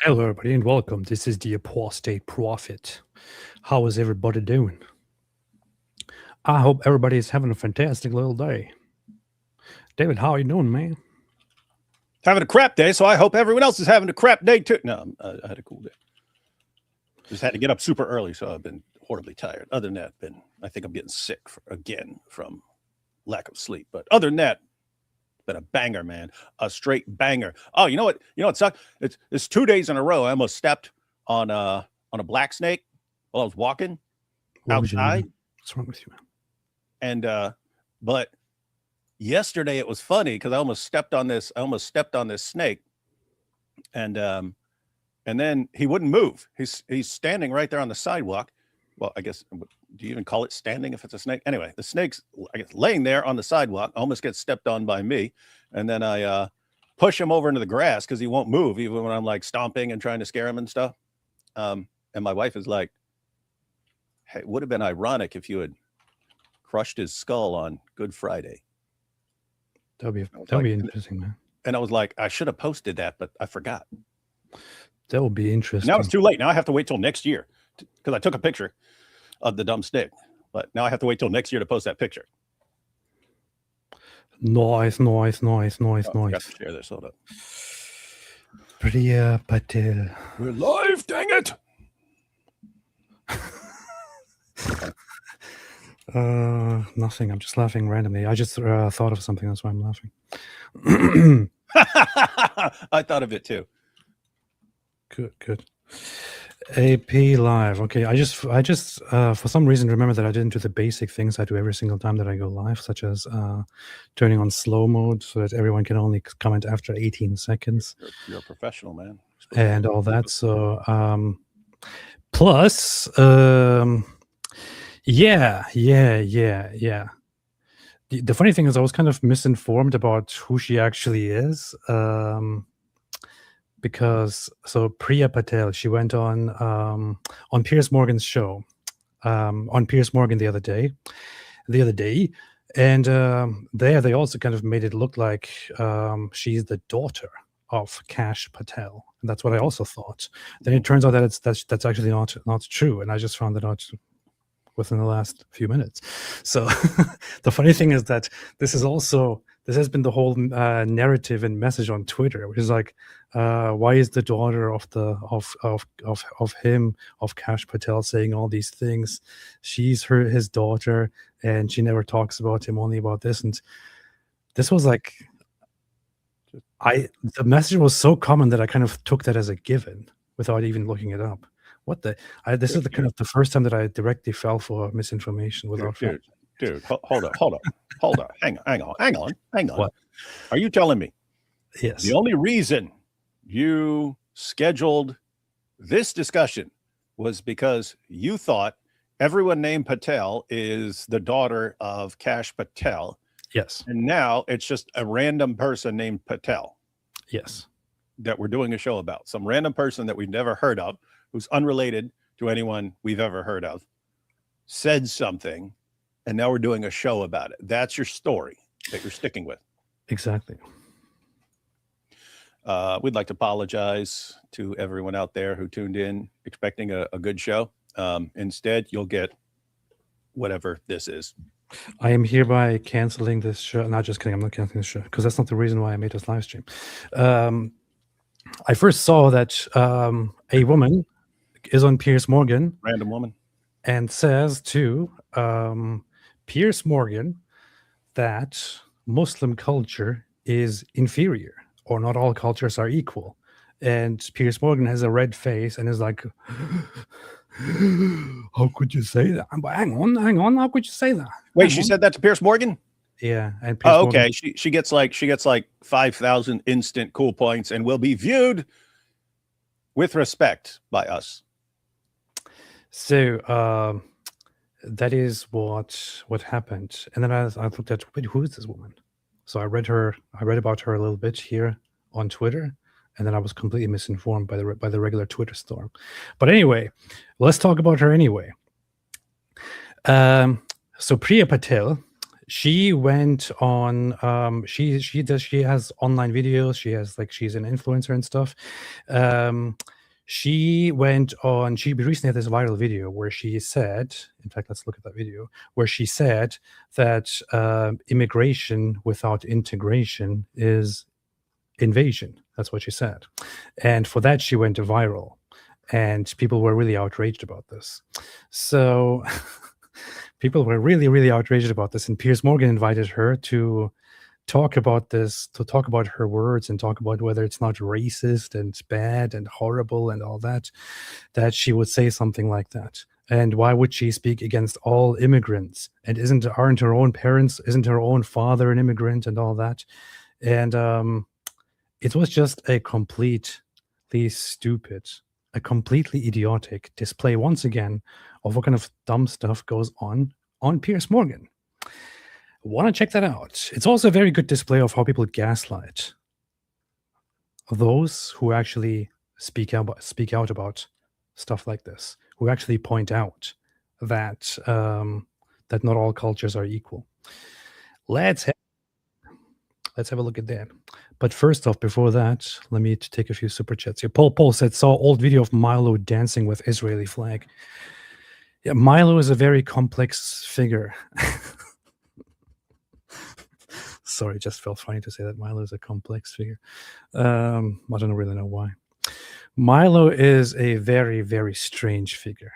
Hello, everybody, and welcome. This is the Apostate Prophet. How is everybody doing? I hope everybody is having a fantastic little day. David, how are you doing, man? Having a crap day, so I hope everyone else is having a crap day too. No, I had a cool day. Just had to get up super early, so I've been horribly tired. Other than that, I think I'm getting sick again from lack of sleep. But other than that, been a banger, man. A straight banger. Oh, you know what? You know what sucks? It's 2 days in a row. I almost stepped on a black snake while I was walking outside. What's wrong with you, man? And but yesterday it was funny because I almost stepped on this snake, and then he wouldn't move. He's standing right there on the sidewalk. Well, I guess, do you even call it standing if it's a snake? Anyway, the snake's, I guess, laying there on the sidewalk, almost gets stepped on by me. And then I push him over into the grass because he won't move, even when I'm like stomping and trying to scare him and stuff. And my wife is like, hey, it would have been ironic if you had crushed his skull on Good Friday. That'll be interesting, man. And I was like, I should have posted that, but I forgot. That would be interesting. Now it's too late. Now I have to wait till next year because I took a picture of the dumb stick, but now I have to wait till next year to post that picture. Nice. I forgot to share this. Hold up. P.Apologetics. We're live, dang it. Nothing. I'm just laughing randomly. I just thought of something. That's why I'm laughing. I thought of it too. Good. AP live. Okay, I just for some reason remember that I didn't do the basic things I do every single time that I go live, such as turning on slow mode so that everyone can only comment after 18 seconds. You're a professional, man. And all that. So plus yeah. The funny thing is I was kind of misinformed about who she actually is. Because Priya Patel, she went on Piers Morgan's show, on Piers Morgan the other day, and there they also kind of made it look like she's the daughter of Cash Patel, and that's what I also thought. Then it turns out that that's actually not true, and I just found that out within the last few minutes. So the funny thing is that this has been the whole narrative and message on Twitter, which is like, why is the daughter of Cash Patel saying all these things? She's his daughter, and she never talks about him, only about this. And this was like, the message was so common that I kind of took that as a given without even looking it up. This is the first time that I directly fell for misinformation without. Dude, hold on. Hang on. What? Are you telling me? Yes. The only reason you scheduled this discussion was because you thought everyone named Patel is the daughter of Cash Patel. Yes. And now it's just a random person named Patel. Yes. That we're doing a show about. Some random person that we've never heard of, who's unrelated to anyone we've ever heard of, said something, and now we're doing a show about it. That's your story that you're sticking with. Exactly. We'd like to apologize to everyone out there who tuned in expecting a good show. Instead, you'll get whatever this is. I am hereby canceling this show. Not just kidding. I'm not canceling this show because that's not the reason why I made this live stream. I first saw that a woman is on Piers Morgan. Random woman. And says to Piers Morgan that Muslim culture is inferior, or not all cultures are equal. And Piers Morgan has a red face and is like, how could you say that? Hang on. How could you say that? Wait, she said that to Piers Morgan? Yeah. And Piers okay. Morgan, she gets like 5,000 instant cool points and will be viewed with respect by us. So that is what happened. And then I looked at, wait, who is this woman? So I read about her a little bit here on Twitter, and then I was completely misinformed by the regular Twitter storm. But anyway, let's talk about her anyway. So Priya Patel, She went on. She has online videos. She's an influencer and stuff. She went on. She recently had this viral video where she said. In fact, let's look at that video where she said that immigration without integration is invasion. That's what she said, and for that she went viral, and people were really outraged about this. So. People were really, really outraged about this, and Piers Morgan invited her to talk about this, to talk about her words and talk about whether it's not racist and bad and horrible and all that, that she would say something like that. And why would she speak against all immigrants? And aren't her own parents, isn't her own father an immigrant and all that? And it was just a completely stupid, a completely idiotic display once again of what kind of dumb stuff goes on Piers Morgan. Want to check that out? It's also a very good display of how people gaslight those who actually speak out about stuff like this, who actually point out that that not all cultures are equal. Let's have a look at that. But first off, before that, let me take a few super chats here. Paul said, saw old video of Milo dancing with Israeli flag. Yeah, Milo is a very complex figure. Sorry, just felt funny to say that Milo is a complex figure. I don't really know why. Milo is a very, very strange figure.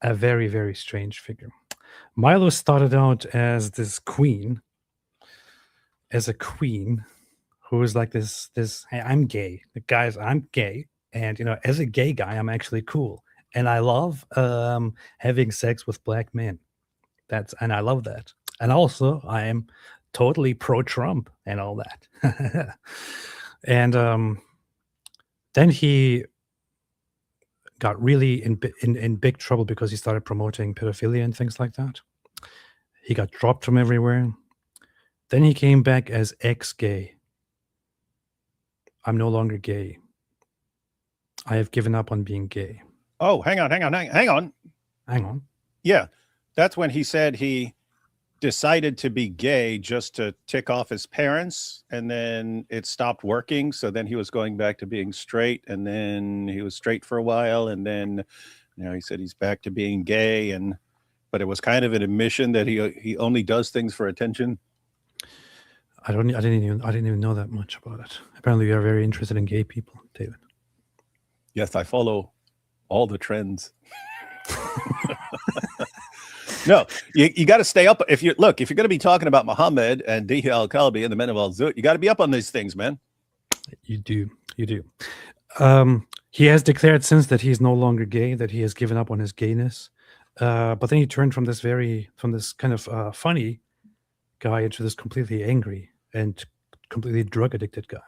A very, very strange figure. Milo started out as this queen, as a queen who was like this, hey, I'm gay. Guys, I'm gay. And, as a gay guy, I'm actually cool. And I love having sex with black men. And I love that. And also, I am totally pro-Trump and all that. And then he got really in big trouble because he started promoting pedophilia and things like that. He got dropped from everywhere. Then he came back as ex-gay. I'm no longer gay. I have given up on being gay. Oh, hang on. Yeah, that's when he said he decided to be gay just to tick off his parents, and then it stopped working. So then he was going back to being straight, and then he was straight for a while, and then he said he's back to being gay, but it was kind of an admission that he only does things for attention. I didn't even know that much about it. Apparently, you are very interested in gay people, David. Yes, I follow all the trends. No, you got to stay up. If you're going to be talking about Muhammad and Dihi al-Kalbi and the men of al-Zut, you got to be up on these things, man. You do. He has declared since that he's no longer gay, that he has given up on his gayness. But then he turned from this kind of funny guy into this completely angry and completely drug addicted guy.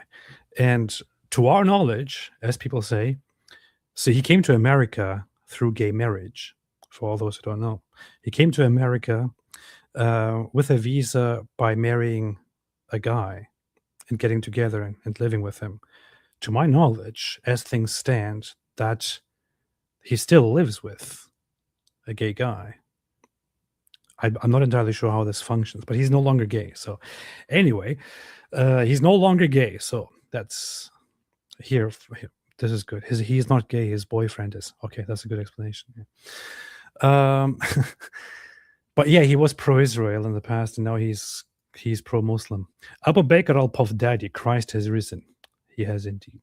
And to our knowledge, as people say, so he came to America through gay marriage. For all those who don't know, he came to America with a visa by marrying a guy and getting together and living with him. To my knowledge, as things stand, that he still lives with a gay guy. I'm not entirely sure how this functions, but he's no longer gay. So anyway, he's no longer gay. So that's here. This is good. He's not gay. His boyfriend is. Okay, that's a good explanation. Yeah. But yeah, he was pro-Israel in the past, and now he's pro-Muslim. Abu Bakr al-Puff Daddy, Christ has risen. He has indeed.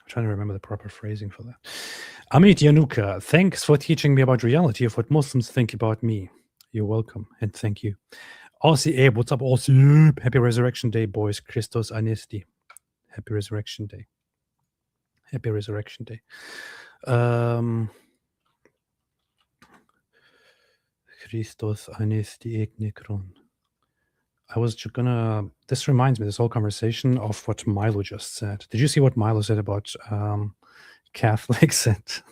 I'm trying to remember the proper phrasing for that. Amit Yanuka, thanks for teaching me about reality of what Muslims think about me. You're welcome, and thank you. Aussie Abe, what's up, Aussie Abe? Happy Resurrection Day, boys. Christos Anesti. Happy Resurrection Day. Happy Resurrection Day. Christos Anesti Eknikron. I was gonna. This reminds me, this whole conversation, of what Milo just said. Did you see what Milo said about Catholics and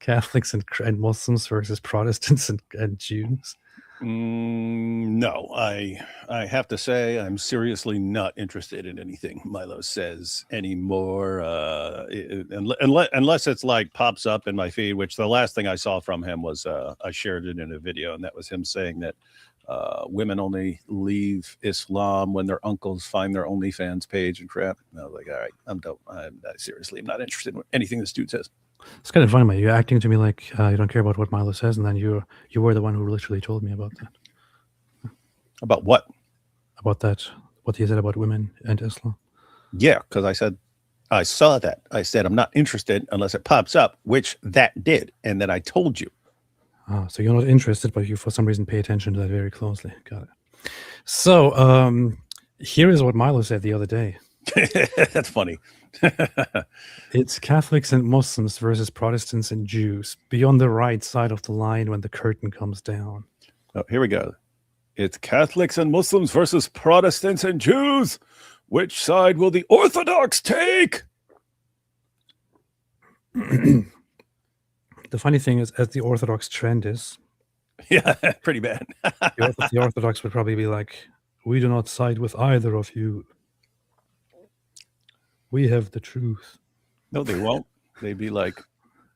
Catholics and Muslims versus Protestants and Jews? No, I have to say I'm seriously not interested in anything Milo says anymore. Unless it's like pops up in my feed, which the last thing I saw from him was I shared it in a video, and that was him saying that women only leave Islam when their uncles find their OnlyFans page and crap. And I was like, all right, I'm dope. I seriously am not interested in anything this dude says. It's kind of funny, man. You're acting to me like you don't care about what Milo says, and then you were the one who literally told me about that. About what? About that, what he said about women and Islam. Yeah, because I said, I saw that. I said, I'm not interested unless it pops up, which that did. And then I told you. So you're not interested, but you for some reason pay attention to that very closely. Got it. So here is what Milo said the other day. That's funny. It's Catholics and Muslims versus Protestants and Jews. Be on the right side of the line when the curtain comes down. Oh, here we go. It's Catholics and Muslims versus Protestants and Jews. Which side will the Orthodox take? The funny thing is, as the Orthodox trend is, yeah, pretty bad. the Orthodox would probably be like, we do not side with either of you. We have the truth. No, they won't. They'd be like,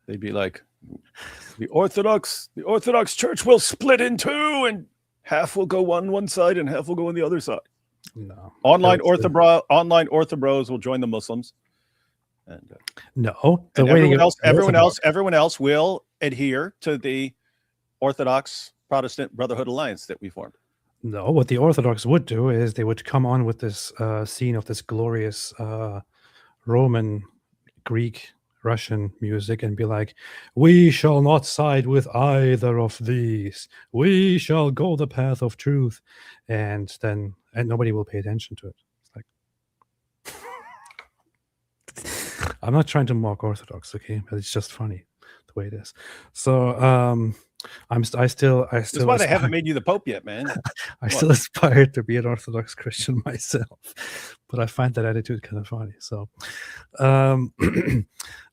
the Orthodox Church will split in two, and half will go on one side and half will go on the other side. No. Online orthobros will join the Muslims. And no, and everyone else will adhere to the Orthodox Protestant Brotherhood Alliance that we formed. No, what the Orthodox would do is they would come on with this scene of this glorious Roman, Greek, Russian music and be like, we shall not side with either of these. We shall go the path of truth. And nobody will pay attention to it. It's like, I'm not trying to mock Orthodox, okay? But it's just funny the way it is. So I still. That's why they haven't made you the Pope yet, man. I still aspire to be an Orthodox Christian myself, but I find that attitude kind of funny. So,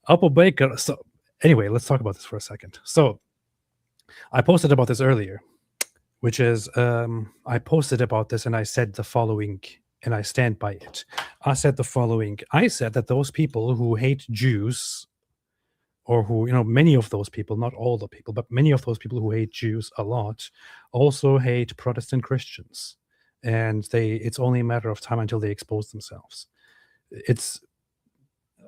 Apple Baker. So, anyway, let's talk about this for a second. So, I posted about this earlier, which is I posted about this and I said the following, and I stand by it. I said the following. I said that those people who hate Jews, or who, many of those people, not all the people, but many of those people who hate Jews a lot, also hate Protestant Christians. And it's only a matter of time until they expose themselves.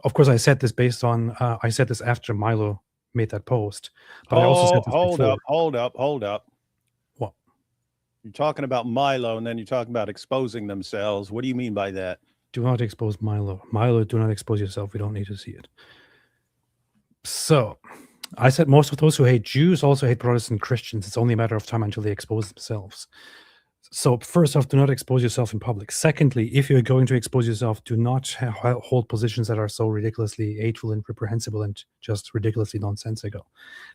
Of course, I said this based on, I said this after Milo made that post. But I also said this before. Hold up. What? You're talking about Milo, and then you're talking about exposing themselves. What do you mean by that? Do not expose Milo. Milo, do not expose yourself. We don't need to see it. So, I said most of those who hate Jews also hate Protestant Christians. It's only a matter of time until they expose themselves. So, first off, do not expose yourself in public. Secondly, if you're going to expose yourself, do not hold positions that are so ridiculously hateful and reprehensible and just ridiculously nonsensical.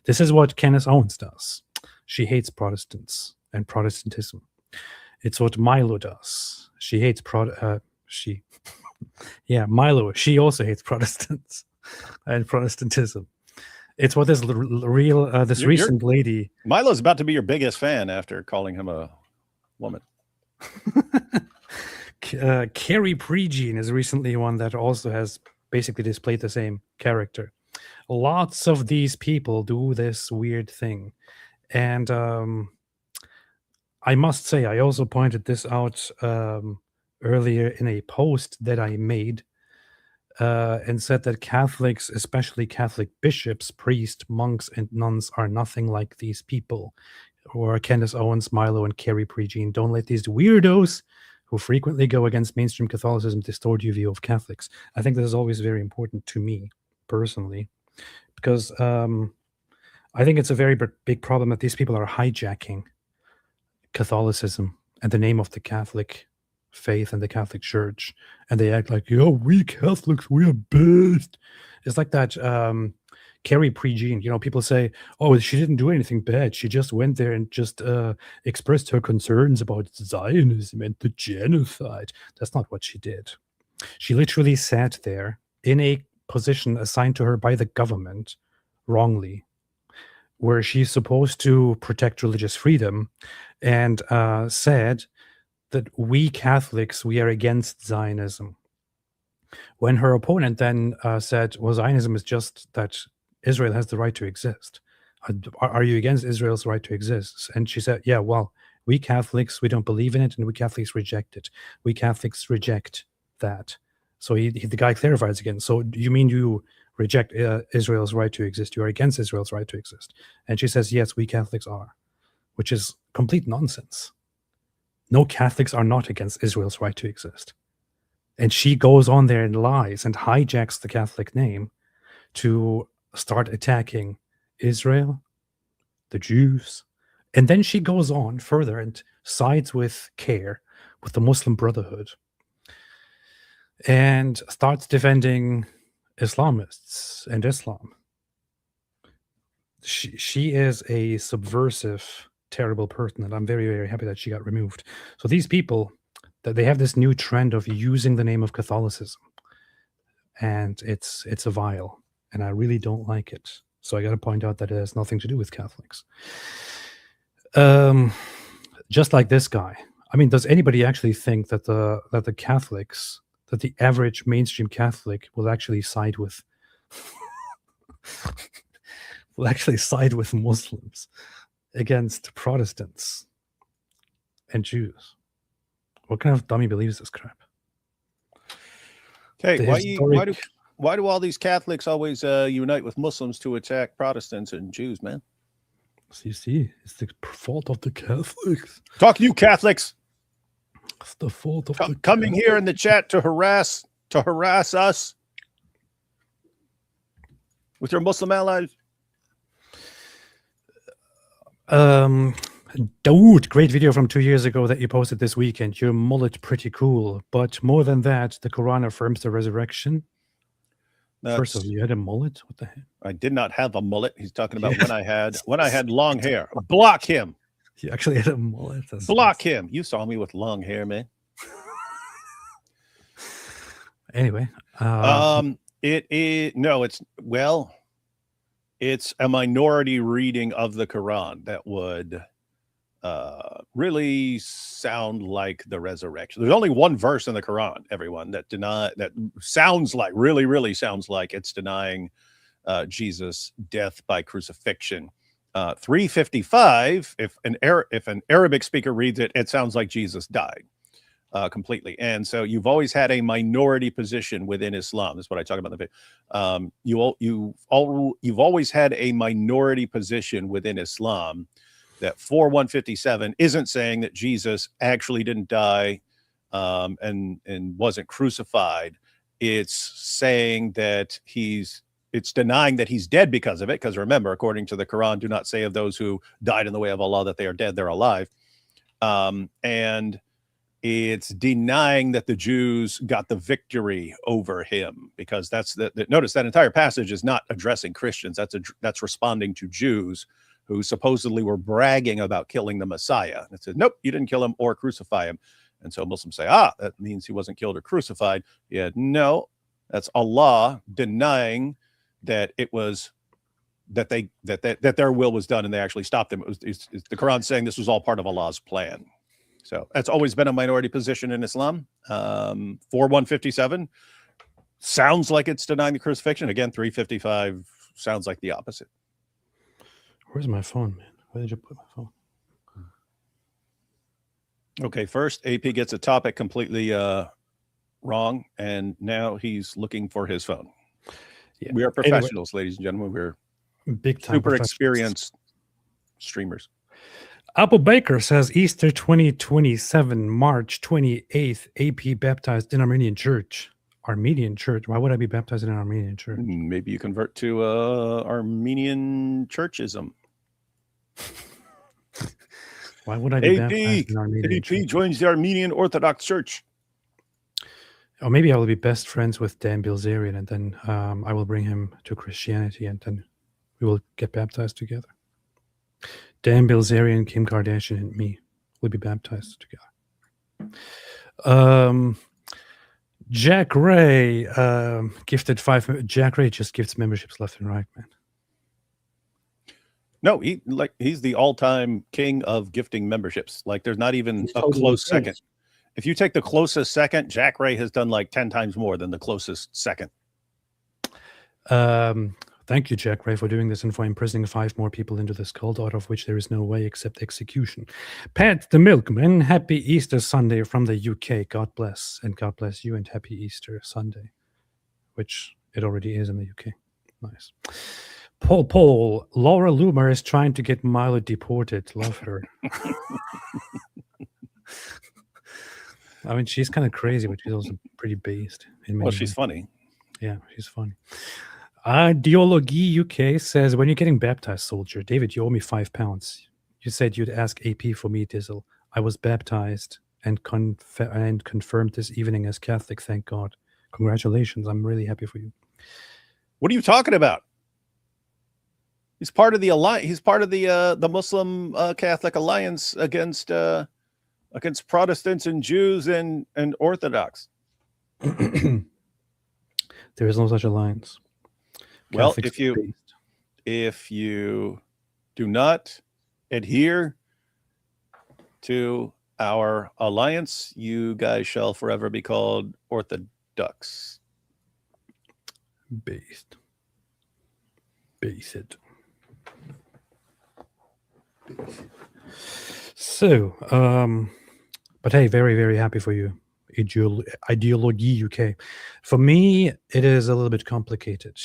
This is what Candace Owens does. She hates Protestants and Protestantism. It's what Milo does. She hates Milo. She also hates Protestants and Protestantism. It's what this recent lady. Milo's about to be your biggest fan after calling him a woman. Carrie Prejean is recently one that also has basically displayed the same character. Lots of these people do this weird thing. And I must say, I also pointed this out earlier in a post that I made and said that Catholics, especially Catholic bishops, priests, monks, and nuns, are nothing like these people, or Candace Owens, Milo, and Carrie Prejean. Don't let these weirdos who frequently go against mainstream Catholicism distort your view of Catholics. I think this is always very important to me personally, because I think it's a very big problem that these people are hijacking Catholicism and the name of the Catholic faith and the Catholic Church, and they act like, we Catholics, we are best. It's like that Carrie Prejean, people say, oh, she didn't do anything bad, she just went there and just expressed her concerns about Zionism and the genocide. That's not what she did. She literally sat there in a position assigned to her by the government, wrongly, where she's supposed to protect religious freedom, and said that we Catholics, we are against Zionism. When her opponent then said, well, Zionism is just that Israel has the right to exist. Are you against Israel's right to exist? And she said, yeah, well, we Catholics, we don't believe in it, and we Catholics reject it. We Catholics reject that. So the guy clarifies again. So you mean you reject Israel's right to exist? You are against Israel's right to exist? And she says, yes, we Catholics are, which is complete nonsense. No, Catholics are not against Israel's right to exist. And she goes on there and lies and hijacks the Catholic name to start attacking Israel, the Jews. And then she goes on further and sides with CARE, with the Muslim Brotherhood, and starts defending Islamists and Islam. She is a subversive, terrible person, and I'm very, very happy that she got removed. So these people, that they have this new trend of using the name of Catholicism, and it's a vile, and I really don't like it. So I got to point out that it has nothing to do with Catholics. Just like this guy. I mean, does anybody actually think that the Catholics, that the average mainstream Catholic will actually side with Muslims against Protestants and Jews? What kind of dummy believes this crap? Okay, why do all these Catholics always unite with Muslims to attack Protestants and Jews, man? So you see, it's the fault of the Catholics. Talk to you Catholics. It's the fault of the coming here in the chat to harass us with your Muslim allies. Dude, great video from 2 years ago that you posted this weekend. Your mullet pretty cool, but more than that, the Quran affirms the resurrection. First of all, you had a mullet? What the heck? I did not have a mullet. He's talking about when I had long hair. Block him. You actually had a mullet. Block him. You saw me with long hair, man. Anyway, it's a minority reading of the Quran that would really sound like the resurrection. There's only one verse in the Quran, everyone, that sounds like, really sounds like it's denying Jesus' death by crucifixion. 355, if an Arabic speaker reads it, it sounds like Jesus died completely. And so you've always had a minority position within Islam. That's what I talk about in the video. You've always had a minority position within Islam that 4157 isn't saying that Jesus actually didn't die and wasn't crucified. It's saying that it's denying that he's dead because of it. Because remember, according to the Quran, do not say of those who died in the way of Allah that they are dead, they're alive. And it's denying that the Jews got the victory over him, because notice that entire passage is not addressing Christians. That's responding to Jews who supposedly were bragging about killing the Messiah. And it says, nope, you didn't kill him or crucify him. And so Muslims say, that means he wasn't killed or crucified. Yeah, no, that's Allah denying that it was that their will was done and they actually stopped them. It's the Quran saying this was all part of Allah's plan. So that's always been a minority position in Islam. 4157 sounds like it's denying the crucifixion. Again, 355 sounds like the opposite. Where's my phone, man? Where did you put my phone? Okay, first AP gets a topic completely wrong, and now he's looking for his phone. Yeah. We are professionals, ladies and gentlemen. We're big time super experienced streamers. Apple Baker says Easter 2027, March 28th, AP baptized in Armenian Church. Armenian Church? Why would I be baptized in an Armenian church? Maybe you convert to Armenian churchism. Why would I be baptized in Armenian AP church? joins the Armenian Orthodox Church. Or maybe I will be best friends with Dan Bilzerian, and then I will bring him to Christianity, and then we will get baptized together. Dan Bilzerian, Kim Kardashian, and me will be baptized together. Jack Ray gifted 5. Jack Ray just gives memberships left and right, man. No, he's the all-time king of gifting memberships. Like, there's not even a close second. If you take the closest second, Jack Ray has done like 10 times more than the closest second. Thank you, Jack Ray, for doing this and for imprisoning 5 more people into this cult, out of which there is no way except execution. Pat the Milkman, happy Easter Sunday from the UK. God bless, and God bless you, and happy Easter Sunday, which it already is in the UK. Nice. Paul, Laura Loomer is trying to get Milo deported. Love her. I mean, she's kind of crazy, but she's also pretty based. Well, she's funny. Yeah, she's funny. Ideology UK says, when you're getting baptized, soldier, David, you owe me £5. You said you'd ask AP for me, Dizzle. I was baptized and confirmed this evening as Catholic, thank God. Congratulations. I'm really happy for you. What are you talking about? He's part of the alliance. He's part of the Muslim Catholic Alliance against Protestants and Jews and Orthodox. There is no such alliance. Well, if you do not adhere to our alliance, you guys shall forever be called Orthodox. Based. So, but hey, very, very happy for you. Ideology UK. For me, it is a little bit complicated.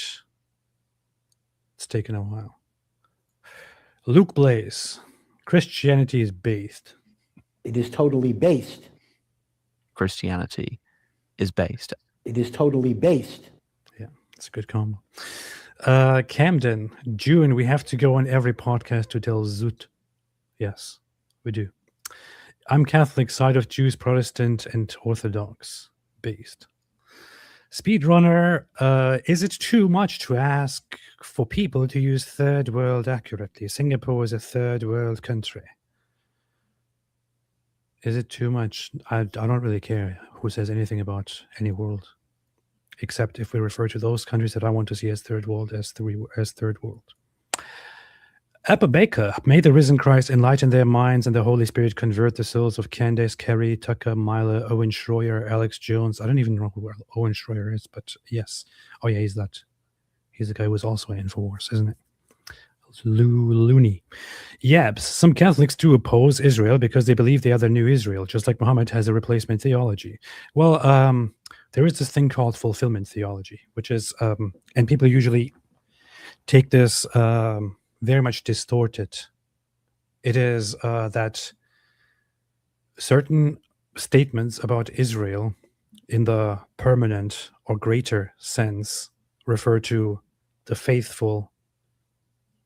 It's taken a while. Luke Blaze, Christianity is based. It is totally based. Christianity is based. It is totally based. Yeah, it's a good combo. Camden, June, we have to go on every podcast to tell Zut. Yes, we do. I'm Catholic, side of Jews, Protestant, and Orthodox based. Speedrunner, is it too much to ask for people to use third world accurately? Singapore is a third world country. Is it too much? I don't really care who says anything about any world, except if we refer to those countries that I want to see as third world, as third world. Appa Baker, may the risen Christ enlighten their minds and the Holy Spirit convert the souls of Candace, Kerry, Tucker, Mila, Owen Schroyer, Alex Jones. I don't even know who Owen Schroyer is, but yes. Oh yeah, he's that. He's the guy who was also in InfoWars, isn't it? Looney. Yabs, some Catholics do oppose Israel because they believe they are the new Israel, just like Muhammad has a replacement theology. Well, there is this thing called fulfillment theology, which is, and people usually take this very much distorted. It is that certain statements about Israel in the permanent or greater sense refer to the faithful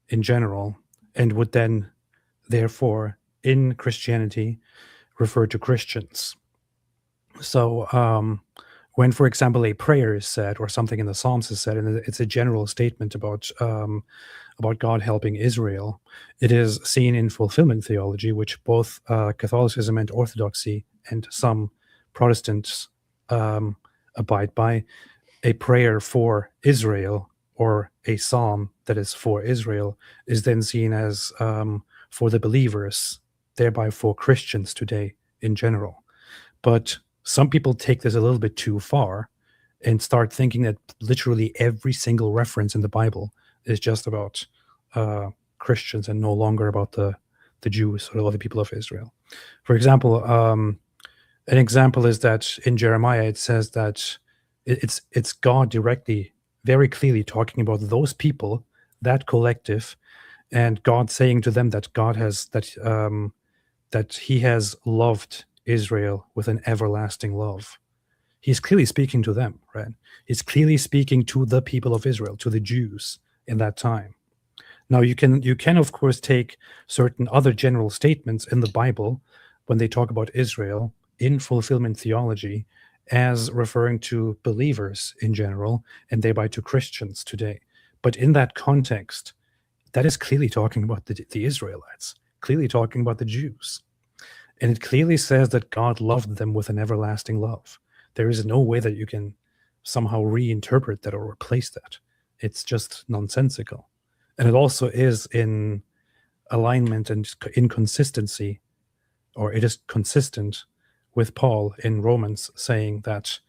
in general, and would then, therefore, in Christianity, refer to Christians. So when, for example, a prayer is said or something in the Psalms is said, and it's a general statement about God helping Israel, it is seen in fulfillment theology, which both Catholicism and Orthodoxy and some Protestants abide by. A prayer for Israel or a psalm that is for Israel is then seen as for the believers, thereby for Christians today in general. But some people take this a little bit too far and start thinking that literally every single reference in the Bible is just about Christians and no longer about the Jews or the other people of Israel. For example, an example is that in Jeremiah it says that it's God directly, very clearly talking about those people, that collective, and God saying to them that God has that He has loved Israel with an everlasting love. He's clearly speaking to them, right? He's clearly speaking to the people of Israel, to the Jews in that time. Now you can of course take certain other general statements in the Bible when they talk about Israel in fulfillment theology as referring to believers in general and thereby to Christians today. But in that context, that is clearly talking about the Israelites, clearly talking about the Jews. And it clearly says that God loved them with an everlasting love. There is no way that you can somehow reinterpret that or replace that. It's just nonsensical. And it also is in alignment and inconsistency, or it is consistent with Paul in Romans saying that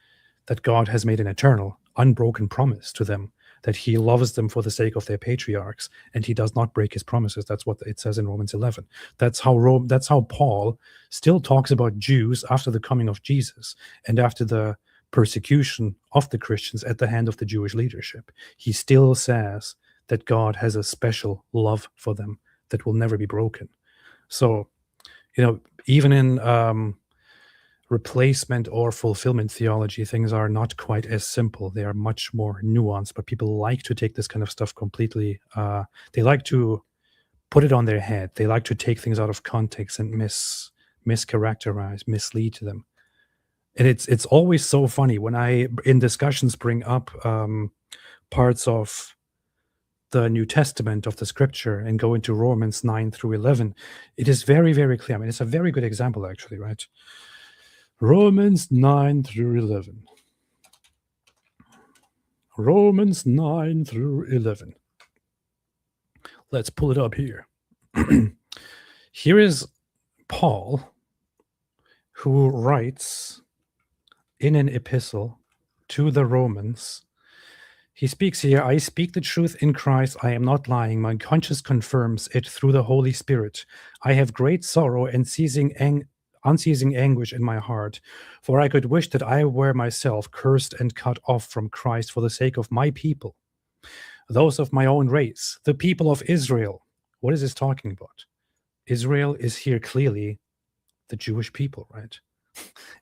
God has made an eternal, unbroken promise to them, that he loves them for the sake of their patriarchs, and he does not break his promises. That's what it says in Romans 11. That's how Paul still talks about Jews after the coming of Jesus and after the persecution of the Christians at the hand of the Jewish leadership. He still says that God has a special love for them that will never be broken. So, even in replacement or fulfillment theology, things are not quite as simple. They are much more nuanced, but people like to take this kind of stuff completely. They like to put it on their head. They like to take things out of context and mischaracterize, mislead them. And it's always so funny when I, in discussions, bring up parts of the New Testament of the scripture and go into Romans 9 through 11. It is very, very clear. I mean, it's a very good example, actually, right? Romans 9 through 11. Romans 9 through 11. Let's pull it up here. Here is Paul, who writes in an epistle to the Romans. He speaks here, I speak the truth in Christ, I am not lying. My conscience confirms it through the Holy Spirit. I have great sorrow and unceasing anguish in my heart, for I could wish that I were myself cursed and cut off from Christ for the sake of my people, those of my own race, the people of Israel. What is this talking about? Israel is here clearly the Jewish people, right?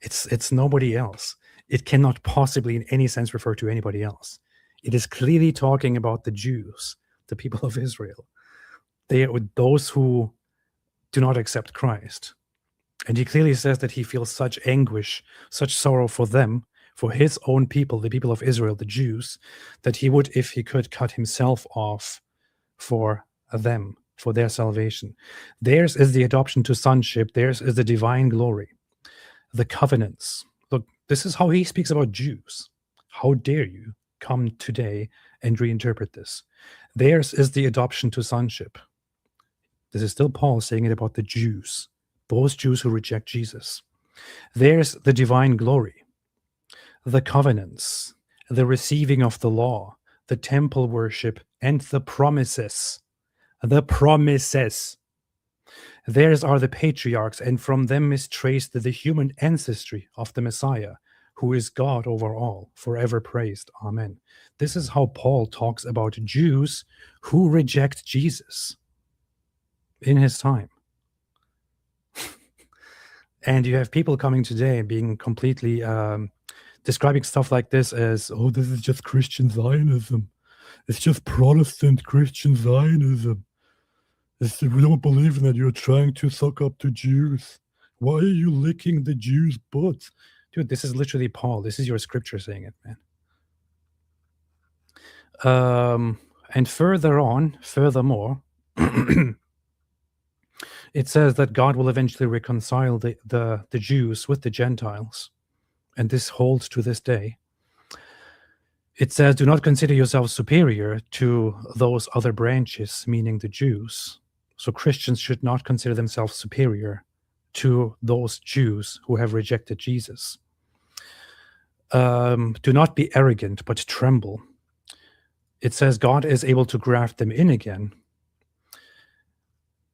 It's nobody else. It cannot possibly in any sense refer to anybody else. It is clearly talking about the Jews, the people of Israel. They are those who do not accept Christ. And he clearly says that he feels such anguish, such sorrow for them, for his own people, the people of Israel, the Jews, that he would, if he could, cut himself off for them, for their salvation. Theirs is the adoption to sonship. Theirs is the divine glory, the covenants. Look, this is how he speaks about Jews. How dare you come today and reinterpret this? Theirs is the adoption to sonship. This is still Paul saying it about the Jews, those Jews who reject Jesus. There's the divine glory, the covenants, the receiving of the law, the temple worship, and the promises. The promises. Theirs are the patriarchs, and from them is traced the human ancestry of the Messiah, who is God over all, forever praised. Amen. This is how Paul talks about Jews who reject Jesus in his time. And you have people coming today and being completely describing stuff like this as, oh, this is just Christian Zionism. It's just Protestant Christian Zionism. We don't believe in that. You're trying to suck up to Jews. Why are you licking the Jews' butts? Dude, this is literally Paul. This is your scripture saying it, man. And furthermore, it says that God will eventually reconcile the Jews with the Gentiles. And this holds to this day. It says, do not consider yourselves superior to those other branches, meaning the Jews. So Christians should not consider themselves superior to those Jews who have rejected Jesus. Do not be arrogant, but tremble. It says God is able to graft them in again.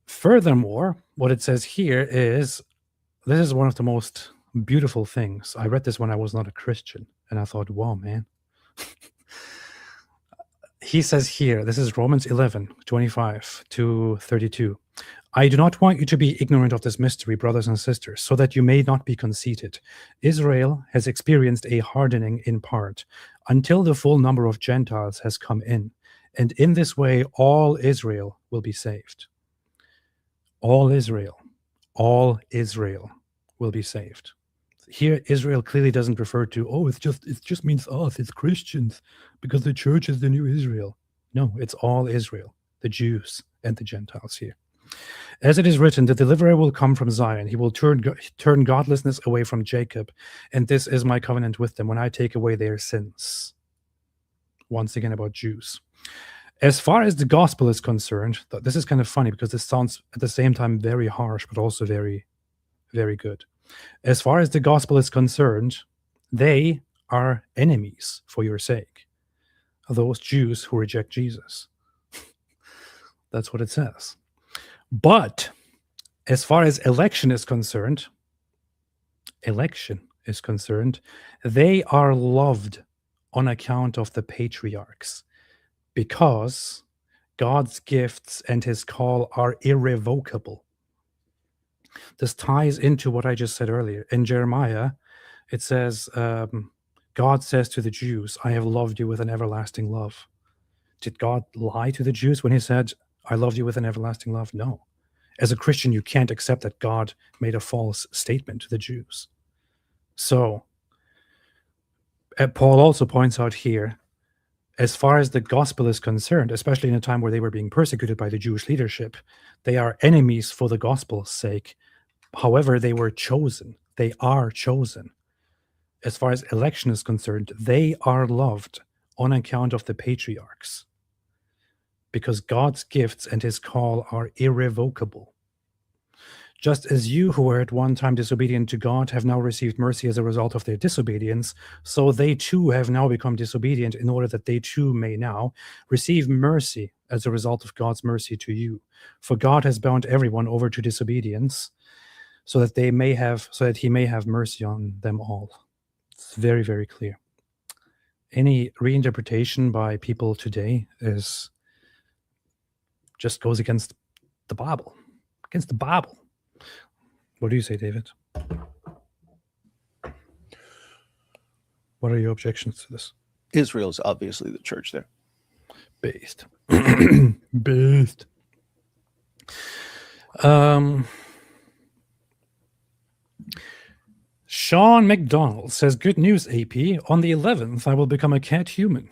Furthermore, what it says here is, this is one of the most beautiful things. I read this when I was not a Christian, and I thought, wow, man. He says here, this is Romans 11, 25 to 32. I do not want you to be ignorant of this mystery, brothers and sisters, so that you may not be conceited. Israel has experienced a hardening in part, until the full number of Gentiles has come in. And in this way, all Israel will be saved. All Israel will be saved. Here, Israel clearly doesn't refer to, oh, it just means us, it's Christians, because the church is the new Israel. No, it's all Israel, the Jews and the Gentiles here. As it is written, the deliverer will come from Zion. He will turn godlessness away from Jacob, and this is my covenant with them when I take away their sins. Once again about Jews. As far as the gospel is concerned, this is kind of funny because this sounds at the same time very harsh, but also very, very good. As far as the gospel is concerned, they are enemies for your sake. Those Jews who reject Jesus. That's what it says. But as far as election is concerned, they are loved on account of the patriarchs, because God's gifts and his call are irrevocable. This ties into what I just said earlier. In Jeremiah, it says, God says to the Jews, I have loved you with an everlasting love. Did God lie to the Jews when he said, I loved you with an everlasting love? No. As a Christian, you can't accept that God made a false statement to the Jews. So, Paul also points out here, as far as the gospel is concerned, especially in a time where they were being persecuted by the Jewish leadership, they are enemies for the gospel's sake. However, they were chosen. They are chosen. As far as election is concerned, they are loved on account of the patriarchs, because God's gifts and his call are irrevocable. Just as you who were at one time disobedient to God have now received mercy as a result of their disobedience, so they too have now become disobedient in order that they too may now receive mercy as a result of God's mercy to you. For God has bound everyone over to disobedience, so that he may have mercy on them all. It's very, very clear. Any reinterpretation by people today just goes against the Bible. Against the Bible. What do you say, David? What are your objections to this? Israel is obviously the church there. Based. Based. Sean McDonald says, good news, AP. On the 11th, I will become a cat human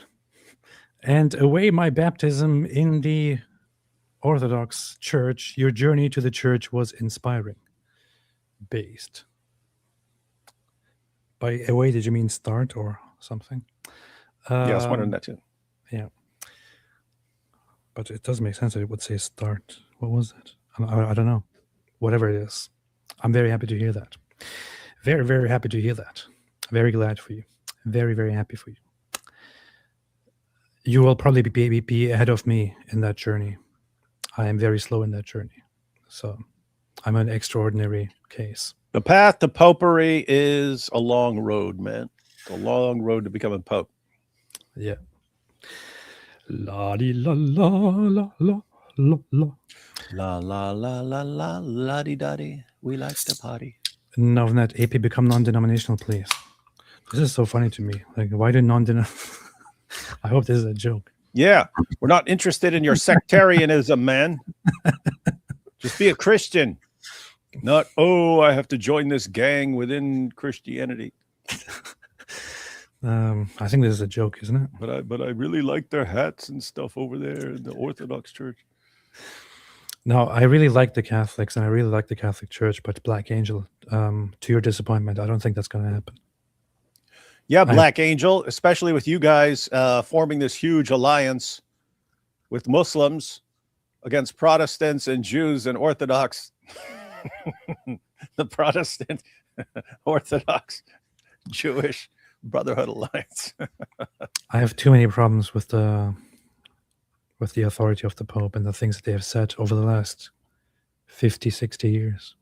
and away my baptism in the Orthodox Church. Your journey to the church was inspiring. Based. By away, did you mean start or something? Yeah, I was wondering that too. Yeah. But it does make sense that it would say start. What was it? I don't know. Whatever it is. I'm very happy to hear that. Very, very happy to hear that. Very glad for you. Very, very happy for you. You will probably be ahead of me in that journey. I am very slow in that journey. So I'm an extraordinary case. The path to popery is a long road, man. It's a long road to becoming pope. Yeah. La di la la la la la la. La la la la la la di da di. We like to party. No, that AP become non-denominational, please. This is so funny to me. Like, why did non-denominational? I hope this is a joke. Yeah, we're not interested in your sectarianism, man. Just be a Christian. Not, oh, I have to join this gang within Christianity. I think this is a joke, isn't it? But I really like their hats and stuff over there in the Orthodox Church. No, I really like the Catholics and I really like the Catholic Church, but Black Angel, to your disappointment, I don't think that's going to happen. Yeah, Black Angel, especially with you guys forming this huge alliance with Muslims against Protestants and Jews and Orthodox. The Protestant, Orthodox, Jewish Brotherhood Alliance. I have too many problems with the authority of the Pope and the things that they have said over the last 50, 60 years.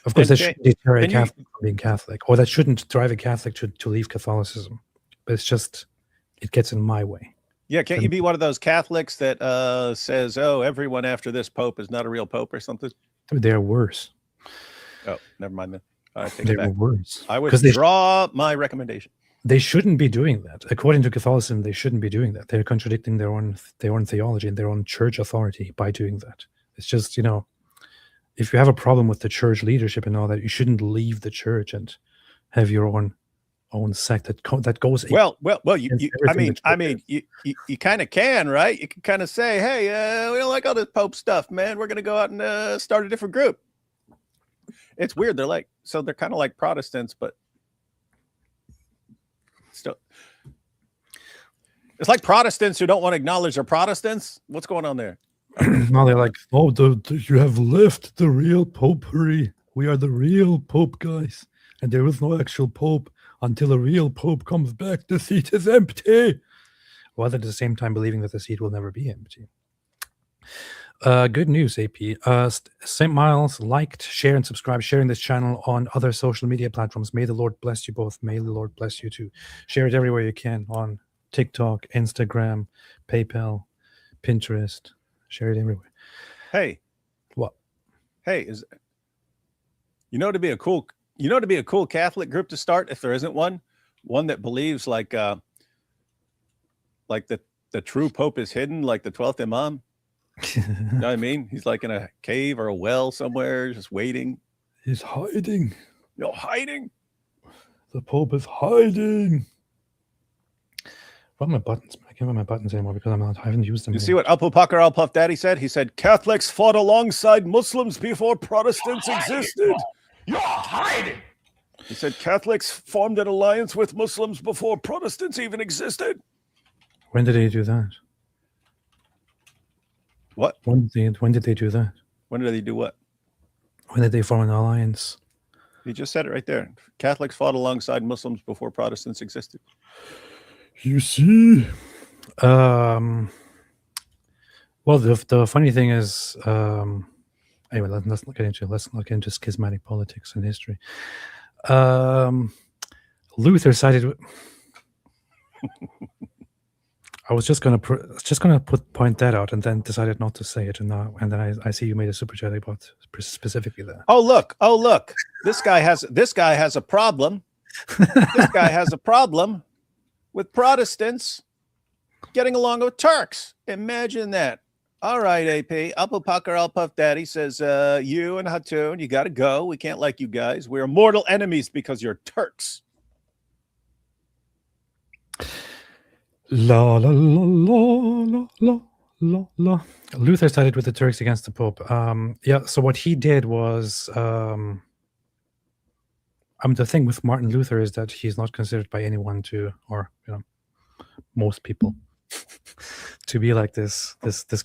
Of course, that shouldn't deter a Catholic from being Catholic, or that shouldn't drive a Catholic to leave Catholicism. But it's just, it gets in my way. Yeah, can't you be one of those Catholics that says, oh, everyone after this Pope is not a real Pope or something? They're worse. Oh, never mind then. I take they it back. were worse. I withdraw my recommendation. They shouldn't be doing that. According to Catholicism, they shouldn't be doing that. They're contradicting their own theology and their own church authority by doing that. It's just, if you have a problem with the church leadership and all that, you shouldn't leave the church and have your own sect that goes. Well. You kind of can, right? You can kind of say, hey, we don't like all this Pope stuff, man. We're going to go out and start a different group. It's weird. They're kind of like Protestants, but still. It's like Protestants who don't want to acknowledge they're Protestants. What's going on there? Now they're like, oh, you have left the real popery. We are the real pope, guys. And there is no actual pope until a real pope comes back. The seat is empty. While at the same time believing that the seat will never be empty. Good news, AP. St. Miles liked, share, and subscribe, sharing this channel on other social media platforms. May the Lord bless you both. May the Lord bless you too. Share it everywhere you can on TikTok, Instagram, PayPal, Pinterest. Share it everywhere. Hey. What? Hey, to be a cool Catholic group to start if there isn't one that believes like the true Pope is hidden, like the 12th Imam. You know what I mean? He's like in a cave or a well somewhere, just waiting. He's hiding. You're hiding. The Pope is hiding. What are my buttons? I can't find my buttons anymore because I haven't used them. You see what Apu Pakar Al Puff Daddy said? He said Catholics fought alongside Muslims before Protestants existed. You're hiding. He said Catholics formed an alliance with Muslims before Protestants even existed. When did they do that? What? When did they do that? When did they do what? When did they form an alliance? He just said it right there. Catholics fought alongside Muslims before Protestants existed. You see? Well, the funny thing is, anyway, let's not get into schismatic politics and history. Luther sided with. I was just gonna point that out, and then decided not to say it, and then I see you made a super chat about specifically that. Oh look! This guy has a problem. This guy has a problem with Protestants getting along with Turks. Imagine that. All right, AP. Apu Pakar Al Puff Daddy says, you and Hatun, you got to go. We can't like you guys. We're mortal enemies because you're Turks. La la la la la la la. Luther sided with the Turks against the Pope. Yeah. So what he did was, the thing with Martin Luther is that he's not considered by anyone most people, to be like this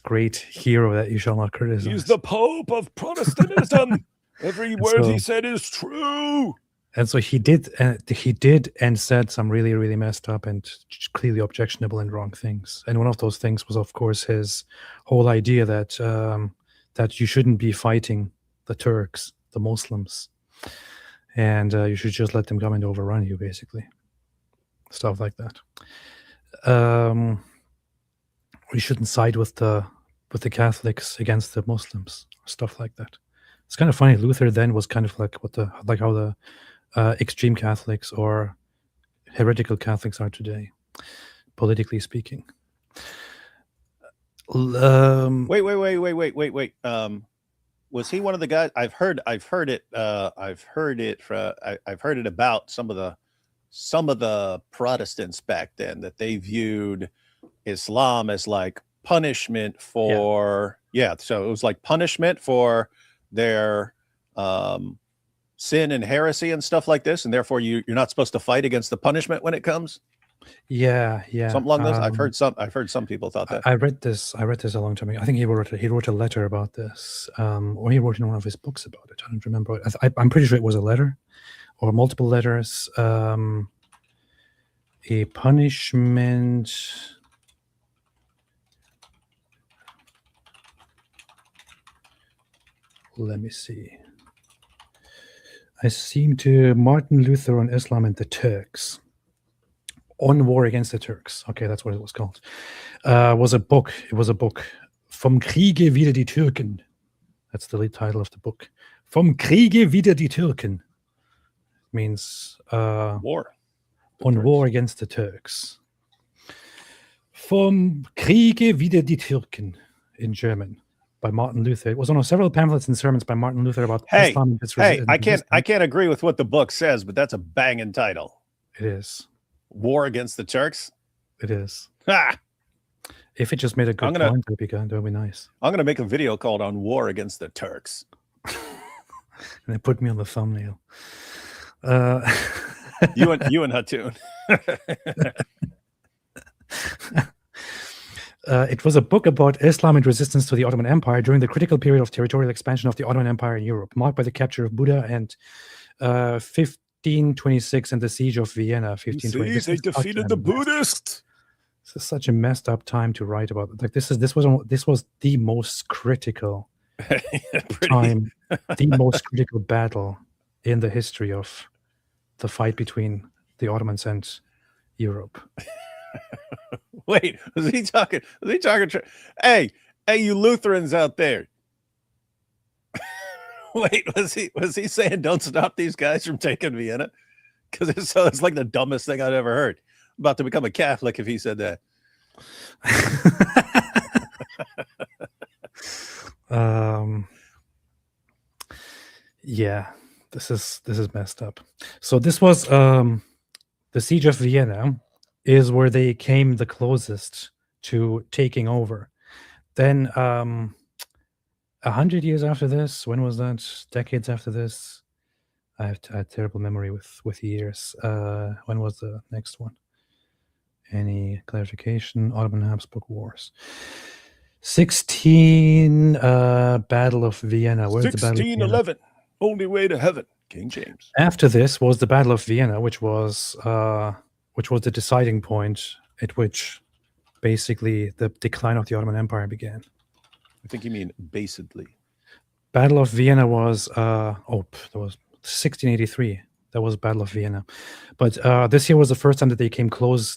great hero that you shall not criticize. He's the Pope of Protestantism. Every word he said is true. And so he did and said some really, really messed up and clearly objectionable and wrong things. And one of those things was, of course, his whole idea that that you shouldn't be fighting the Turks, the Muslims, and you should just let them come and overrun you, basically. Stuff like that. We shouldn't side with the Catholics against the Muslims, stuff like that. It's kind of funny. Luther then was kind of like how the extreme Catholics or heretical Catholics are today, politically speaking. Wait. Was he one of the guys? I've heard it about some of the Protestants back then, that they viewed Islam as like punishment for so it was like punishment for their sin and heresy and stuff like this, and therefore you're not supposed to fight against the punishment when it comes. Yeah. Something along those. I've heard some people thought that. I read this a long time ago. I think he wrote a letter about this, or he wrote in one of his books about it. I don't remember. I'm pretty sure it was a letter or multiple letters. A punishment. Let me see. I seem to Martin Luther on Islam and the Turks. On War Against the Turks. Okay, that's what it was called. It was a book. Vom Kriege wider die Türken. That's the lead title of the book. Vom Kriege wider die Türken. Means war. On War Against the Turks. Vom Kriege wider die Türken in German. By Martin Luther. It was on several pamphlets and sermons by Martin Luther about Islam. I can't agree with what the book says, but that's a banging title. It is. War Against the Turks. It is. Ha! If it just made a good point, that would be nice. I'm gonna make a video called "On War Against the Turks," and they put me on the thumbnail. You and Hatun. It was a book about Islam and resistance to the Ottoman Empire during the critical period of territorial expansion of the Ottoman Empire in Europe, marked by the capture of Buda and 1526 and the siege of Vienna. 1520. See, they defeated the Buddhists. This is such a messed up time to write about. Like this was the most critical time, the most critical battle in the history of the fight between the Ottomans and Europe. Wait, was he talking? Hey, you Lutherans out there. Wait, was he saying don't stop these guys from taking Vienna? Because it's like the dumbest thing I've ever heard. I'm about to become a Catholic if he said that. Yeah, this is messed up. So this was the siege of Vienna is where they came the closest to taking over. Then 100 years after this, when was that? Decades after this, I have a terrible memory with years. When was the next one? Any clarification? Ottoman Habsburg Wars. 16 Battle of Vienna. Where's the Battle of Vienna? 1611. Only way to heaven. King James. After this was the Battle of Vienna, which was the deciding point at which basically the decline of the Ottoman Empire began. I think you mean basically. Battle of Vienna was that was 1683. That was Battle of Vienna, but this year was the first time that they came close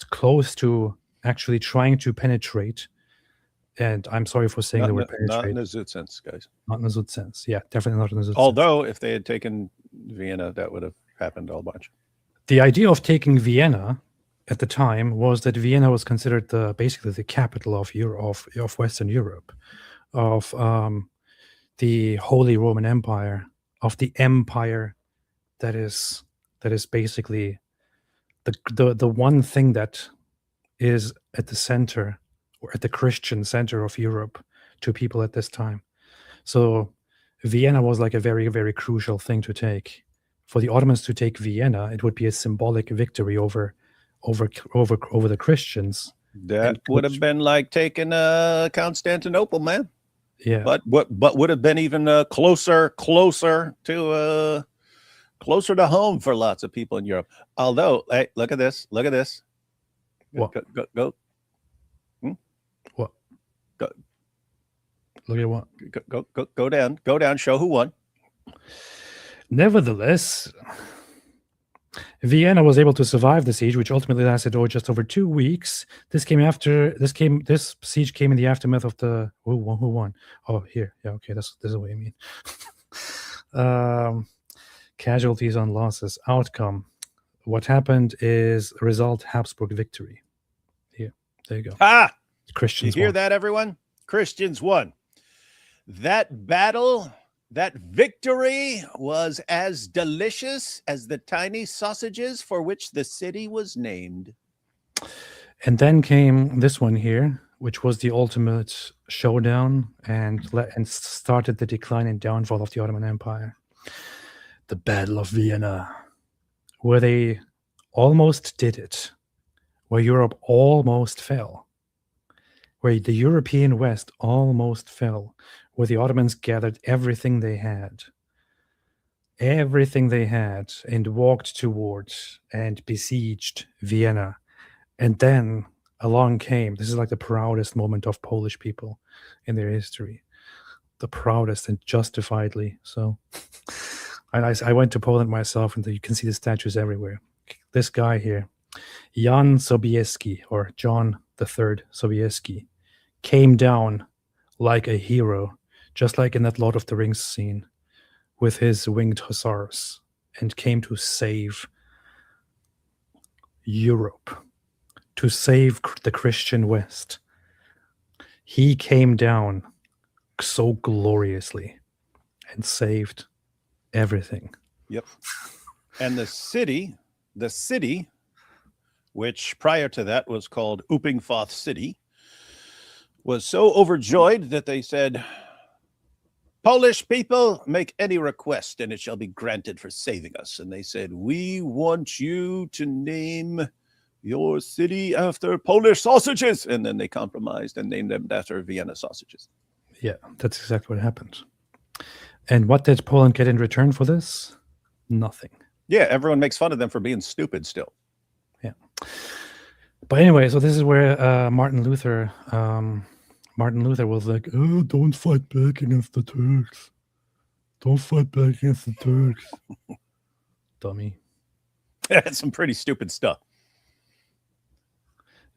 to actually trying to penetrate. And I'm sorry for saying the word penetrate. Not in a Zoot sense, guys. Not in a Zoot sense. Yeah, definitely not in a Zoot sense. Although, if they had taken Vienna, that would have happened a whole bunch. The idea of taking Vienna at the time was that Vienna was considered basically the capital of Europe, of Western Europe, of the Holy Roman Empire, of the empire that is basically the one thing that is at the center, or at the Christian center of Europe to people at this time. So Vienna was like a very, very crucial thing to take. For the Ottomans to take Vienna, it would be a symbolic victory over the Christians. That would have been like taking Constantinople, man. Yeah. But would have been even closer to home for lots of people in Europe. Although, hey, look at this. What? Go. What? Go. Look at what? Go down. Show who won. Nevertheless, Vienna was able to survive the siege, which ultimately lasted just over 2 weeks. This siege came in the aftermath of the who won? Oh, here, yeah, okay, this is what you mean. Casualties and losses. Outcome. What happened is result Habsburg victory. Here, there you go. Christians. You hear won. that, everyone? Christians won. That battle. That victory was as delicious as the tiny sausages for which the city was named. And then came this one here, which was the ultimate showdown and started the decline and downfall of the Ottoman Empire. The Battle of Vienna, where they almost did it, where Europe almost fell, where the European West almost fell, where the Ottomans gathered everything they had, and walked towards and besieged Vienna. And then along came, this is like the proudest moment of Polish people in their history, the proudest, and justifiedly so. I went to Poland myself, and you can see the statues everywhere. This guy here, Jan Sobieski, or John III Sobieski, came down like a hero, just like in that Lord of the Rings scene, with his winged hussars, and came to save Europe, to save the Christian West. He came down so gloriously and saved everything. Yep. And the city, which prior to that was called Uppingfoth City, was so overjoyed that they said, Polish people, make any request and it shall be granted for saving us. And they said, we want you to name your city after Polish sausages. And then they compromised and named them after Vienna sausages. Yeah, that's exactly what happened. And what did Poland get in return for this? Nothing. Yeah, everyone makes fun of them for being stupid still. Yeah. But anyway, so this is where Martin Luther was like, oh, don't fight back against the Turks. Don't fight back against the Turks. Dummy. That's some pretty stupid stuff.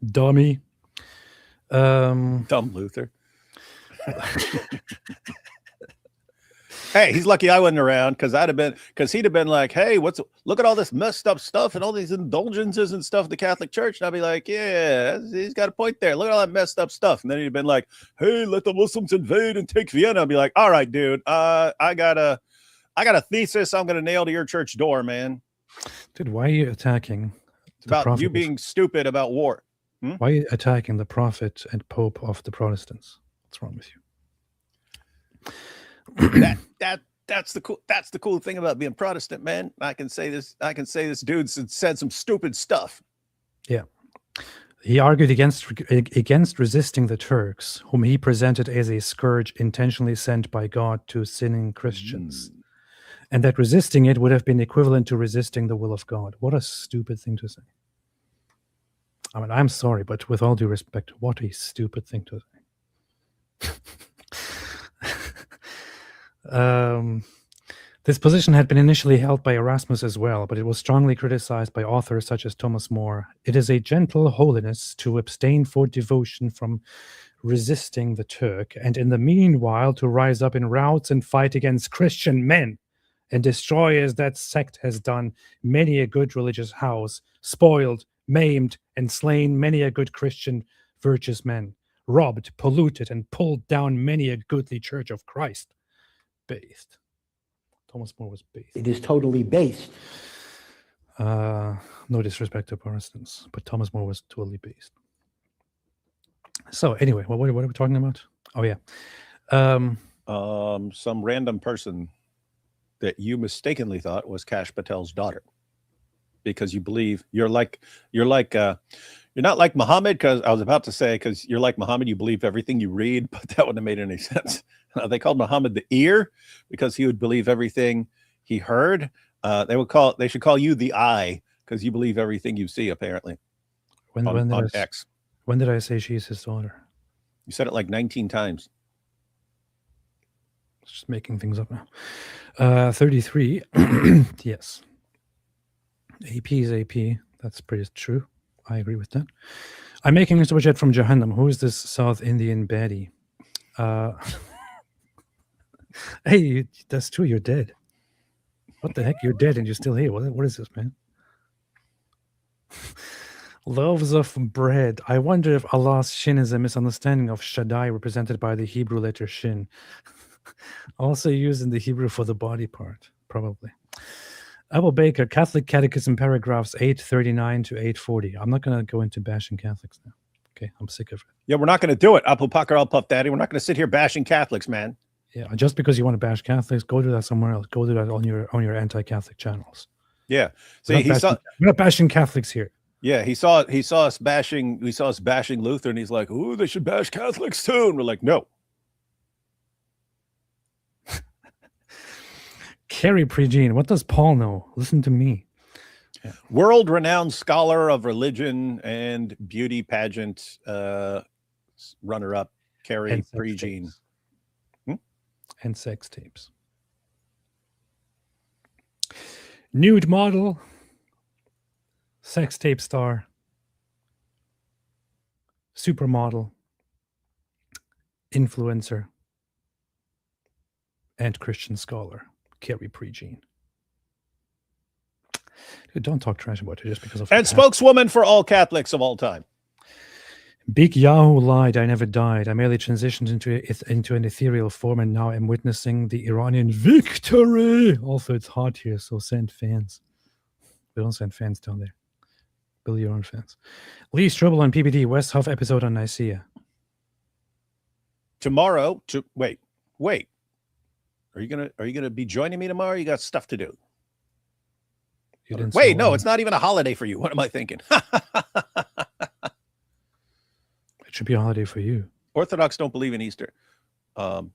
Dummy. Dumb Luther. Hey, he's lucky I wasn't around, because he'd have been like, hey, look at all this messed up stuff and all these indulgences and stuff in the Catholic Church. And I'd be like, yeah, he's got a point there. Look at all that messed up stuff. And then he'd have been like, hey, let the Muslims invade and take Vienna. I'd be like, all right, dude, I got a thesis I'm gonna nail to your church door, man. Dude, why are you attacking? It's about you being stupid about war. Why are you attacking the prophet and pope of the Protestants? What's wrong with you? That's the cool thing about being Protestant, man. I can say this dude said some stupid stuff. Yeah. He argued against resisting the Turks, whom he presented as a scourge intentionally sent by God to sinning Christians. And that resisting it would have been equivalent to resisting the will of God. What a stupid thing to say. I mean, I'm sorry, but with all due respect, what a stupid thing to say. This position had been initially held by Erasmus as well, but it was strongly criticized by authors such as Thomas More. It is a gentle holiness to abstain for devotion from resisting the Turk, and in the meanwhile to rise up in routs and fight against Christian men, and destroy, as that sect has done, many a good religious house, spoiled, maimed, and slain many a good Christian virtuous man, robbed, polluted, and pulled down many a goodly church of Christ. Based. Thomas More was based. It is totally based. No disrespect to Protestants, but Thomas More was totally based. So anyway, what are we talking about? Oh yeah. Some random person that you mistakenly thought was Kash Patel's daughter, because you believe you're not like Muhammad, because I was about to say, because you're like Muhammad, you believe everything you read, but that wouldn't have made any sense. They called Muhammad the ear because he would believe everything he heard. They should call you the eye because you believe everything you see, apparently. On X. When did I say she's his daughter? You said it like 19 times. Just making things up now. 33. Yes. AP is AP. That's pretty true. I agree with that. I'm making a super chat from Jahannam. Who is this South Indian baddie? Hey, that's true. You're dead. What the heck? You're dead and you're still here. What is this, man? Loaves of bread. I wonder if Allah's shin is a misunderstanding of Shaddai, represented by the Hebrew letter shin. Also used in the Hebrew for the body part, probably. Abel Baker, Catholic Catechism, paragraphs 839 to 840. I'm not going to go into bashing Catholics now. Okay, I'm sick of it. Yeah, we're not going to do it. Apu Pakar Al Puff Daddy. We're not going to sit here bashing Catholics, man. Yeah, just because you want to bash Catholics, go do that somewhere else. Go do that on your anti-Catholic channels. Yeah. See, we're not bashing Catholics here. Yeah, he saw us bashing Luther, and he's like, "Ooh, they should bash Catholics too." And we're like, "No." Carrie Pregene, what does Paul know? Listen to me. Yeah. World-renowned scholar of religion and beauty pageant runner-up, Carrie Pregene. And sex tapes. Nude model, sex tape star, supermodel, influencer, and Christian scholar, Carrie Pregene. Dude, don't talk trash about her just because of... And spokeswoman for all Catholics of all time. Big Yahoo lied. I never died. I merely transitioned into an ethereal form, and now I'm witnessing the Iranian victory. Also, it's hot here, so send fans. We don't send fans down there. Build your own fans. Lee Strobel on PBD. West Huff episode on Nicaea. Tomorrow. Wait. Are you gonna be joining me tomorrow? You got stuff to do. You didn't Wait, say no, why. it's not even a holiday for you. What am I thinking? It should be a holiday for you. Orthodox don't believe in Easter. Oh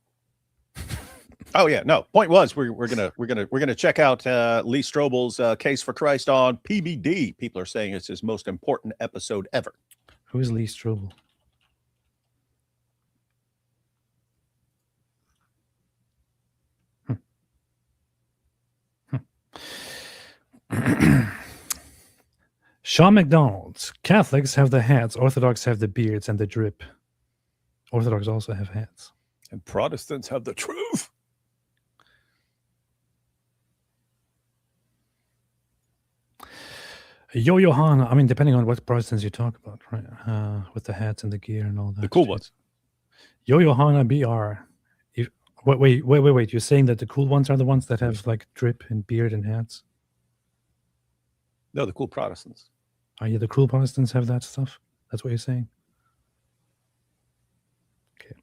yeah, no. Point was we're gonna check out Lee Strobel's Case for Christ on PBD. People are saying it's his most important episode ever. Who is Lee Strobel? Sean McDonald. Catholics have the hats. Orthodox have the beards and the drip. Orthodox also have hats. And Protestants have the truth. Yo Johanna. I mean, depending on what Protestants you talk about, right? With the hats and the gear and all that. The cool shit. ones. Yo Johanna BR. Wait. You're saying that the cool ones are the ones that have like drip and beard and hats? No, the cool Protestants. Are you the cool Protestants have that stuff? That's what you're saying? Okay.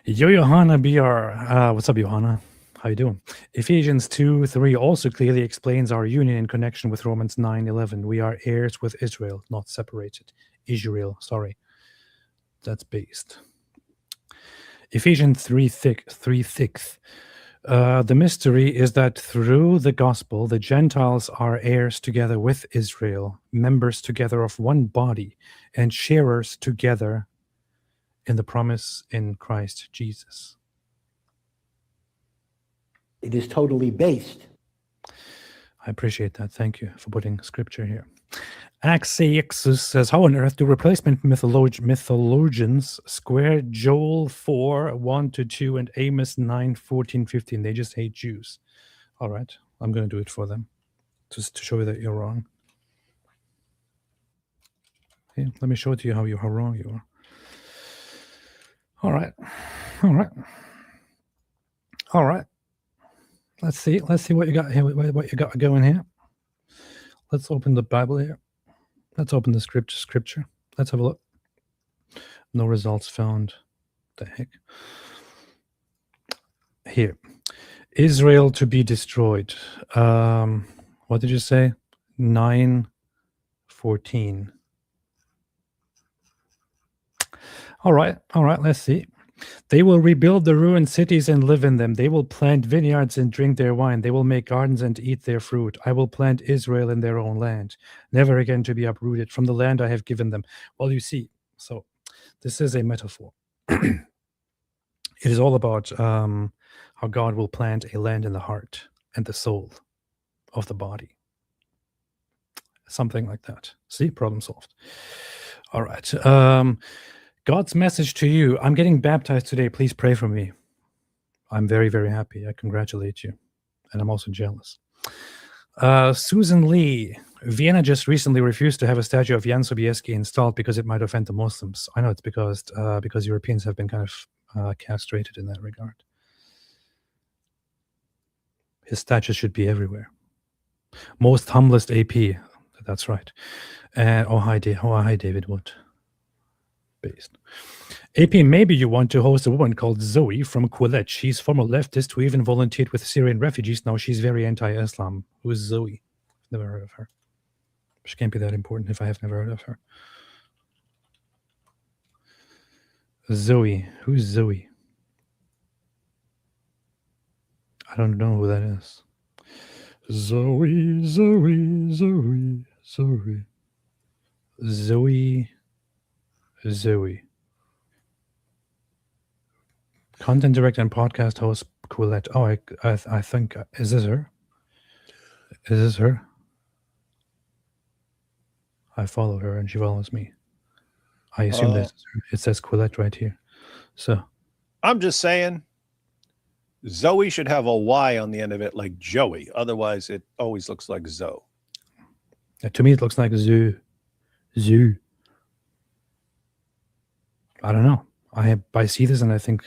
Yo Johanna BR. What's up, Johanna? How you doing? Ephesians 2:3 also clearly explains our union in connection with Romans 9:11. We are heirs with Israel, not separated. Israel, sorry. That's based. Ephesians 3:6. The mystery is that through the gospel, the Gentiles are heirs together with Israel, members together of one body, and sharers together in the promise in Christ Jesus. It is totally based. I appreciate that. Thank you for putting scripture here. Axeixus says, how on earth do replacement mythologians square Joel 4:1-2 and Amos 9:14-15? They just hate Jews. All right, I'm going to do it for them, just to show you that you're wrong. Here, let me show it to you how wrong you are. All right. Let's see what you got here. What you got going here. Let's open the Bible here. Let's open the scripture. Let's have a look. No results found. The heck? Here. Israel to be destroyed. What did you say? 9:14. All right. Let's see. They will rebuild the ruined cities and live in them. They will plant vineyards and drink their wine. They will make gardens and eat their fruit. I will plant Israel in their own land, never again to be uprooted from the land I have given them. Well, you see, so this is a metaphor. It is all about how God will plant a land in the heart and the soul of the body. Something like that. See, problem solved. All right. God's message to you. I'm getting baptized today. Please pray for me. I'm very, very happy. I congratulate you. And I'm also jealous. Susan Lee. Vienna just recently refused to have a statue of Jan Sobieski installed because it might offend the Muslims. I know it's because Europeans have been kind of castrated in that regard. His statue should be everywhere. Most humblest AP. That's right. And hi David Wood. Based. AP, maybe you want to host a woman called Zoe from Quillette. She's former leftist who even volunteered with Syrian refugees. Now she's very anti-Islam. Who is Zoe? Never heard of her. She can't be that important if I have never heard of her. Zoe. Who's Zoe? I don't know who that is. Zoe. Content director and podcast host Quillette. Oh, I think, is this her? I follow her and she follows me. I assume that it says Quillette right here. So I'm just saying, Zoe should have a Y on the end of it, like Joey. Otherwise, it always looks like Zoe. To me, it looks like Zoo. I don't know. I see this and I think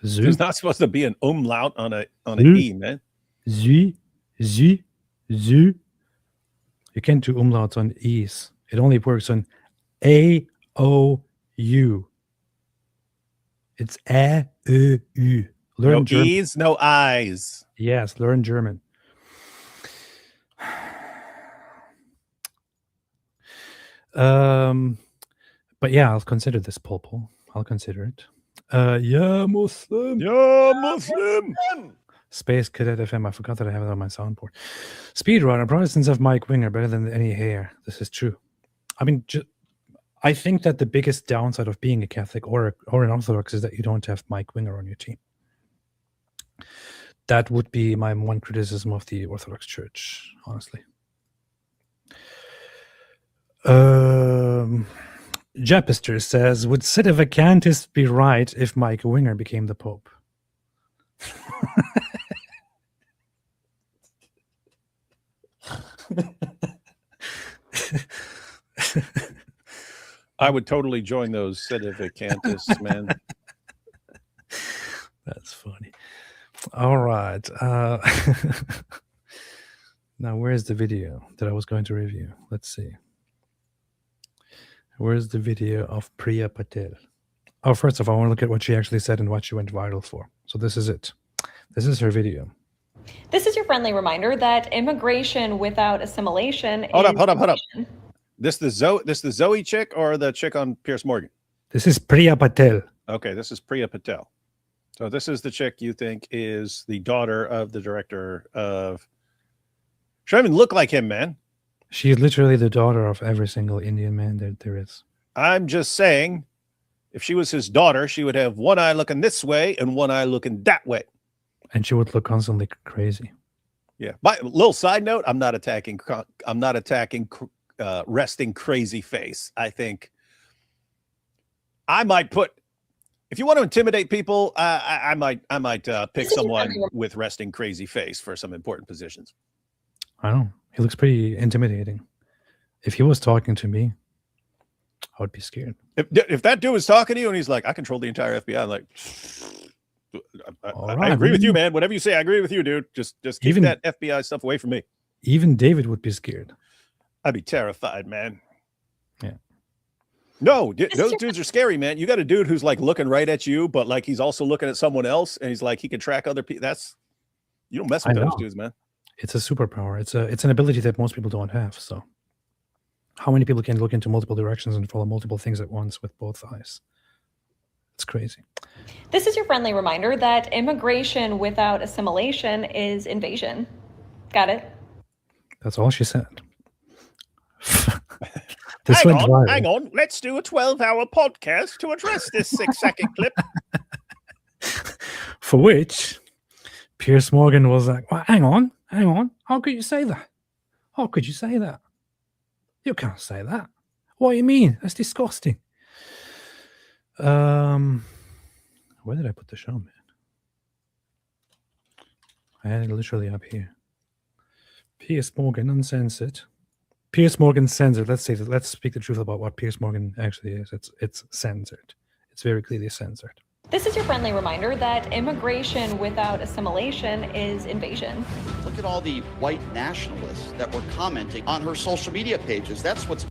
Zoo. There's not supposed to be an umlaut on an E, man. Zoo. You can't do umlauts on E's. It only works on A-O-U. It's A-O-U. Learn No German. E's, no I's. Yes, learn German. But yeah, I'll consider this, Paul. I'll consider it. Yeah, Muslim. Yeah, Muslim. Space Cadet FM. I forgot that I have it on my soundboard. Speedrunner. Protestants have Mike Winger better than any hair. This is true. I mean, I think that the biggest downside of being a Catholic or an Orthodox is that you don't have Mike Winger on your team. That would be my one criticism of the Orthodox Church, honestly. Jepister says, would Sedevacantis be right if Mike Winger became the Pope? I would totally join those Sedevacantists, man. That's funny. All right. Now, where's the video that I was going to review? Let's see. Where's the video of Priya Patel? Oh, first of all, I want to look at what she actually said and what she went viral for. So this is it. This is her video. This is your friendly reminder that immigration without assimilation Hold up. This the Zoe chick or the chick on Piers Morgan? This is Priya Patel. Okay, this is Priya Patel. So this is the chick you think is the daughter of the director of... She doesn't even look like him, man. She is literally the daughter of every single Indian man that there is. I'm just saying, if she was his daughter, she would have one eye looking this way and one eye looking that way. And she would look constantly crazy. Yeah. By little side note, I'm not attacking resting crazy face. I think I might put, if you want to intimidate people, I might pick someone with resting crazy face for some important positions. I don't know. He looks pretty intimidating. If he was talking to me, I would be scared. If that dude was talking to you and he's like, I control the entire FBI, I'm like, I agree with you, man. Whatever you say, I agree with you, dude. Just keep that FBI stuff away from me. Even David would be scared. I'd be terrified, man. Yeah. No, those dudes are scary, man. You got a dude who's like looking right at you, but like he's also looking at someone else, and he's like he can track other people. You don't mess with those dudes, man. It's a superpower. It's an ability that most people don't have. So, how many people can look into multiple directions and follow multiple things at once with both eyes? It's crazy. This is your friendly reminder that immigration without assimilation is invasion. Got it? That's all she said. Hang on. Let's do a 12-hour podcast to address this 6-second clip. For which Piers Morgan was like, well, hang on. How could you say that? How could you say that? You can't say that. What do you mean? That's disgusting. Where did I put the show, man? I had it literally up here. Piers Morgan Uncensored. Piers Morgan censored. Let's speak the truth about what Piers Morgan actually is. It's censored. It's very clearly censored. This is your friendly reminder that immigration without assimilation is invasion. Look at all the white nationalists that were commenting on her social media pages. That's what's...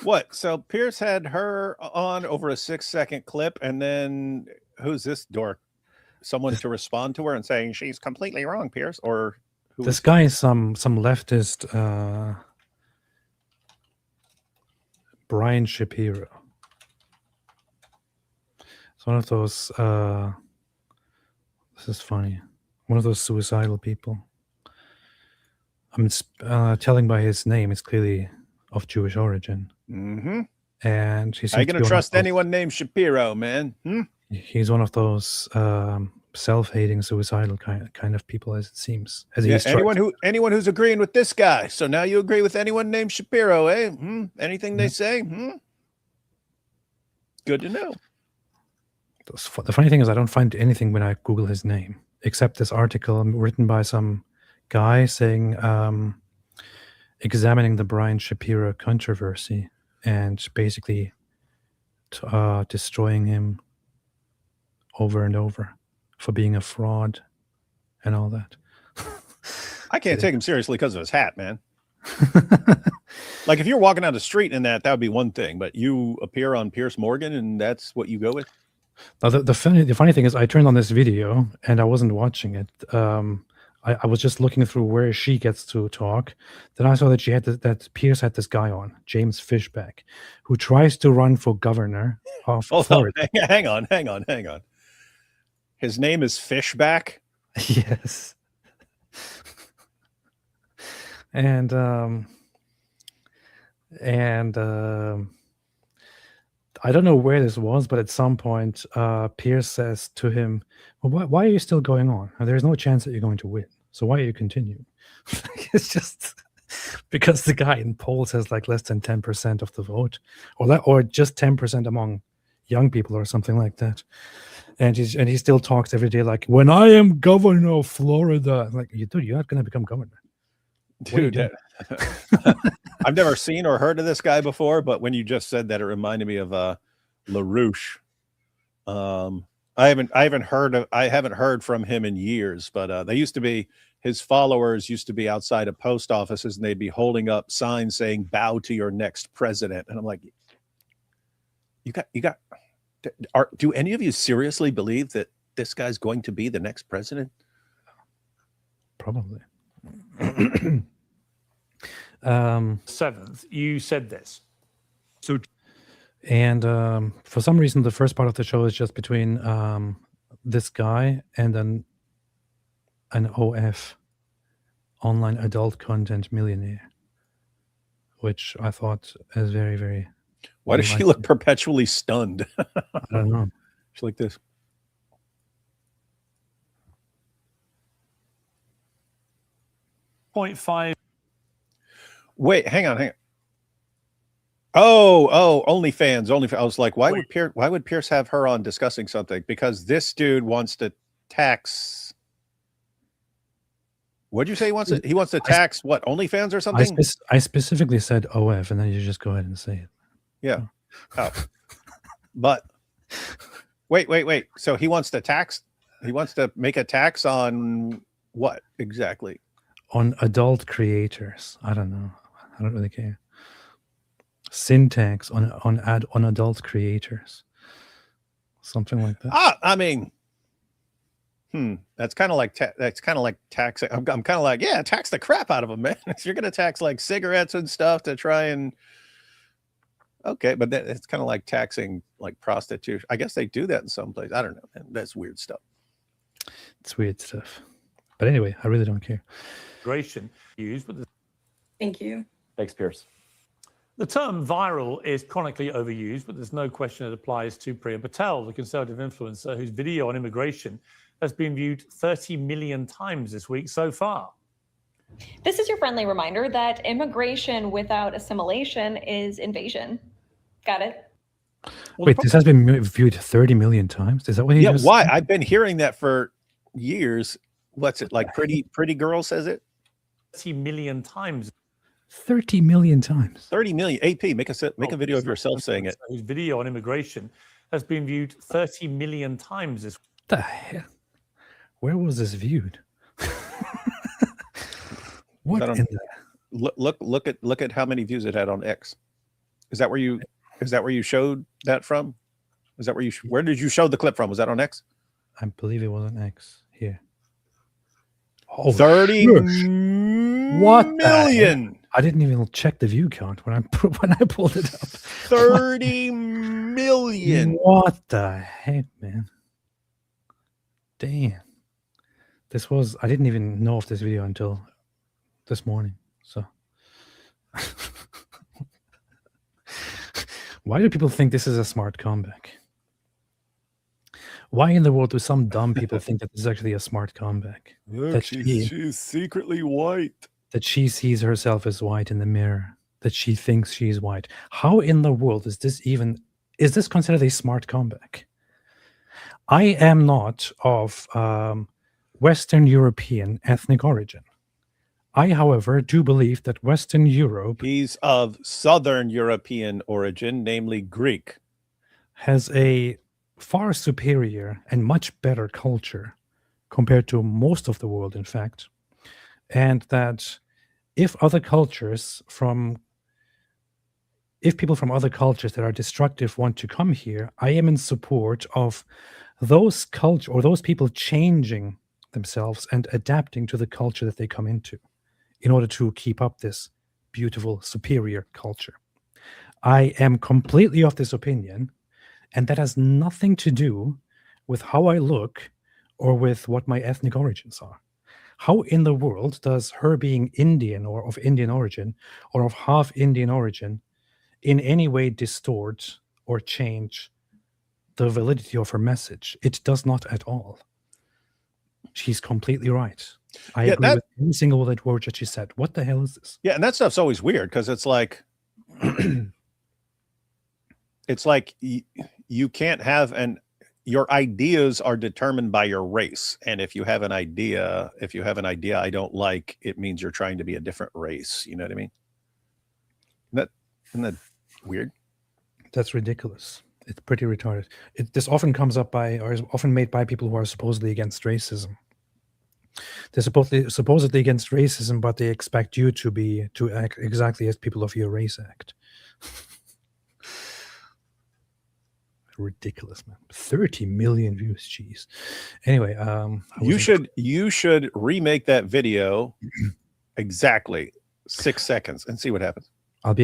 What? So Piers had her on over a 6-second clip, and then who's this dork? Someone to respond to her and saying she's completely wrong, Piers? Or who? This guy is some leftist Brian Shapiro. It's one of those this is funny. One of those suicidal people. I'm telling by his name, it's clearly of Jewish origin. Mm-hmm. And he's. Are you going to trust anyone named Shapiro, man? He's one of those self-hating, suicidal kind of people, as it seems. Anyone who's agreeing with this guy. So now you agree with anyone named Shapiro, eh? Anything they say? Good to know. The funny thing is, I don't find anything when I Google his name, except this article written by some guy saying, examining the Brian Shapiro controversy and basically destroying him over and over for being a fraud and all that. I can't take him seriously because of his hat, man. Like if you're walking down the street in that would be one thing, but you appear on Piers Morgan and that's what you go with? Now, the funny thing is I turned on this video and I wasn't watching it. I was just looking through where she gets to talk. Then I saw that she had that Piers had this guy on, James Fishback, who tries to run for governor of Hold up. Florida. Hang on. His name is Fishback. Yes. And I don't know where this was, but at some point, Piers says to him, "Well, why are you still going on? There's no chance that you're going to win. So why are you continuing?" It's just because the guy in polls has like less than 10% of the vote, or just 10% among young people, or something like that. And he still talks every day like, "When I am governor of Florida," like, dude, you're not going to become governor. Dude, I've never seen or heard of this guy before, but when you just said that, it reminded me of LaRouche. I haven't heard from him in years, but they used to be, his followers used to be outside of post offices, and they'd be holding up signs saying "Bow to your next president," and I'm like, do any of you seriously believe that this guy's going to be the next president? Probably. 7th, you said this. So, and for some reason, the first part of the show is just between this guy and an OF, online adult content millionaire, which I thought is very, very. Why does she look perpetually stunned? I don't know. She's like this. .5. Wait, hang on. Oh, OnlyFans. I was like, why would Piers have her on discussing something? Because this dude wants to tax. What'd you say he wants to? He wants to tax what? OnlyFans or something? I specifically said OF, and then you just go ahead and say it. Yeah. Oh. But wait. So he wants to tax. He wants to make a tax on what exactly? On adult creators. I don't know. I don't really care. Syntax on adult creators. Something like that. I mean, that's kind of like taxing. I'm kind of like, yeah, tax the crap out of them, man. If you're gonna tax like cigarettes and stuff to try and, okay, but it's kind of like taxing like prostitution. I guess they do that in some place. I don't know, man. That's weird stuff. It's weird stuff. But anyway, I really don't care. Used with the Thank you. Thanks, Piers. The term viral is chronically overused, but there's no question it applies to Priya Patel, the conservative influencer whose video on immigration has been viewed 30 million times this week so far. This is your friendly reminder that immigration without assimilation is invasion. Got it? Well, Wait, this has been viewed 30 million times? Is that what he just Why? said? I've been hearing that for years. What's it like? Pretty girl says it. 30 million times. 30 million times. 30 million. AP, make a video of yourself saying it. Whose video on immigration has been viewed 30 million times this week. What the hell? Where was this viewed? What in the... Look at how many views it had on X. Is that where you showed that from? Is that where did you show the clip from? Was that on X? I believe it was on X. Here. Oh, 30 what million. I didn't even check the view count when I pulled it up. 30 million. What the heck, man? Damn. I didn't even know of this video until this morning. So why do people think this is a smart comeback? Why in the world do some dumb people think that this is actually a smart comeback? Look, she's secretly white. That she sees herself as white in the mirror. That she thinks she's white. How in the world is this considered a smart comeback? I am not of Western European ethnic origin. I, however, do believe that Western Europe... He's of Southern European origin, namely Greek. ...has a far superior and much better culture compared to most of the world, in fact. And that if people from other cultures that are destructive want to come here, I am in support of those culture or those people changing themselves and adapting to the culture that they come into in order to keep up this beautiful, superior culture. I am completely of this opinion, and that has nothing to do with how I look or with what my ethnic origins are. How in the world does her being Indian or of Indian origin or of half Indian origin in any way distort or change the validity of her message? It does not at all. She's completely right. I Yeah, agree that- with every single word that she said. What the hell is this? Yeah, and that stuff's always weird because it's like it's like you can't have your ideas are determined by your race, and if you have an idea I don't like, it means you're trying to be a different race. You know what I mean? Isn't that weird? That's ridiculous. It's pretty retarded. This often comes up by, or is often made by people who are supposedly against racism. They're supposedly against racism, but they expect you to act exactly as people of your race act. Ridiculous, man. 30 million views, jeez. Anyway, you should remake that video exactly 6 seconds and see what happens. I'll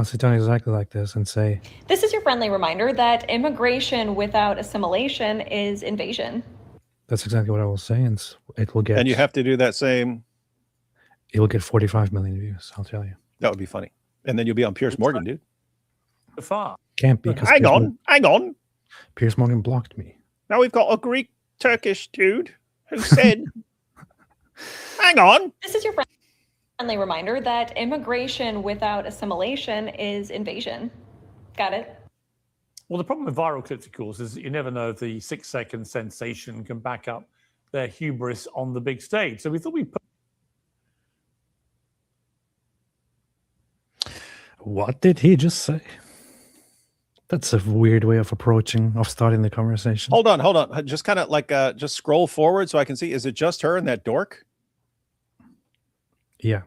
sit down exactly like this and say, This is your friendly reminder that immigration without assimilation is invasion. that's exactly what I will say, and it will get. And you have to do that same. It will get 45 million views. I'll tell you. That would be funny. And then you'll be on Piers Morgan, dude. Far. Can't be because Hang on. Piers Morgan blocked me. Now we've got a Greek Turkish dude who said, hang on. This is your friendly reminder that immigration without assimilation is invasion. Got it? Well, the problem with viral clips, of course, is that you never know if the 6-second sensation can back up their hubris on the big stage. So we thought we'd put. What did he just say? That's a weird way of starting the conversation. Hold on. Just kind of like, just scroll forward so I can see. Is it just her and that dork? Yeah.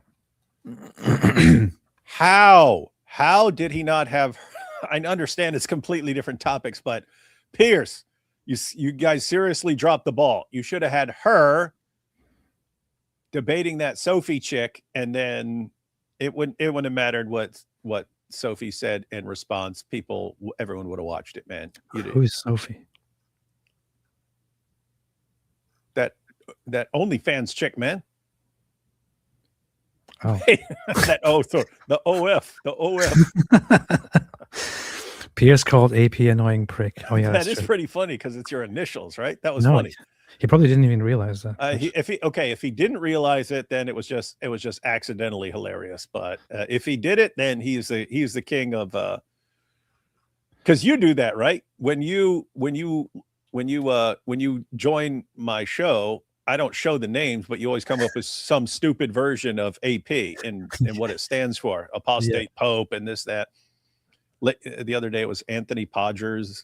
How did he not have? I understand it's completely different topics, but Piers, you guys seriously dropped the ball. You should have had her debating that Sophie chick, and then it wouldn't have mattered what Sophie said in response. Everyone would have watched it, man. Who is Sophie? That OnlyFans chick, man. Oh. The OF. Piers called AP annoying prick. Oh yeah, that is pretty funny because it's your initials, right? That was no, funny. He probably didn't even realize that. If he didn't realize it, then it was just accidentally hilarious. But if he did it, then he's the king of. Because you do that, right? When you join my show, I don't show the names, but you always come up with some stupid version of AP and what it stands for, apostate pope and this, that. The other day it was Anthony Podgers.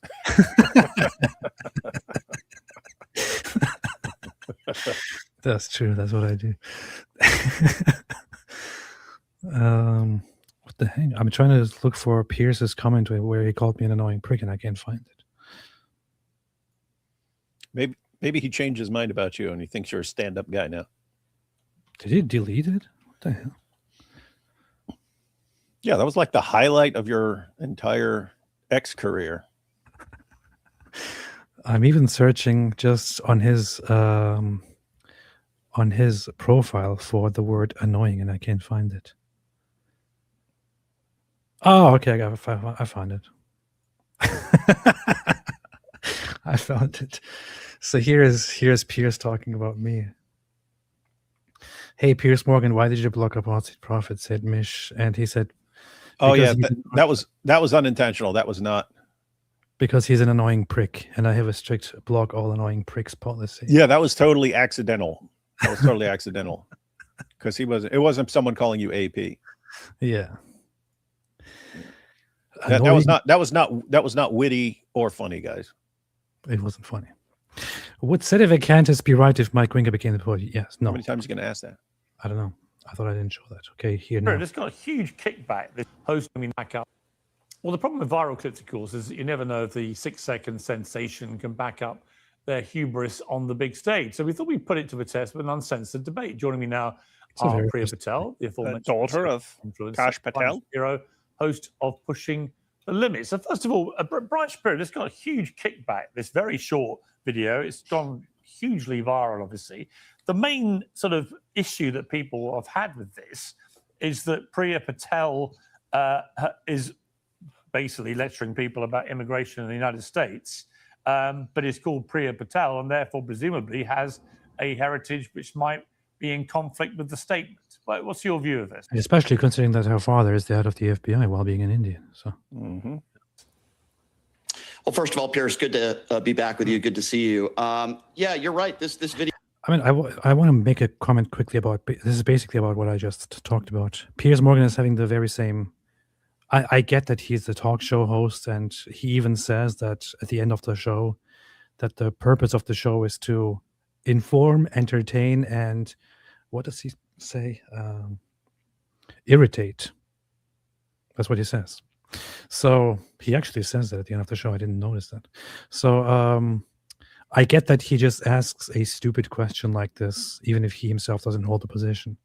That's true. That's what I do. What the heck? I'm trying to look for Pierce's comment where he called me an annoying prick and I can't find it. Maybe he changed his mind about you and he thinks you're a stand-up guy now. Did he delete it? What the hell? Yeah, that was like the highlight of your entire X career. I'm even searching just on his profile for the word annoying and I can't find it. Oh, okay, I found it. I found it. So here's Piers talking about me. Hey, Piers Morgan, why did you block Apostate Prophet? Said Mish, and he said, "Oh yeah, that was unintentional. That was not because he's an annoying prick, and I have a strict block all annoying pricks policy." Yeah, that was totally accidental. That was totally accidental because it wasn't someone calling you AP. Yeah. That was not witty or funny, guys. It wasn't funny. Would Sedivik Cantus be right if Mike Winger became the party? Yes. No. How many times are you going to ask that? I don't know. I thought I didn't show that. Okay, here now. It's got a huge kickback. This post coming back up. Well, the problem with viral clips, of course, is that you never know if the 6-second sensation can back up their hubris on the big stage. So we thought we'd put it to a test with an uncensored debate. Joining me now a are very Priya interesting Patel, the aforementioned daughter of influencer, Kash Patel. Hero, host of Pushing the Limits. So first of all, Bright Spirit, this got a huge kickback, this very short video. It's gone hugely viral, obviously. The main sort of issue that people have had with this is that Priya Patel is basically lecturing people about immigration in the United States, but is called Priya Patel and therefore presumably has a heritage which might be in conflict with the statement. But what's your view of this? And especially considering that her father is the head of the FBI while being in India. So. Mm-hmm. Well, first of all, Piers, good to be back with you. Good to see you. Yeah, you're right. This video. I mean, I want to make a comment quickly about, this is basically about what I just talked about. Piers Morgan is having the very same, I get that he's the talk show host, and he even says that at the end of the show, that the purpose of the show is to inform, entertain, and what does he say? Irritate. That's what he says. So he actually says that at the end of the show. I didn't notice that. So I get that he just asks a stupid question like this, even if he himself doesn't hold the position,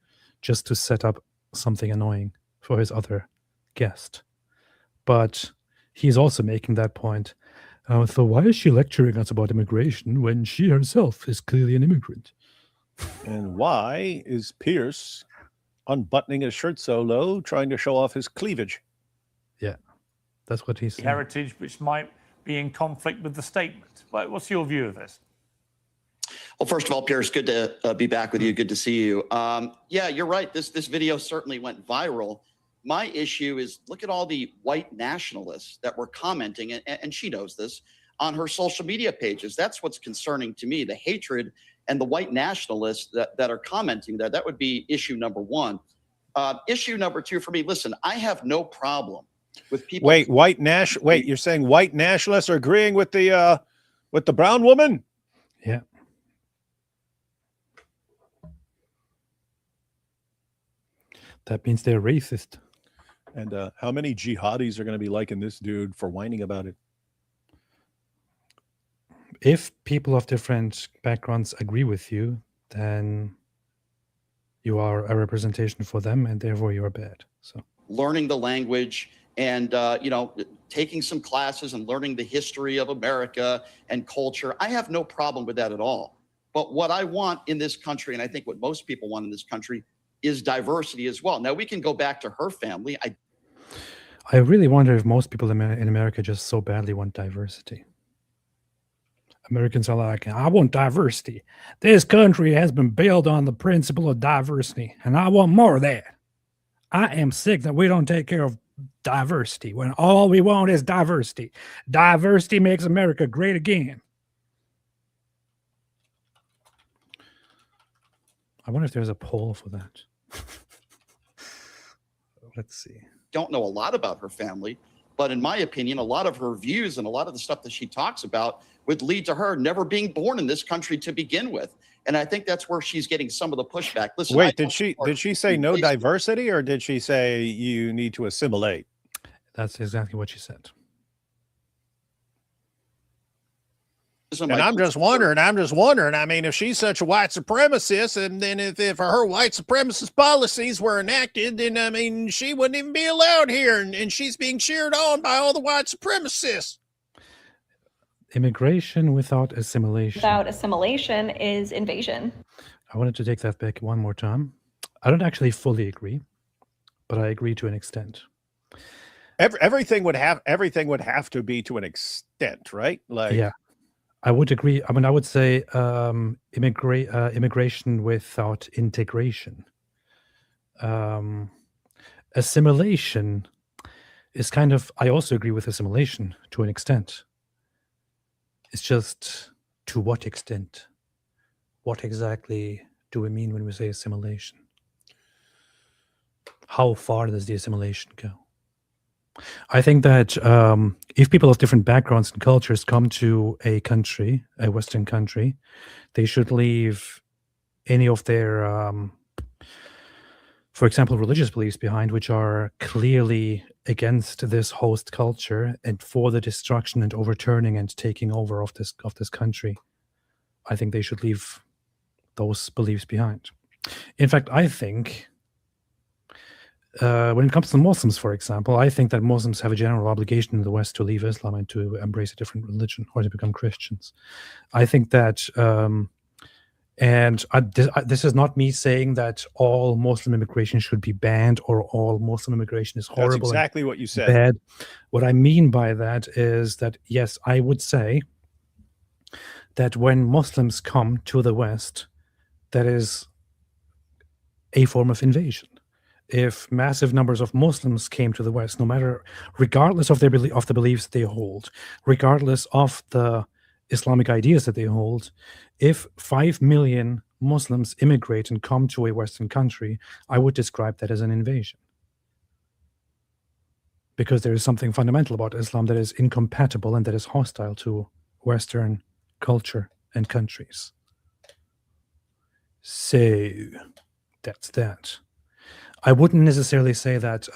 just to set up something annoying for his other guest. But he's also making that point. So why is she lecturing us about immigration when she herself is clearly an immigrant? And why is Piers unbuttoning his shirt so low, trying to show off his cleavage? Yeah, that's what he's saying. Heritage which might be in conflict with the statement. But what's your view of this? Well, first of all, Piers, good to be back with you. Good to see you. Yeah, you're right. This video certainly went viral. My issue is, look at all the white nationalists that were commenting, and she knows this, on her social media pages. That's what's concerning to me, the hatred and the white nationalists that are commenting there. That would be issue number one. Issue number two for me, listen, I have no problem with people. Wait, you're saying white nationalists are agreeing with the brown woman? Yeah. That means they're racist. And how many jihadis are going to be liking this dude for whining about it? If people of different backgrounds agree with you, then you are a representation for them, and therefore you are bad. So learning the language and taking some classes and learning the history of America and culture, I have no problem with that at all. But what I want in this country, and I think what most people want in this country, is diversity as well. Now we can go back to her family. I really wonder if most people in America just so badly want diversity. Americans are like, I want diversity. This country has been built on the principle of diversity, and I want more of that. I am sick that we don't take care of diversity when all we want is diversity. Diversity makes America great again. I wonder if there's a poll for that. Let's see. Don't know a lot about her family, but in my opinion, a lot of her views and a lot of the stuff that she talks about would lead to her never being born in this country to begin with. And I think that's where she's getting some of the pushback. Listen, wait, did she say no diversity, or did she say you need to assimilate? That's exactly what she said. And I'm just wondering, I mean, if she's such a white supremacist, and then if her white supremacist policies were enacted, then, I mean, she wouldn't even be allowed here, and she's being cheered on by all the white supremacists. Immigration without assimilation. Without assimilation is invasion. I wanted to take that back one more time. I don't actually fully agree, but I agree to an extent. Everything would have to be to an extent, right? Like, yeah. I would agree. I mean, I would say immigration without integration. Assimilation is kind of, I also agree with assimilation to an extent. It's just to what extent? What exactly do we mean when we say assimilation? How far does the assimilation go? I think that if people of different backgrounds and cultures come to a country, a Western country, they should leave any of their, for example, religious beliefs behind, which are clearly against this host culture and for the destruction and overturning and taking over of this country. I think they should leave those beliefs behind. In fact, I think when it comes to Muslims, for example, I think that Muslims have a general obligation in the West to leave Islam and to embrace a different religion or to become Christians. I think that, this is not me saying that all Muslim immigration should be banned or all Muslim immigration is horrible. That's exactly what you said. Bad. What I mean by that is that, yes, I would say that when Muslims come to the West, that is a form of invasion. If massive numbers of Muslims came to the West, regardless of of the beliefs they hold, regardless of the Islamic ideas that they hold, if 5 million Muslims immigrate and come to a Western country, I would describe that as an invasion. Because there is something fundamental about Islam that is incompatible and that is hostile to Western culture and countries. So that's that. I wouldn't necessarily say that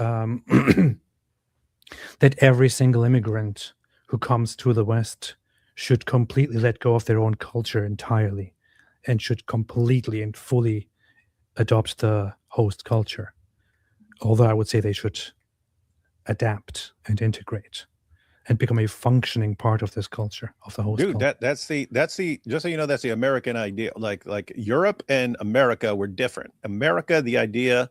that every single immigrant who comes to the West should completely let go of their own culture entirely and should completely and fully adopt the host culture. Although I would say they should adapt and integrate and become a functioning part of this culture, of the host Dude, culture. that's the just so you know, that's the American idea. Like Europe and America were different. America, the idea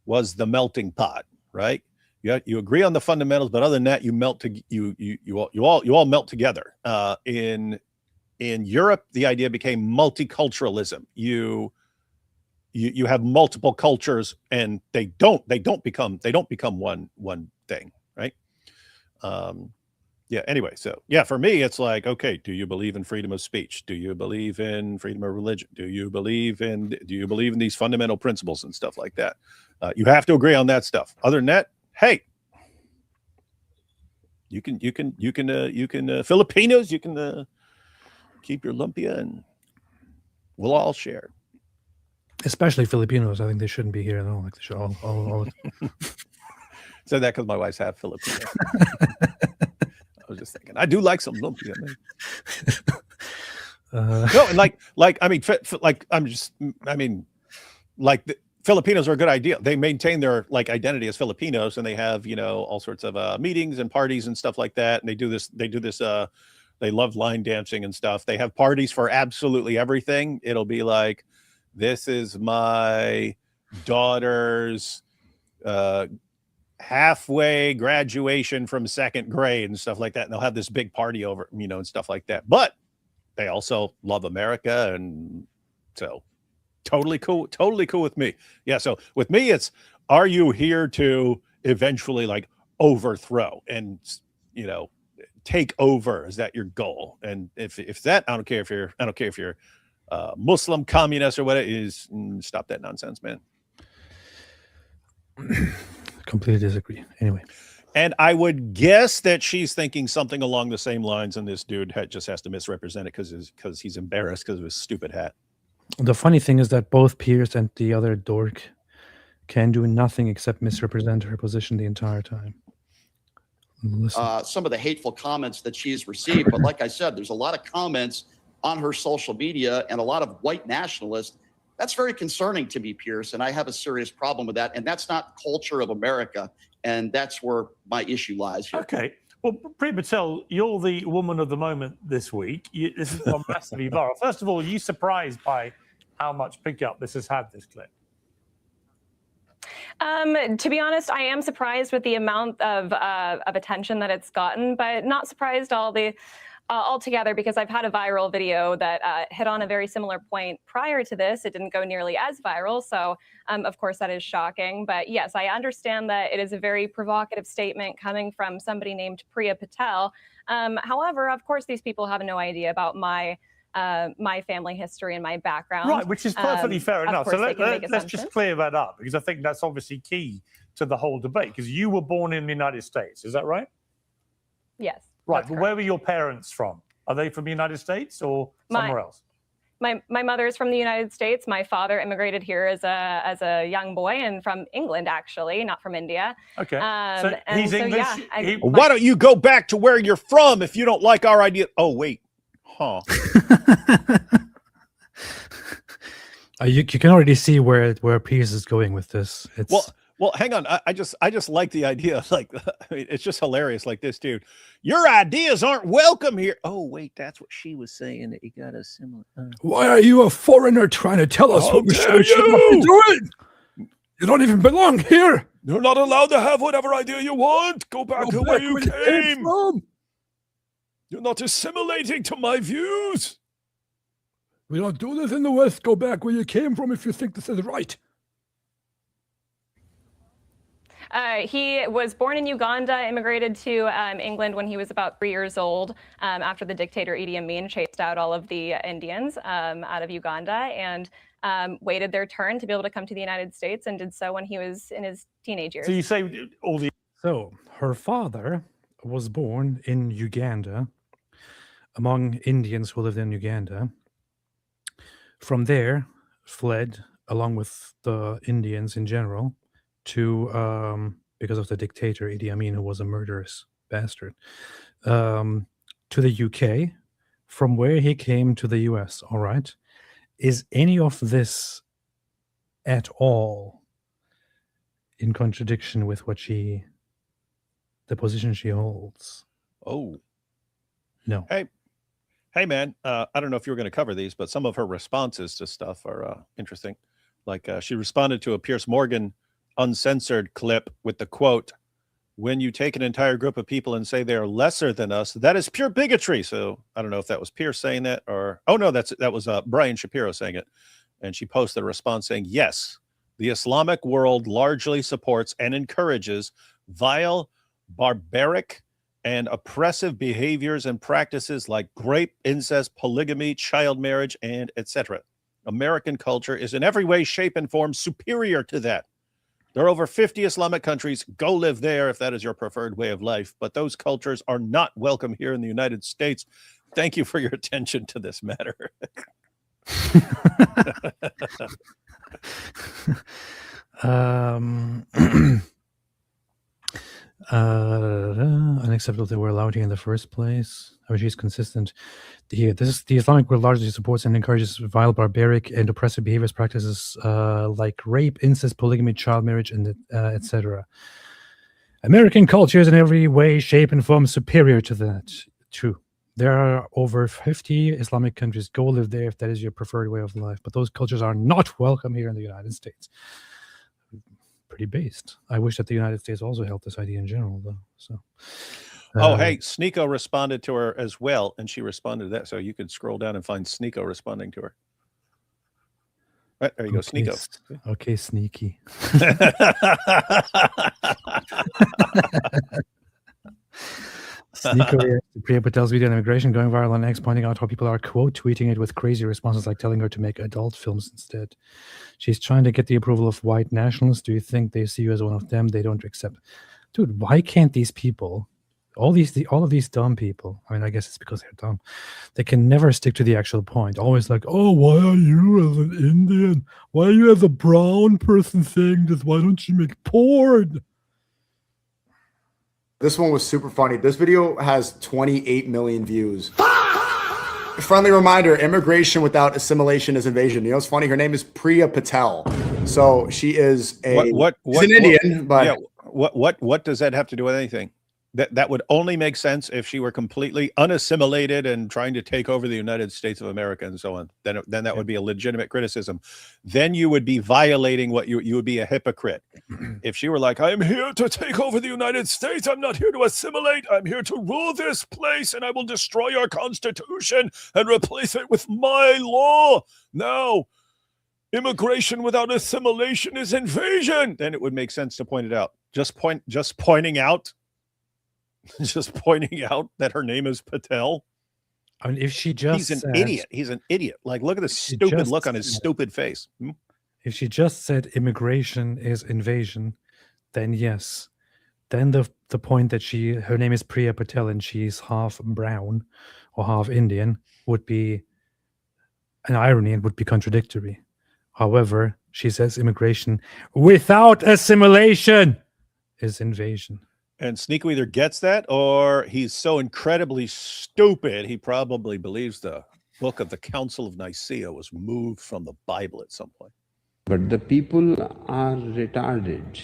was the melting pot, right? You agree on the fundamentals, but other than that, you all melt together. In Europe, the idea became multiculturalism. You have multiple cultures, and they don't become one thing, right? Yeah. Anyway, so yeah, for me, it's like, okay, do you believe in freedom of speech? Do you believe in freedom of religion? Do you believe in these fundamental principles and stuff like that? You have to agree on that stuff. Other than that, hey, you can Filipinos, you can keep your lumpia, and we'll all share. Especially Filipinos, I think they shouldn't be here at all. Like they should all Said that because my wife's half Filipino. I was just thinking, I do like some lumpia, man. No, and the Filipinos are a good idea. They maintain their identity as Filipinos, and they have all sorts of meetings and parties and stuff like that. And they do this. They love line dancing and stuff. They have parties for absolutely everything. It'll be like, this is my daughter's halfway graduation from second grade and stuff like that. And they'll have this big party over, and stuff like that. But they also love America. And so totally cool with me. Yeah. So with me, it's, are you here to eventually overthrow and, take over? Is that your goal? And if that, I don't care if you're Muslim, communist, or what it is, stop that nonsense, man. completely disagree. Anyway. And I would guess that she's thinking something along the same lines, and this dude just has to misrepresent it because he's embarrassed because of his stupid hat. The funny thing is that both Piers and the other dork can do nothing except misrepresent her position the entire time. Some of the hateful comments that she's received, but like I said, there's a lot of comments on her social media and a lot of white nationalists. That's very concerning to me, Piers, and I have a serious problem with that. And that's not culture of America, and that's where my issue lies here. Okay. Well, Priya Patel, you're the woman of the moment this week. This has gone massively viral. First of all, are you surprised by how much pickup this has had, this clip? To be honest, I am surprised with the amount of attention that it's gotten, but not surprised altogether, because I've had a viral video that hit on a very similar point prior to this. It didn't go nearly as viral, so of course that is shocking. But yes, I understand that it is a very provocative statement coming from somebody named Priya Patel. However, of course, these people have no idea about my family history and my background. Right, which is perfectly fair enough. So let's just clear that up, because I think that's obviously key to the whole debate, because you were born in the United States. Is that right? Yes. Right, but where were your parents from? Are they from the United States or somewhere else? My mother is from the United States. My father immigrated here as a young boy, and from England, actually, not from India. Okay. So he's English. Yeah, why don't you go back to where you're from if you don't like our idea? Oh, wait. Huh. You can already see where Piers is going with this. It's Well, hang on. I just like the idea. Like, I mean, it's just hilarious. Like this dude, your ideas aren't welcome here. Oh, wait, that's what she was saying. That you got a similar. why are you a foreigner trying to tell us what we should and should not be doing? You don't even belong here. You're not allowed to have whatever idea you want. Go back to where you came. from. You're not assimilating to my views. We don't do this in the West. Go back where you came from if you think this is right. He was born in Uganda, immigrated to England when he was about 3 years old after the dictator Idi Amin chased out all of the Indians out of Uganda and waited their turn to be able to come to the United States and did so when he was in his teenage years. So you say all the So her father was born in Uganda among Indians who lived in Uganda. From there, fled along with the Indians in general to because of the dictator Idi Amin, who was a murderous bastard, to the UK, from where he came to the US. All right, is any of this at all in contradiction with what the position she holds? Oh, No. hey, man. I don't know if you were going to cover these, but some of her responses to stuff are interesting. Like she responded to a Piers Morgan uncensored clip with the quote, "When you take an entire group of people and say they are lesser than us, that is pure bigotry." So I don't know if that was Piers saying that or, oh no, that was Brian Shapiro saying it. And she posted a response saying, "Yes, the Islamic world largely supports and encourages vile, barbaric, and oppressive behaviors and practices like rape, incest, polygamy, child marriage, and etc. American culture is in every way, shape, and form superior to that. There are over 50 Islamic countries. Go live there if that is your preferred way of life. But those cultures are not welcome here in the United States. Thank you for your attention to this matter." Unacceptable they were allowed here in the first place. I mean, she's consistent. The Islamic world largely supports and encourages vile, barbaric, and oppressive behaviors, practices like rape, incest, polygamy, child marriage, and etc. American culture is in every way, shape, and form superior to that. True. There are over 50 Islamic countries. Go live there if that is your preferred way of life. But those cultures are not welcome here in the United States. Pretty based. I wish that the United States also held this idea in general, though. So, oh, hey, Sneeko responded to her as well, and she responded to that. So you could scroll down and find Sneeko responding to her. Right, there you go, Sneeko. Okay, sneaky. Sneeko reacts to Priya Patel's video on immigration going viral on X, pointing out how people are quote tweeting it with crazy responses like telling her to make adult films instead. She's trying to get the approval of white nationalists. Do you think they see you as one of them? They don't accept. Dude, why can't these people, all of these dumb people, I mean, I guess it's because they're dumb, they can never stick to the actual point. Always like, oh, why are you as an Indian? Why are you as a brown person saying this? Why don't you make porn? This one was super funny. This video has 28 million views. Friendly reminder, immigration without assimilation is invasion. You know what's funny? Her name is Priya Patel. So she is she's an Indian, but yeah, what does that have to do with anything? That would only make sense if she were completely unassimilated and trying to take over the United States of America and so on. Then that would be a legitimate criticism. Then you would be violating what you would be a hypocrite. If she were like, "I'm here to take over the United States. I'm not here to assimilate. I'm here to rule this place, and I will destroy our Constitution and replace it with my law." Now, immigration without assimilation is invasion. Then it would make sense to point it out. Just pointing out that her name is Patel. I mean, if she just He's an idiot. He's an idiot. Like, look at the stupid look on his stupid face. If she just said immigration is invasion, then yes. Then the point that her name is Priya Patel and she's half brown or half Indian would be an irony and would be contradictory. However, she says immigration without assimilation is invasion. And Sneeko either gets that or he's so incredibly stupid he probably believes the book of the Council of Nicaea was moved from the Bible at some point. But the people are retarded.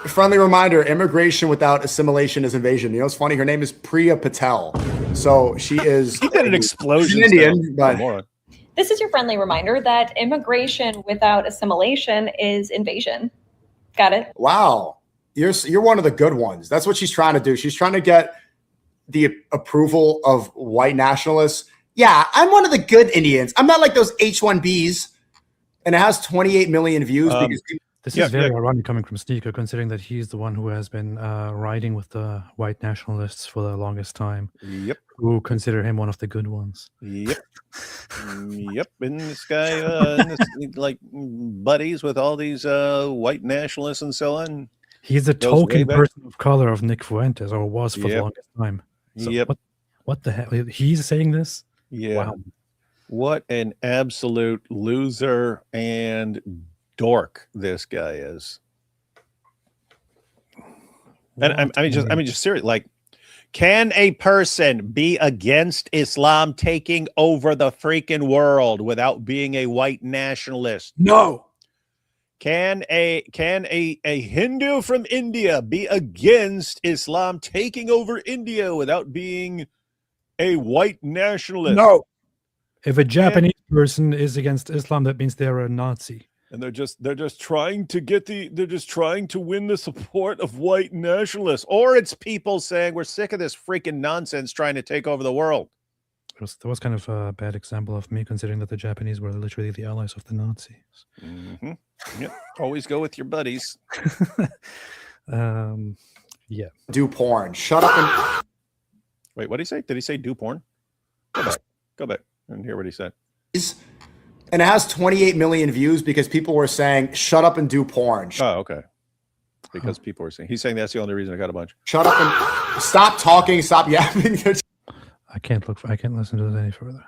Friendly reminder, immigration without assimilation is invasion. You know, it's funny. Her name is Priya Patel. So she is He did an explosion. she's Indian, but This is your friendly reminder that immigration without assimilation is invasion. Got it? wow, you're one of the good ones. That's what she's trying to do. She's trying to get the approval of white nationalists. Yeah, I'm one of the good Indians. I'm not like those H-1Bs. And it has 28 million views because people. This is very ironic coming from Sneaker, considering that he's the one who has been riding with the white nationalists for the longest time. Yep. Who consider him one of the good ones. Yep. Yep. And this guy, like buddies with all these white nationalists and so on. He's the Goes way token back. person of color of Nick Fuentes, or was for the Yep. longest time. So Yep. What the hell? He's saying this? Yeah. Wow. What an absolute loser and dork this guy is. And I mean, just serious. Like, can a person be against Islam taking over the freaking world without being a white nationalist? No. Can a Hindu from India be against Islam taking over India without being a white nationalist? No. If a Japanese person is against Islam, that means they're a Nazi. And they're just trying to win the support of white nationalists. Or it's people saying we're sick of this freaking nonsense trying to take over the world. That was kind of a bad example of me, considering that the Japanese were literally the allies of the Nazis. Mm-hmm. Yep. Always go with your buddies. Yeah. Do porn. Shut up and Wait, what did he say? Did he say do porn? Go back and hear what he said. and it has 28 million views because people were saying, shut up and do porn. Oh, okay. Because people were saying, he's saying that's the only reason I got a bunch. Shut up and stop talking, stop yapping. I can't listen to this any further.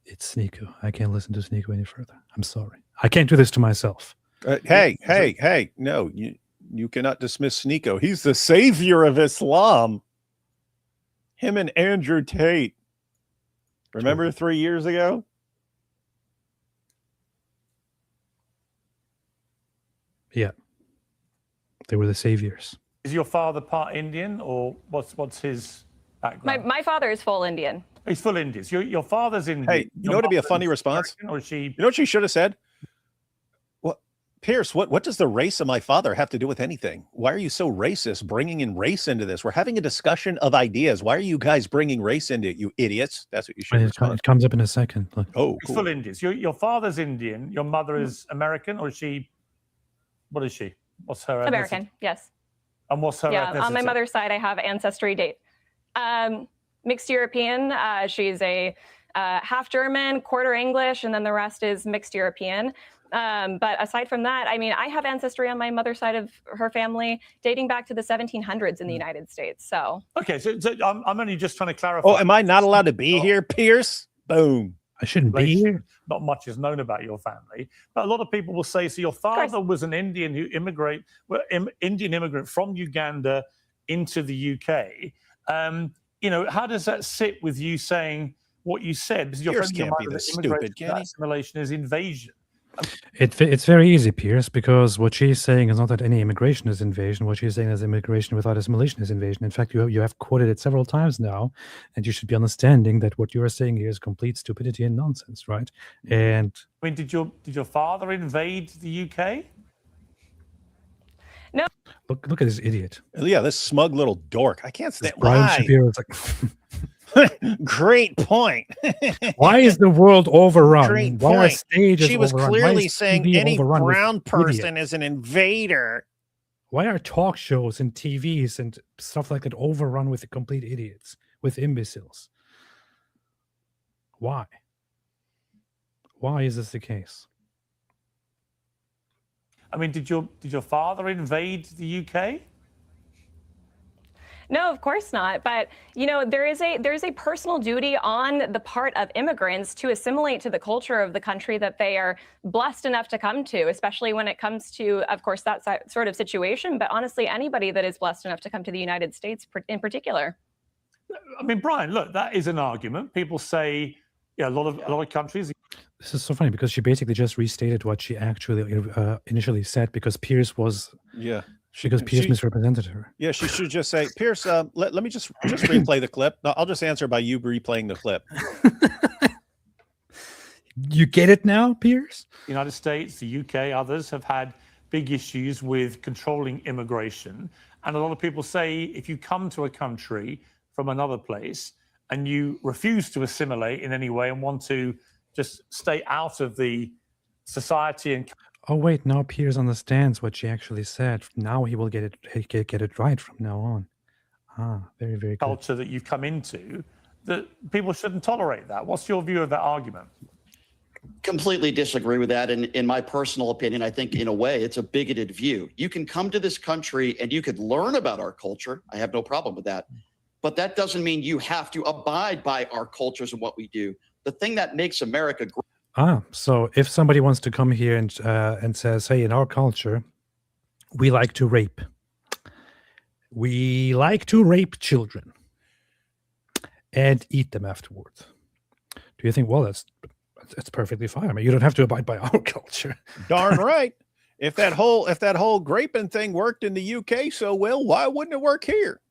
It's Sneeko. I can't listen to Sneeko any further. I'm sorry. I can't do this to myself. Hey. No, you cannot dismiss Sneeko. He's the savior of Islam. Him and Andrew Tate. Remember 3 years ago? Yeah. They were the saviors. Is your father part Indian, or what's his background? My father is full Indian. He's full Indian. So your father's Indian. Hey, you know what would be a funny response? Or is she? You know what she should have said? What, Piers, what does the race of my father have to do with anything? Why are you so racist, bringing in race into this? We're having a discussion of ideas. Why are you guys bringing race into it, you idiots? That's what you should respond. It comes up in a second. Look. Oh, He's cool. full Indian. So your father's Indian. Your mother is American, or is she? What is she? What's her ethnicity? American, yes. And what's her Yeah, ethnicity? on my mother's side, I have ancestry date. Mixed European. She's a half German, quarter English, and then the rest is mixed European. But aside from that, I mean, I have ancestry on my mother's side of her family dating back to the 1700s in the United States. So Okay, so I'm only just trying to clarify. Oh, am I not allowed to be here, Pierce? Boom. I shouldn't be here. Not much is known about your family, but a lot of people will say, so your father was an Indian Indian immigrant from Uganda into the UK. You know, how does that sit with you saying what you said? Because your Pierce friend can't be this stupid, can he? assimilation is invasion. It's very easy, Piers, because what she's saying is not that any immigration is invasion. What she's saying is immigration without assimilation is invasion. In fact, you have quoted it several times now, and you should be understanding that what you are saying here is complete stupidity and nonsense, right? And I mean, did your father invade the UK? look at this idiot. Yeah, this smug little dork. I can't stand. Brian Why? Shapiro is like, Great point. why is the world overrun? Great Why are point. stages She was overrun? Why clearly is saying TV any overrun with brown idiots? person is an invader. Why are talk shows and TVs and stuff like that overrun with complete idiots, with imbeciles? Why? Why is this the case? I mean, did your father invade the UK? no, of course not. But you know, there is a personal duty on the part of immigrants to assimilate to the culture of the country that they are blessed enough to come to, especially when it comes to, of course, that sort of situation. But honestly, anybody that is blessed enough to come to the United States in particular. I mean, Brian, look, that is an argument. People say, yeah, a lot of countries. This is so funny because she basically just restated what she actually initially said because Piers was because Piers misrepresented her. Yeah, she should just say, Piers, let me just replay the clip. No, I'll just answer by you replaying the clip. You get it now, Piers? The United States, the UK, others have had big issues with controlling immigration. And a lot of people say if you come to a country from another place and you refuse to assimilate in any way and want to just stay out of the society and oh wait, now Piers understands what she actually said. Now he will get it right from now on. Ah, very, very good. Culture that you've come into, that people shouldn't tolerate that. What's your view of that argument? Completely disagree with that. And in my personal opinion, I think in a way it's a bigoted view. You can come to this country and you could learn about our culture. I have no problem with that. But that doesn't mean you have to abide by our cultures and what we do. The thing that makes America great. So if somebody wants to come here and says, hey, in our culture, we like to rape. We like to rape children and eat them afterwards. Do you think, well, that's perfectly fine. I mean, you don't have to abide by our culture. Darn right. If that whole graping thing worked in the UK so well, why wouldn't it work here?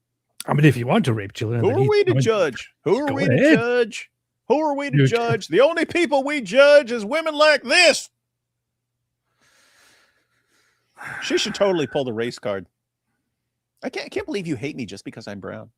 I mean, if you want to rape children, who are we to judge? Who are we to judge? Who are we to judge? The only people we judge is women like this. She should totally pull the race card. I can't believe you hate me just because I'm brown.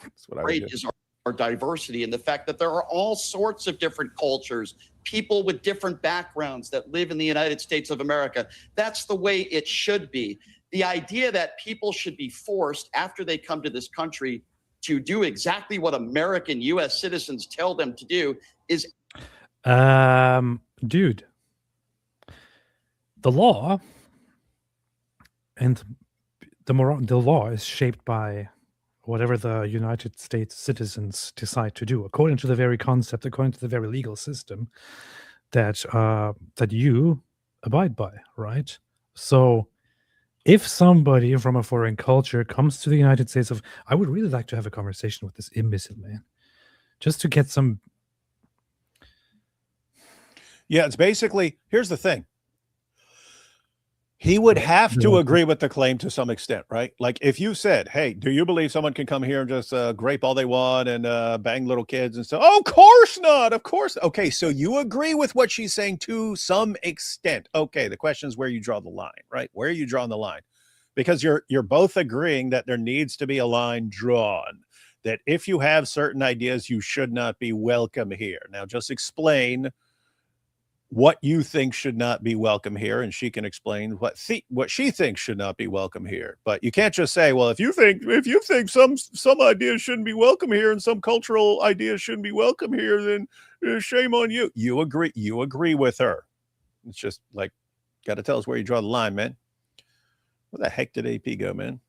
That's what I would do. Is our diversity and the fact that there are all sorts of different cultures, people with different backgrounds that live in the United States of America. That's the way it should be. The idea that people should be forced after they come to this country to do exactly what American U.S. citizens tell them to do is... Dude, the law and the law is shaped by whatever the United States citizens decide to do, according to the very concept, according to the very legal system that you abide by, right? So if somebody from a foreign culture comes to the United States I would really like to have a conversation with this imbecile man, just to get some. Yeah, it's basically, here's the thing. He would have to agree with the claim to some extent, right? Like if you said, hey, do you believe someone can come here and just grape all they want and bang little kids and stuff? Oh, of course not. Of course. Okay, so you agree with what she's saying to some extent. Okay, the question is where you draw the line, right? Where are you drawing the line? Because you're both agreeing that there needs to be a line drawn, that if you have certain ideas, you should not be welcome here. Now, just explain what you think should not be welcome here, and she can explain what she thinks should not be welcome here. But you can't just say, well, if you think some ideas shouldn't be welcome here and some cultural ideas shouldn't be welcome here, then shame on you. You agree with her. It's just like, got to tell us where you draw the line, man. Where the heck did AP go, man?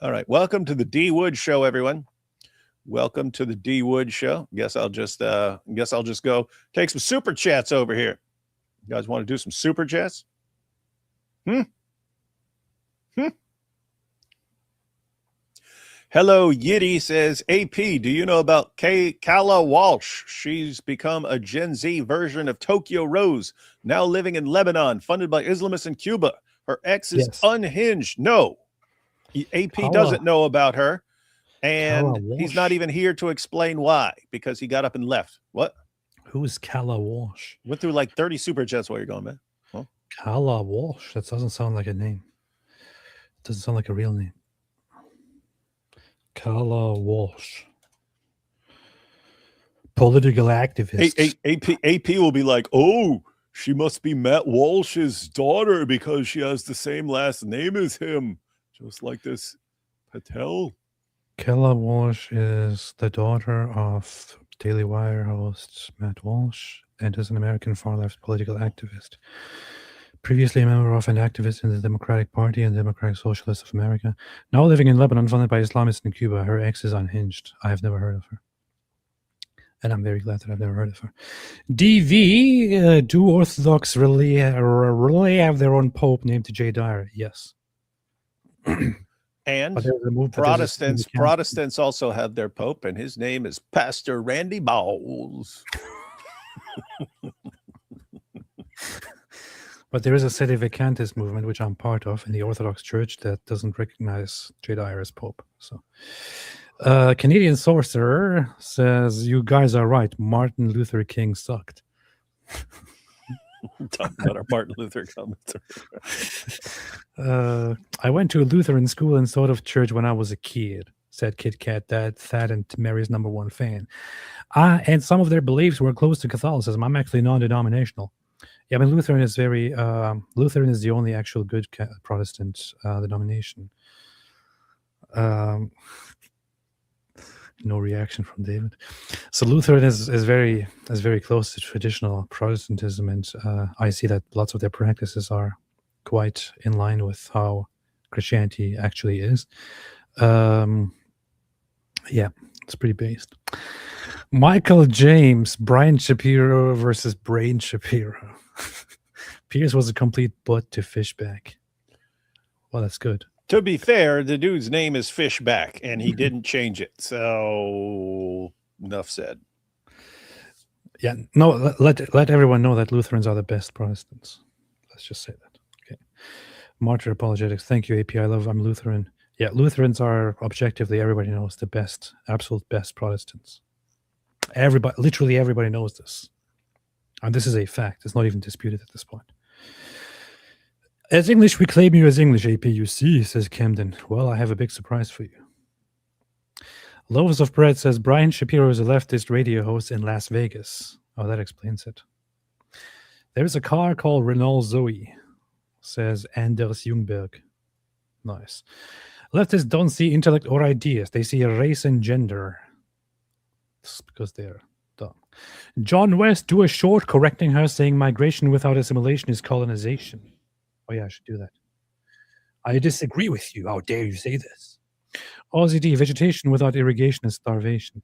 All right, welcome to the D Wood Show, everyone. Welcome to the D Wood Show. Guess I'll just go take some super chats over here. You guys want to do some super chats? Hello, Yiddy says, AP, do you know about Kala Walsh? She's become a Gen Z version of Tokyo Rose, now living in Lebanon, funded by Islamists in Cuba. Her ex is unhinged. No, AP doesn't know about her. And he's not even here to explain why, because he got up and left. What? Who is Kala Walsh? Went through like 30 super chats while you're going, man. Huh? Kala Walsh? That doesn't sound like a name. It doesn't sound like a real name. Kala Walsh. Political activist. AP will be like, oh, she must be Matt Walsh's daughter because she has the same last name as him. Just like this Patel. Kala Walsh is the daughter of Daily Wire host Matt Walsh and is an American far-left political activist. Previously a member of and activist in the Democratic Party and Democratic Socialists of America. Now living in Lebanon, funded by Islamists in Cuba. Her ex is unhinged. I have never heard of her. And I'm very glad that I've never heard of her. DV, do Orthodox really have their own pope named J. Dyer? Yes. And But there's a move that there's a Protestants syndication. Protestants also have their Pope, and his name is Pastor Randy Bowles. But there is a sedevacantist movement, which I'm part of, in the Orthodox Church that doesn't recognize J. Dyer as Pope. So, Canadian Sorcerer says, "You guys are right. Martin Luther King sucked." Talking about our Martin Luther commentary. I went to a Lutheran school and sort of church when I was a kid, said Kit Kat, Thad and Mary's #1 fan. And some of their beliefs were close to Catholicism. I'm actually non-denominational. Yeah, I mean, Lutheran is Lutheran is the only actual good Protestant denomination. No reaction from David. So Lutheran is very close to traditional Protestantism, and I see that lots of their practices are quite in line with how Christianity actually is. Yeah, it's pretty based. Michael James, Brian Shapiro versus Brain Shapiro. Piers was a complete butt to Fishback. Well, that's good. To be fair, the dude's name is Fishback, and he didn't change it. So, enough said. Yeah, no, let everyone know that Lutherans are the best Protestants. Let's just say that. Okay. Martyr Apologetics. Thank you, AP. I'm Lutheran. Yeah, Lutherans are objectively, everybody knows, the best, absolute best Protestants. Literally everybody knows this. And this is a fact. It's not even disputed at this point. As English, we claim you as English, APUC, says Camden. Well, I have a big surprise for you. Loaves of Bread says Brian Shapiro is a leftist radio host in Las Vegas. Oh, that explains it. There's a car called Renault Zoe, says Anders Jungberg. Nice. Leftists don't see intellect or ideas. They see a race and gender. It's because they're dumb. John West, do a short correcting her, saying migration without assimilation is colonization. Oh yeah, I should do that. I disagree with you. How dare you say this? Aussie D, vegetation without irrigation is starvation.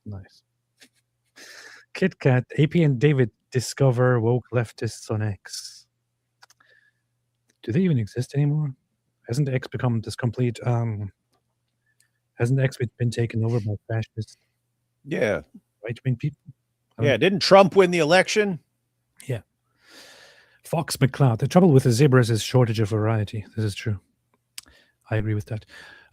Nice. Kit Kat, AP and David discover woke leftists on X. Do they even exist anymore? Hasn't X become this complete, hasn't X been taken over by fascist Yeah. right-wing people? Yeah. Didn't Trump win the election? Yeah. Fox McCloud. The trouble with the zebras is shortage of variety. This is true. I agree with that.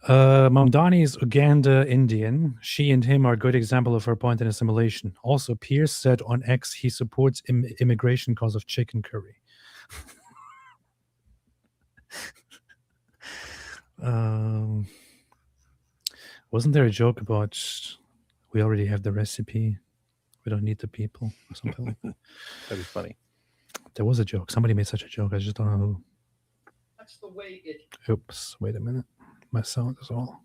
Mamdani is Uganda Indian. She and him are a good example of her point in assimilation. Also, Piers said on X he supports immigration because of chicken curry. Wasn't there a joke about we already have the recipe, we don't need the people, or something like that? That'd be funny. There was a joke. Somebody made such a joke. I just don't know who. That's the way it Oops, wait a minute. My sound is all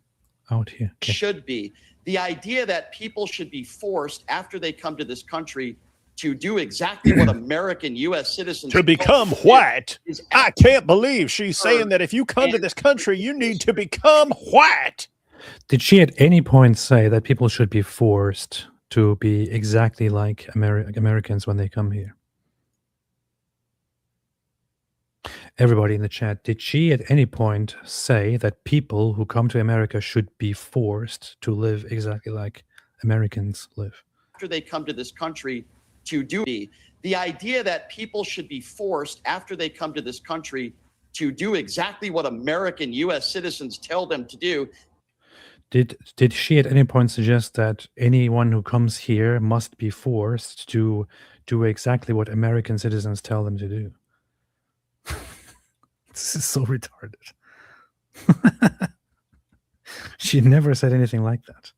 out here. Okay. should be. The idea that people should be forced after they come to this country to do exactly what American U.S. citizens To become white. I can't believe she's saying that if you come to this country, you need to become white. Did she at any point say that people should be forced to be exactly like Americans when they come here? Everybody in the chat, did she at any point say that people who come to America should be forced to live exactly like Americans live? after they come to this country to do the idea that people should be forced after they come to this country to do exactly what American U.S. citizens tell them to do. Did she at any point suggest that anyone who comes here must be forced to do exactly what American citizens tell them to do? This is so retarded. She never said anything like that.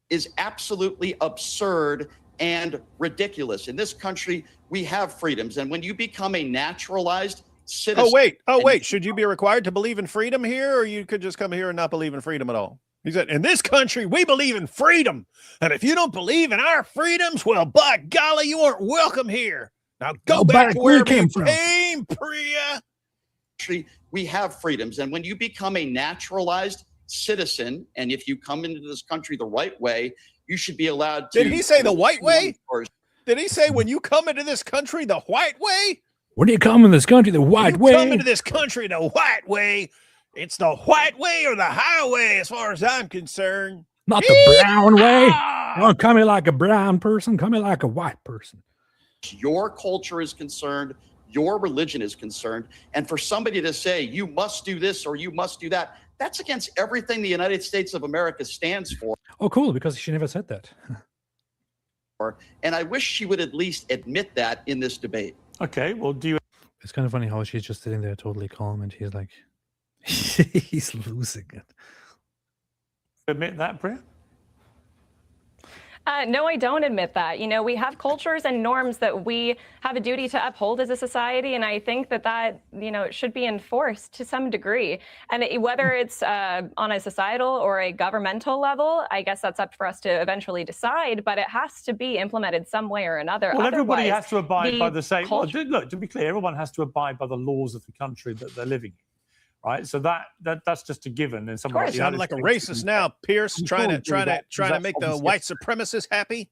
Is absolutely absurd and ridiculous. In this country, we have freedoms. And when you become a naturalized citizen. Oh, wait. Should you be required to believe in freedom here, or you could just come here and not believe in freedom at all? He said, in this country, we believe in freedom. And if you don't believe in our freedoms, well, by golly, you aren't welcome here. Now go back to where you came, Priya. We have freedoms. And when you become a naturalized citizen, and if you come into this country the right way, you should be allowed to. Did he say the white way? Did he say when you come into this country the white way? When you come in this country the white way? Come into this country the white way. It's the white way or the highway, as far as I'm concerned. Not the brown way. Yeehaw! Don't come here like a brown person. Come here like a white person. Your culture is concerned, your religion is concerned, and for somebody to say you must do this or you must do that, that's against everything the United States of America stands for. Oh, cool, because she never said that. And I wish she would at least admit that in this debate. Okay, well, do you It's kind of funny how she's just sitting there totally calm and he's like, he's losing it. admit that, Priya? No, I don't admit that. You know, we have cultures and norms that we have a duty to uphold as a society, and I think that you know, it should be enforced to some degree. And whether it's on a societal or a governmental level, I guess that's up for us to eventually decide. But it has to be implemented some way or another. Well, everybody Otherwise, has to abide by the same. Well, culture- look, to be clear, everyone has to abide by the laws of the country that they're living in, right? So that's just a given. And You sound like a racist now, Pierce, trying to make the white supremacists happy.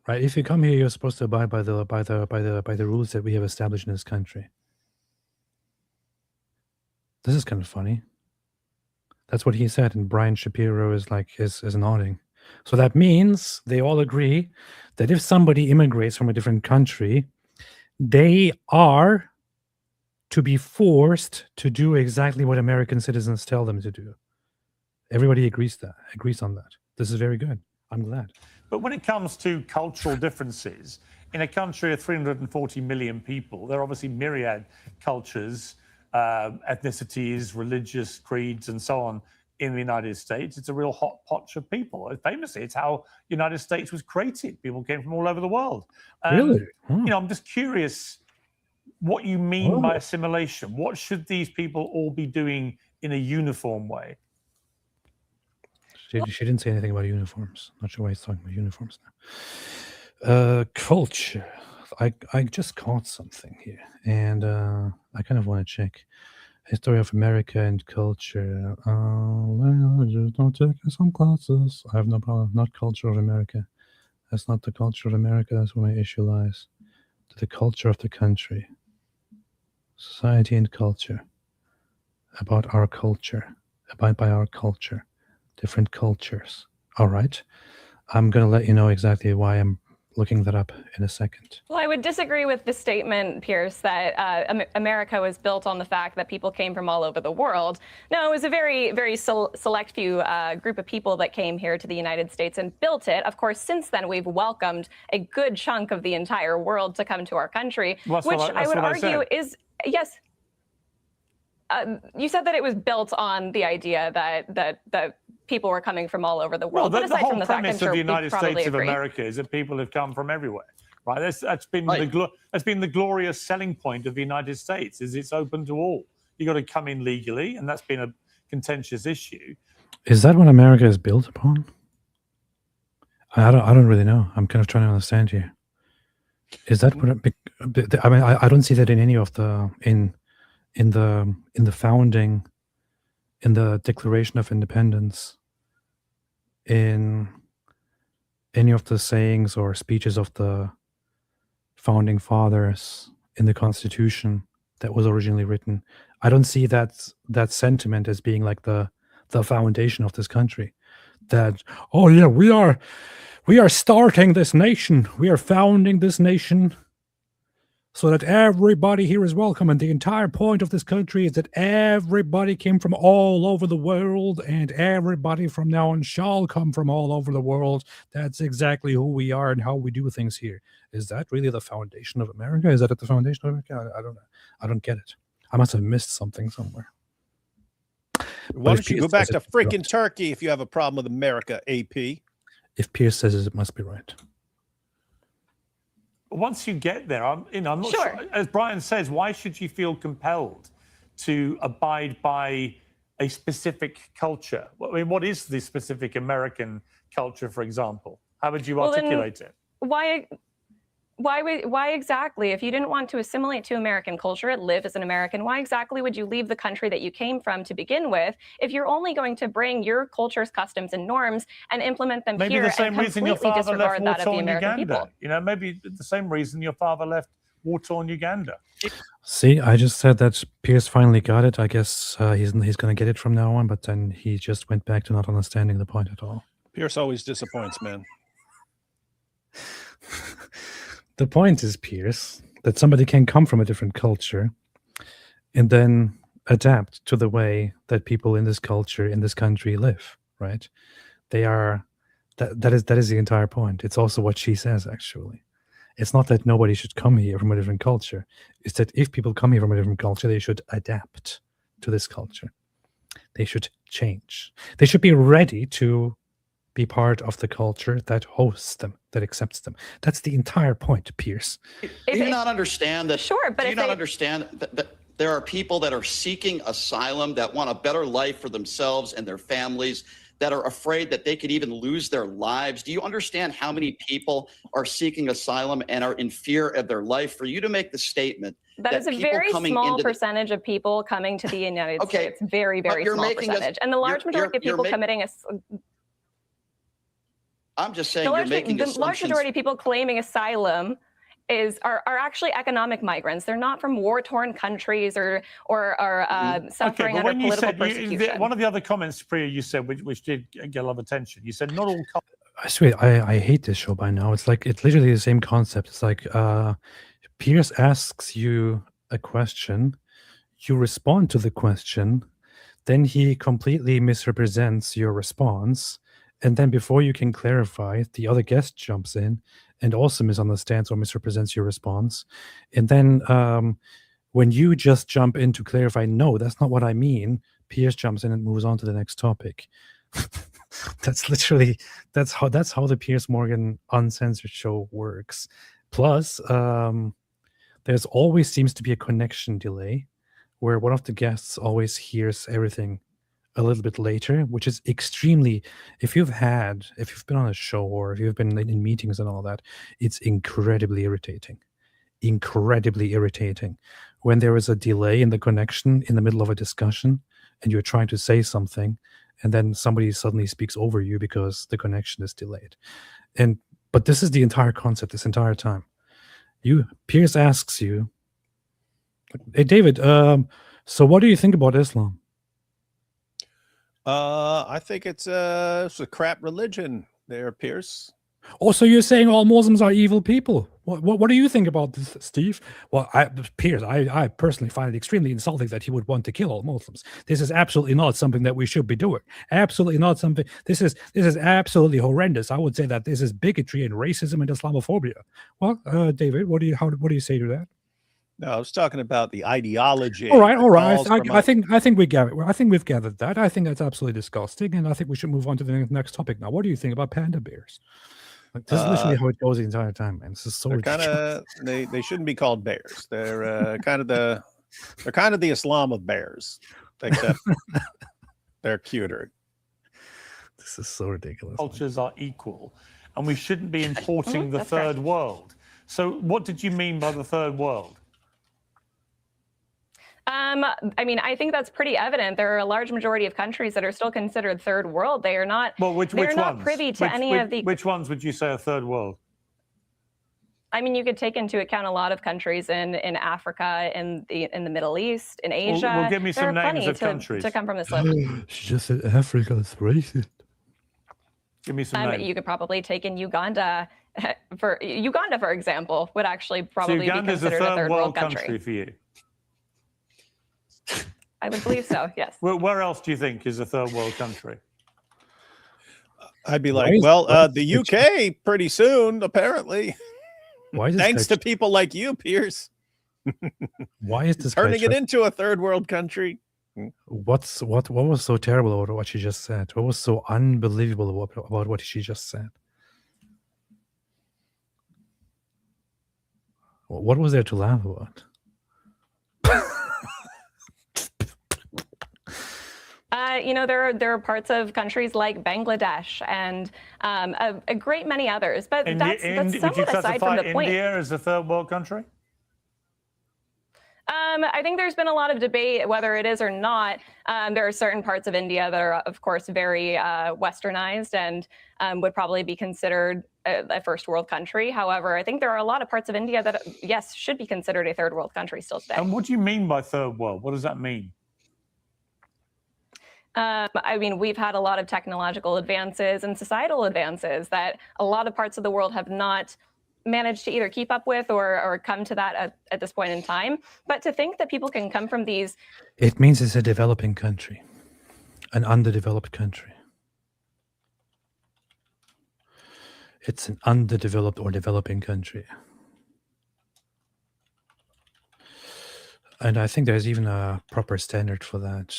Right? If you come here, you're supposed to abide by the rules that we have established in this country. This is kind of funny. That's what he said, and Brian Shapiro is nodding. So that means they all agree that if somebody immigrates from a different country, they are to be forced to do exactly what American citizens tell them to do. Everybody agrees on that. This is very good. I'm glad. But when it comes to cultural differences, in a country of 340 million people, there are obviously myriad cultures, ethnicities, religious creeds, and so on in the United States. It's a real hot pot of people. Famously, it's how the United States was created. People came from all over the world. Really? You know, I'm just curious what you mean by assimilation. What should these people all be doing in a uniform way? She didn't say anything about uniforms. Not sure why he's talking about uniforms now. Culture. I just caught something here, and I kind of want to check. History of America and culture. Just don't take some classes. I have no problem. Not culture of America. That's not the culture of America. That's where my issue lies. The culture of the country. Society and culture. About our culture. Abide by our culture. Different cultures. All right. I'm going to let you know exactly why I'm looking that up in a second. Well, I would disagree with the statement, Piers, that America was built on the fact that people came from all over the world. No, it was a very, very select few group of people that came here to the United States and built it. Of course, since then, we've welcomed a good chunk of the entire world to come to our country, which I would argue is, yes. You said that it was built on the idea that people were coming from all over the world. Well, but the aside whole from the fact, premise I'm sure of the we United probably States of agree. America is that people have come from everywhere, right? That's been Right. that's been the glorious selling point of the United States. Is it's open to all. You got to come in legally, and that's been a contentious issue. Is that what America is built upon? I don't really know. I'm kind of trying to understand here. Is that what? I mean, I don't see that in any of the in the founding, in the Declaration of Independence, in any of the sayings or speeches of the founding fathers, in the Constitution that was originally written. I don't see that sentiment as being like the foundation of this country. That, oh yeah, we are starting this nation. We are founding this nation so that everybody here is welcome. And the entire point of this country is that everybody came from all over the world, and everybody from now on shall come from all over the world. That's exactly who we are and how we do things here. Is that really the foundation of America? Is that at the foundation of America? I don't know. I don't get it. I must have missed something somewhere. Why don't you go back to freaking right. Turkey if you have a problem with America, AP? If Piers says it, it must be right. Once you get there, I'm not Sure. sure. As Brian says, why should you feel compelled to abide by a specific culture? I mean, what is the specific American culture, for example? How would you Well, then, articulate it? Why exactly, if you didn't want to assimilate to American culture and live as an American, why exactly would you leave the country that you came from to begin with if you're only going to bring your culture's customs and norms and implement them Maybe here the same and reason your completely father left disregard that of the Warsaw in American Uganda. people? You know, maybe the same reason your father left war-torn Uganda. See, I just said that Piers finally got it. I guess he's going to get it from now on, but then he just went back to not understanding the point at all. Pierce always disappoints, man. The point is, Piers, that somebody can come from a different culture and then adapt to the way that people in this culture, in this country live, right? They are, that is the entire point. It's also what she says, actually. It's not that nobody should come here from a different culture. It's that if people come here from a different culture, they should adapt to this culture. They should change. They should be ready to be part of the culture that hosts them, that accepts them. That's the entire point, Piers. Do you not understand that? Sure, but do you not understand that there are people that are seeking asylum that want a better life for themselves and their families, that are afraid that they could even lose their lives? Do you understand how many people are seeking asylum and are in fear of their life? For you to make the statement that is a very small percentage of people coming to the United States. Very, very small percentage. And the large majority of people committing I'm just saying the large majority of people claiming asylum are actually economic migrants. They're not from war-torn countries or suffering under political persecution. One of the other comments, Priya, you said, which did get a lot of attention. You said not all. I swear, I hate this show by now. It's like it's literally the same concept. It's like Piers asks you a question, you respond to the question, then he completely misrepresents your response. And then before you can clarify, the other guest jumps in and also misunderstands or misrepresents your response. And then when you just jump in to clarify, no, that's not what I mean, Piers jumps in and moves on to the next topic. That's how the Piers Morgan Uncensored show works. Plus, there's always seems to be a connection delay where one of the guests always hears everything a little bit later, which is extremely, if you've been on a show or if you've been in meetings and all that, it's incredibly irritating when there is a delay in the connection in the middle of a discussion and you're trying to say something and then somebody suddenly speaks over you because the connection is delayed. But this is the entire concept this entire time. Piers asks you, hey David, so what do you think about Islam? I think it's a crap religion there, Pierce. Also, you're saying all Muslims are evil people. What do you think about this, Steve? Well, Piers, I personally find it extremely insulting that he would want to kill all Muslims. This is absolutely not something that we should be doing. Absolutely not something. This is absolutely horrendous. I would say that this is bigotry and racism and Islamophobia. Well, David, what do you say to that? No, I was talking about the ideology. All right. I think we gather. I think we've gathered that. I think that's absolutely disgusting, and I think we should move on to the next topic now. What do you think about panda bears? Like, this is literally how it goes the entire time, man. This is so ridiculous. They shouldn't be called bears. They're kind of the Islam of bears, except they're cuter. This is so ridiculous. Cultures are equal, and we shouldn't be importing the third world. So, what did you mean by the third world? I mean, I think that's pretty evident. There are a large majority of countries that are still considered third world. They are not. Well, which not privy to any of the. Which ones would you say are third world? I mean, you could take into account a lot of countries in Africa, in the Middle East, in Asia. Well, give me some names of countries to come from this list. She just said Africa is racist. Give me some names. You could probably take in Uganda. For example, would actually probably be considered a third world country for you. I would believe so, yes. Where else do you think is a third world country? I'd be like, the UK pretty soon, apparly. Thanks to people like you, Piers. Why is this turning it into a third world country? What was so terrible about what she just said? What was so unbelievable about what she just said? What was there to laugh about? There are parts of countries like Bangladesh and a great many others, but that's somewhat aside from the point. India as a third world country? I think there's been a lot of debate whether it is or not. There are certain parts of India that are, of course, very westernized and would probably be considered a first world country. However, I think there are a lot of parts of India that, yes, should be considered a third world country still today. And what do you mean by third world? What does that mean? I mean, we've had a lot of technological advances and societal advances that a lot of parts of the world have not managed to either keep up with or come to that at this point in time. But to think that people can come from these... It means it's a developing country, an underdeveloped country. It's an underdeveloped or developing country. And I think there's even a proper standard for that.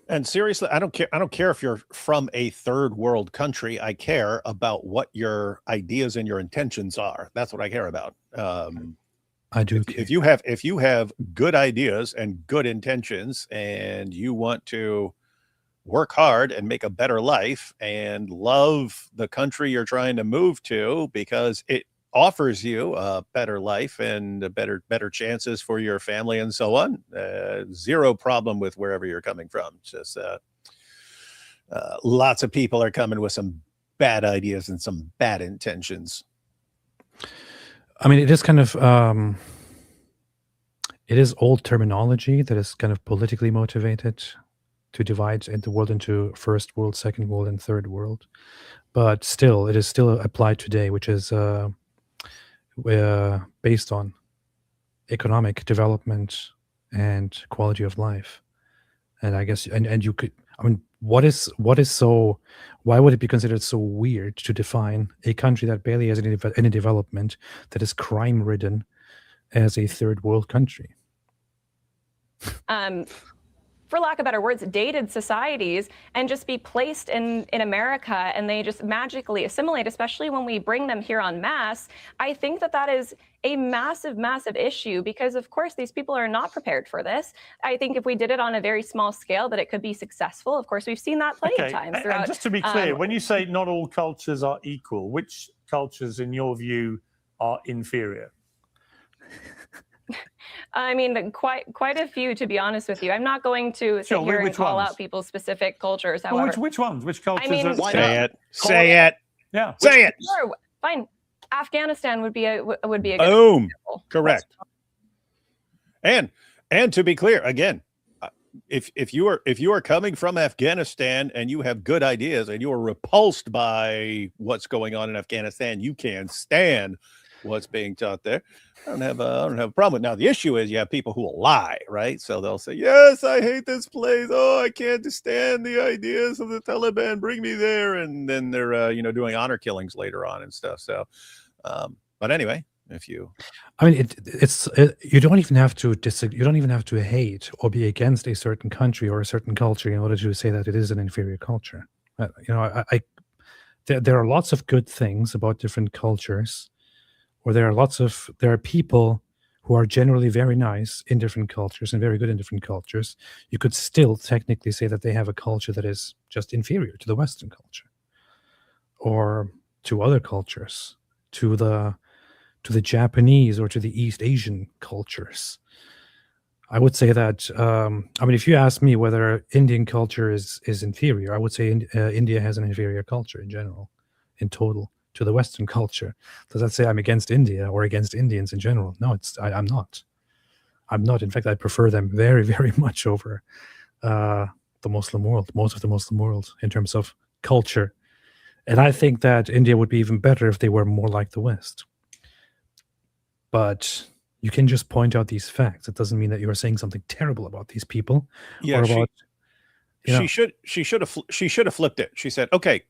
And seriously, I don't care. I don't care if you're from a third world country. I care about what your ideas and your intentions are. That's what I care about. I do. If you have good ideas and good intentions, and you want to work hard and make a better life and love the country you're trying to move to because it offers you a better life and a better chances for your family and so on, zero problem with wherever you're coming from. It's just lots of people are coming with some bad ideas and some bad intentions. I mean, it is kind of it is old terminology that is kind of politically motivated to divide the world into first world, second world, and third world. But still, it is still applied today, which is based on economic development and quality of life. And I guess, and you could, I mean, what is so, why would it be considered so weird to define a country that barely has any development, that is crime ridden, as a third world country? For lack of better words, dated societies, and just be placed in America, and they just magically assimilate, especially when we bring them here en masse. I think that is a massive, massive issue because, of course, these people are not prepared for this. I think if we did it on a very small scale, that it could be successful. Of course, we've seen that plenty of times throughout. And just to be clear, when you say not all cultures are equal, which cultures, in your view, are inferior? I mean, quite a few, to be honest with you. I'm not going to sit here and call out people's specific cultures. However, well, which ones? Which cultures? I mean, say it. Say it. Yeah. Say it. Sure. Fine. Afghanistan would be a good boom. example. Correct. And to be clear, again, if you are coming from Afghanistan and you have good ideas and you are repulsed by what's going on in Afghanistan, you can stand what's being taught there. I don't have a problem. Now, the issue is you have people who will lie, right? So they'll say, yes, I hate this place. Oh, I can't stand the ideas of the Taliban. Bring me there. And then they're, doing honor killings later on and stuff. So, but anyway, I mean, you don't even have to disagree. You don't even have to hate or be against a certain country or a certain culture in order to say that it is an inferior culture. There are lots of good things about different cultures. Or there are people who are generally very nice in different cultures and very good in different cultures. You could still technically say that they have a culture that is just inferior to the Western culture, or to other cultures, to the Japanese or to the East Asian cultures. I would say that, I mean, if you ask me whether Indian culture is inferior, I would say India has an inferior culture in general, in total, to the Western culture. Does that say I'm against India or against Indians in general? No, I'm not. I'm not. In fact, I prefer them very, very much over the Muslim world, most of the Muslim world, in terms of culture. And I think that India would be even better if they were more like the West. But you can just point out these facts. It doesn't mean that you are saying something terrible about these people. Yeah, she should have flipped it. She said, okay,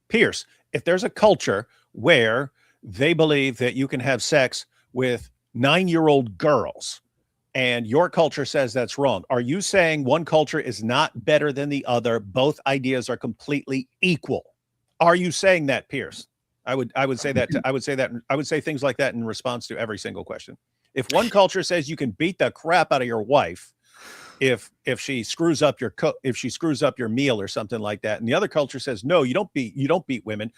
Piers, if there's a culture where they believe that you can have sex with 9-year-old girls and your culture says that's wrong, are you saying one culture is not better than the other? Both ideas are completely equal. Are you saying that, Piers? I would say that. I would say things like that in response to every single question. If one culture says you can beat the crap out of your wife if she screws up your meal or something like that, and the other culture says no, you don't beat women,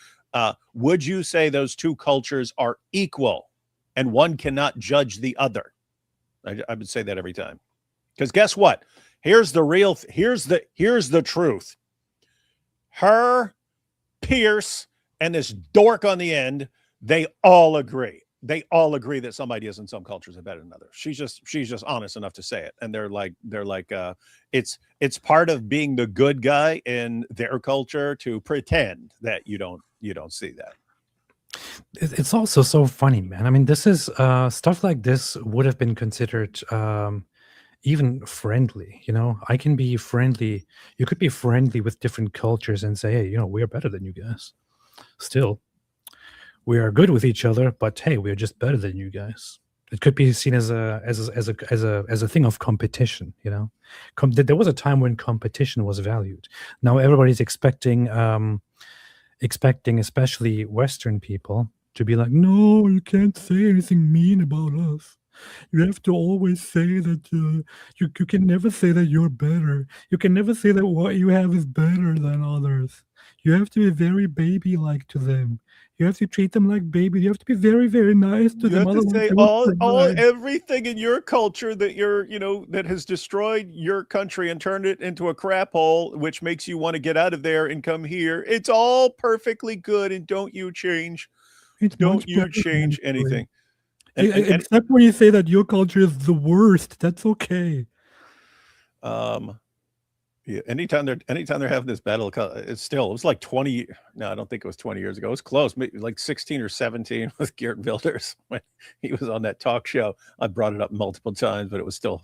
would you say those two cultures are equal and one cannot judge the other? I would say that every time, because guess what? Here's the truth. Her, Pierce, and this dork on the end, they all agree. They all agree that some ideas in some cultures are better than others. She's just honest enough to say it. And they're like, it's part of being the good guy in their culture to pretend that you don't see that. It's also so funny, man. I mean, this is stuff like this would have been considered even friendly. You know, I can be friendly. You could be friendly with different cultures and say, hey, you know, we're better than you guys. Still, we are good with each other, but hey, we're just better than you guys. It could be seen as a thing of competition. You know, there was a time when competition was valued. Now everybody's expecting especially Western people to be like, no, you can't say anything mean about us. You have to always say that you can never say that you're better. You can never say that what you have is better than others. You have to be very baby-like to them. You have to treat them like baby. You have to be very, very nice to You them. have to otherwise say they will cry. everything in your culture that that has destroyed your country and turned it into a crap hole, which makes you want to get out of there and come here. It's all perfectly good, and don't you change. It's Don't much you better than change mine. anything. Except when you say that your culture is the worst. That's okay. Yeah, anytime they're having this battle, it was like 20. No, I don't think it was 20 years ago. It was close, maybe like 16 or 17 with Geert Wilders when he was on that talk show. I brought it up multiple times, but it was still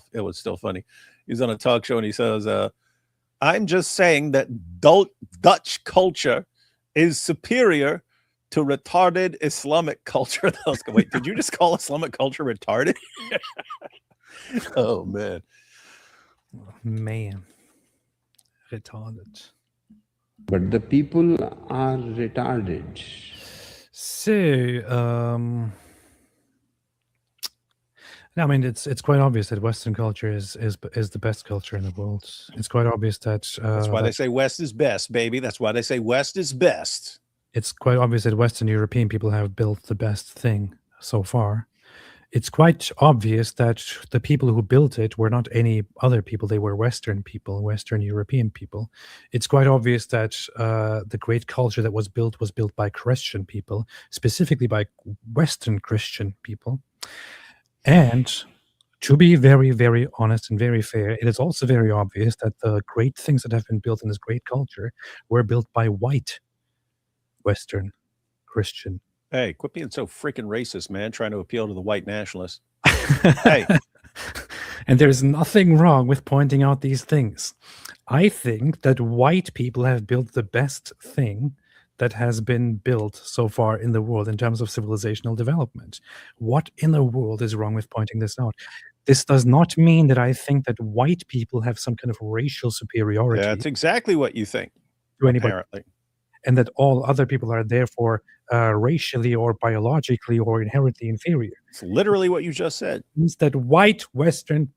funny. He's on a talk show and he says, "I'm just saying that Dutch culture is superior to retarded Islamic culture." Wait, did you just call Islamic culture retarded? Oh man. Man. Retarded. But the people are retarded. So, I mean, it's quite obvious that Western culture is the best culture in the world. It's quite obvious that That's why they say West is best, baby. That's why they say West is best. It's quite obvious that Western European people have built the best thing so far. It's quite obvious that the people who built it were not any other people. They were Western people, Western European people. It's quite obvious that the great culture that was built by Christian people, specifically by Western Christian people. And to be very, very honest and very fair, it is also very obvious that the great things that have been built in this great culture were built by white Western Christian. Hey, quit being so freaking racist, man, trying to appeal to the white nationalists. Hey. And there's nothing wrong with pointing out these things. I think that white people have built the best thing that has been built so far in the world in terms of civilizational development. What in the world is wrong with pointing this out? This does not mean that I think that white people have some kind of racial superiority. That's exactly what you think, to anybody, apparently. And that all other people are therefore racially or biologically or inherently inferior. It's literally what you just said. It means that white Western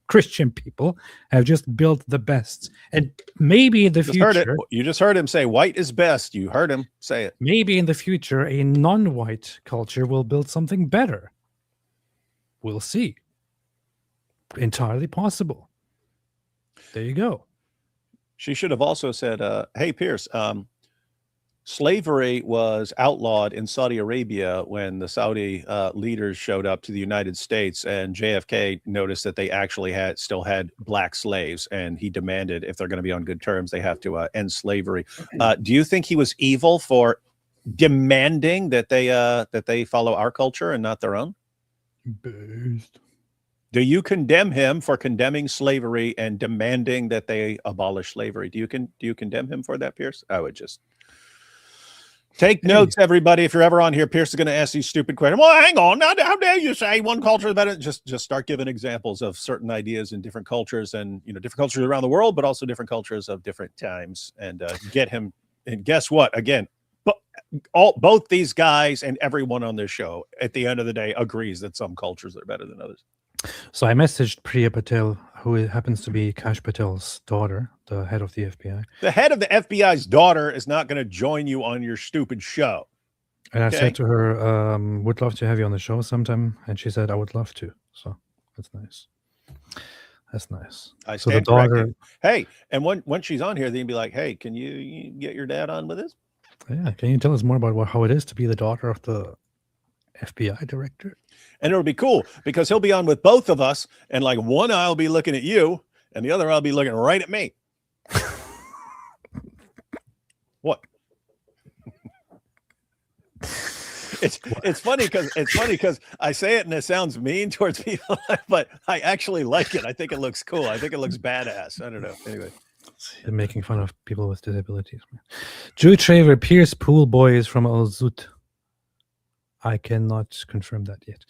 Christian people have just built the best. And maybe in the future... You just heard him say white is best. You heard him say it. Maybe in the future, a non-white culture will build something better. We'll see. Entirely possible. There you go. She should have also said, hey, Piers, slavery was outlawed in Saudi Arabia when the Saudi leaders showed up to the United States, and JFK noticed that they actually still had black slaves, and he demanded if they're going to be on good terms, they have to end slavery. Do you think he was evil for demanding that they follow our culture and not their own? Based. Do you condemn him for condemning slavery and demanding that they abolish slavery? Do you condemn him for that, Piers? I would just take notes, everybody. If you're ever on here, Piers is going to ask these stupid questions. Well, hang on. How dare you say one culture is better? Just start giving examples of certain ideas in different cultures, and different cultures around the world, but also different cultures of different times, and get him. And guess what? Again, both these guys and everyone on this show, at the end of the day, agrees that some cultures are better than others. So I messaged Priya Patel, who happens to be Kash Patel's daughter, the head of the FBI. The head of the FBI's daughter is not going to join you on your stupid show. And I said to her, would love to have you on the show sometime. And she said, I would love to. So that's nice. That's nice. I so stand the daughter, corrected. Hey, and when she's on here, then you'd be like, hey, can you get your dad on with us? Yeah, can you tell us more about how it is to be the daughter of the FBI director? And it'll be cool because he'll be on with both of us, and like one eye will be looking at you, and the other eye will be looking right at me. What? It's funny because I say it and it sounds mean towards people, but I actually like it. I think it looks cool. I think it looks badass. I don't know. Anyway. Making fun of people with disabilities. Jew Traver Piers Pool Boy is from Al Zut. I cannot confirm that yet.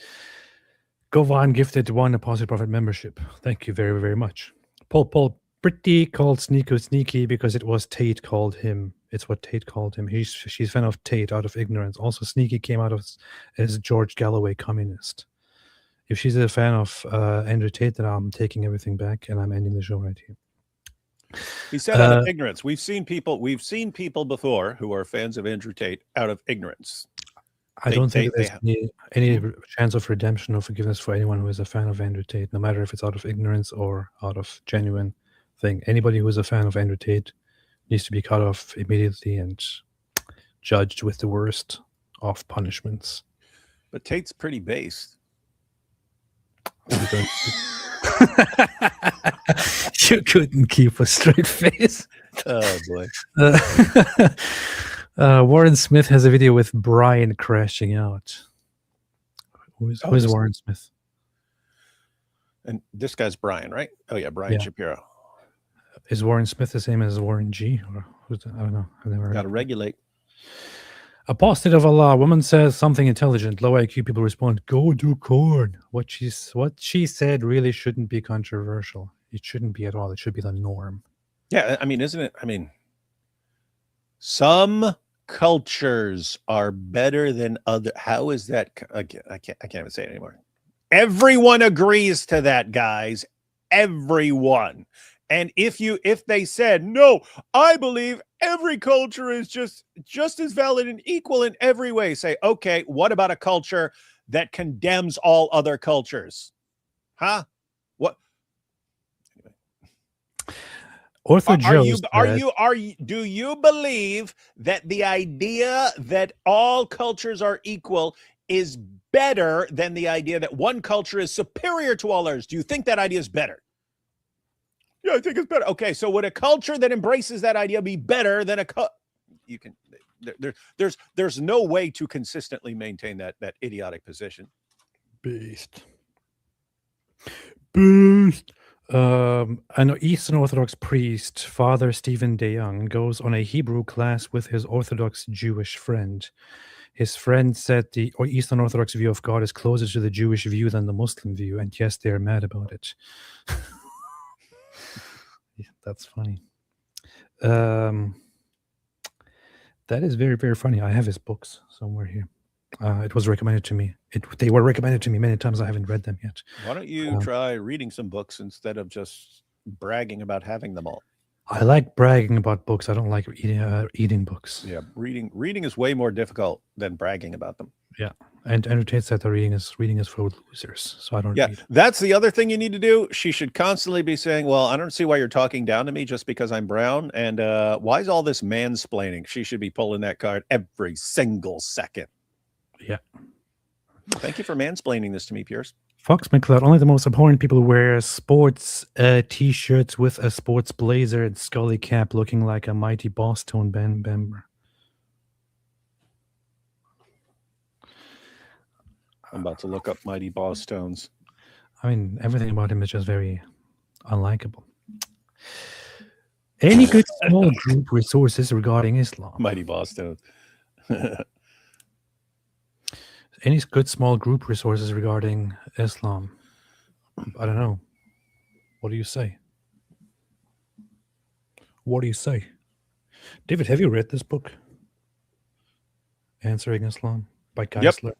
Govan gifted 1 Apostate Prophet membership. Thank you very, very much. Paul Pretty called Sneeko sneaky because it was Tate called him. It's what Tate called him. She's a fan of Tate out of ignorance. Also, sneaky came out of as George Galloway communist. If she's a fan of Andrew Tate, then I'm taking everything back and I'm ending the show right here. He said out of ignorance. We've seen people before who are fans of Andrew Tate out of ignorance. I don't think there's any chance of redemption or forgiveness for anyone who is a fan of Andrew Tate, no matter if it's out of ignorance or out of genuine thing. Anybody who is a fan of Andrew Tate needs to be cut off immediately and judged with the worst of punishments. But Tate's pretty based. You couldn't keep a straight face. Oh boy. Warren Smith has a video with Brian crashing out. Who is Warren Smith? And this guy's Brian, right? Oh yeah, Brian Shapiro. Is Warren Smith the same as Warren G? Or who's that? I don't know. I've never heard. Got to regulate. Apostate of Allah. Woman says something intelligent. Low IQ people respond, "Go do corn." What she said really shouldn't be controversial. It shouldn't be at all. It should be the norm. Yeah, I mean, isn't it? I mean, some cultures are better than other. How is that? I can't even say it anymore. Everyone agrees to that, guys. Everyone. And if they said, no, I believe every culture is just as valid and equal in every way, say, okay, what about a culture that condemns all other cultures? Huh? What? Do you believe that the idea that all cultures are equal is better than the idea that one culture is superior to all others? Do you think that idea is better? Yeah, I think it's better. Okay, so would a culture that embraces that idea be better than you can there's no way to consistently maintain that idiotic position. Beast. An Eastern Orthodox priest, Father Stephen DeYoung, goes on a Hebrew class with his Orthodox Jewish friend. His friend said the Eastern Orthodox view of God is closer to the Jewish view than the Muslim view, and yes, they're mad about it. Yeah, that's funny. That is very, very funny. I have his books somewhere here. It was recommended to me. They were recommended to me many times. I haven't read them yet. Why don't you try reading some books instead of just bragging about having them all? I like bragging about books. I don't like eating books. Yeah, reading is way more difficult than bragging about them. Yeah, and Andrew Tate said that reading is for losers. So I don't. Yeah, read. That's the other thing you need to do. She should constantly be saying, "Well, I don't see why you're talking down to me just because I'm brown." And why is all this mansplaining? She should be pulling that card every single second. Yeah. Thank you for mansplaining this to me, Piers. Fox McCloud, only the most abhorrent people wear sports t-shirts with a sports blazer and scully cap looking like a mighty boss tone band member. I'm about to look up Mighty Boss Tones. I mean, everything about him is just very unlikable. Any good small group resources regarding Islam? Mighty Boss Tones. Any good small group resources regarding Islam? I don't know. What do you say? What do you say? David, have you read this book? Answering Islam by Geisler.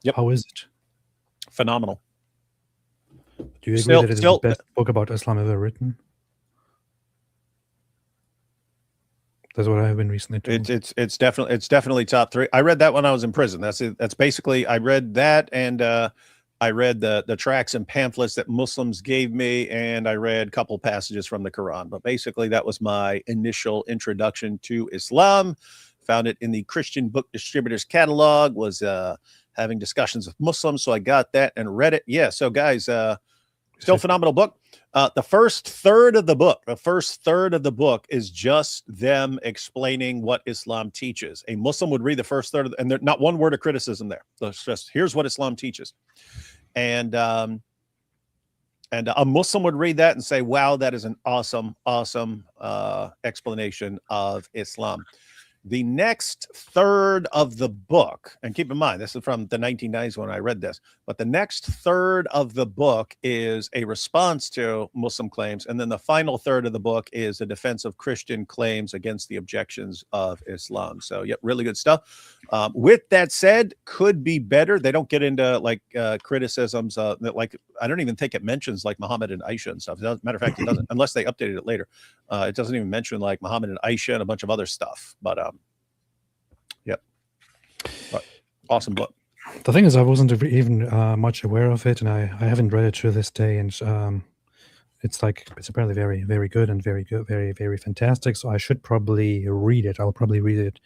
Yep. How is it? Phenomenal. Do you agree that it is the best book about Islam ever written? That's what I have been recently told. It's definitely top 3. I read that when I was in prison. That's it. That's basically, I read that, and I read the tracts and pamphlets that Muslims gave me, and I read a couple passages from the Quran. But basically, that was my initial introduction to Islam. found it in the Christian Book Distributors catalog, was having discussions with Muslims. So I got that and read it. Yeah. So guys, still phenomenal book. The first third of the book is just them explaining what Islam teaches. A Muslim would read the first third, and there's not one word of criticism there. It's just, here's what Islam teaches. And a Muslim would read that and say, wow, that is an awesome explanation of Islam. The next third of the book, and keep in mind, this is from the 1990s when I read this, but the next third of the book is a response to Muslim claims. And then the final third of the book is a defense of Christian claims against the objections of Islam. So, yep, really good stuff. With that said, could be better. They don't get into like criticisms that, like, I don't even think it mentions like Muhammad and Aisha and stuff. Matter of fact, it doesn't, unless they updated it later. It doesn't even mention like Muhammad and Aisha and a bunch of other stuff. But yep, but awesome book. The thing is, I wasn't even much aware of it, and I haven't read it to this day. And it's apparently very, very good and very good, very, very fantastic. So I should probably read it. I'll probably read it.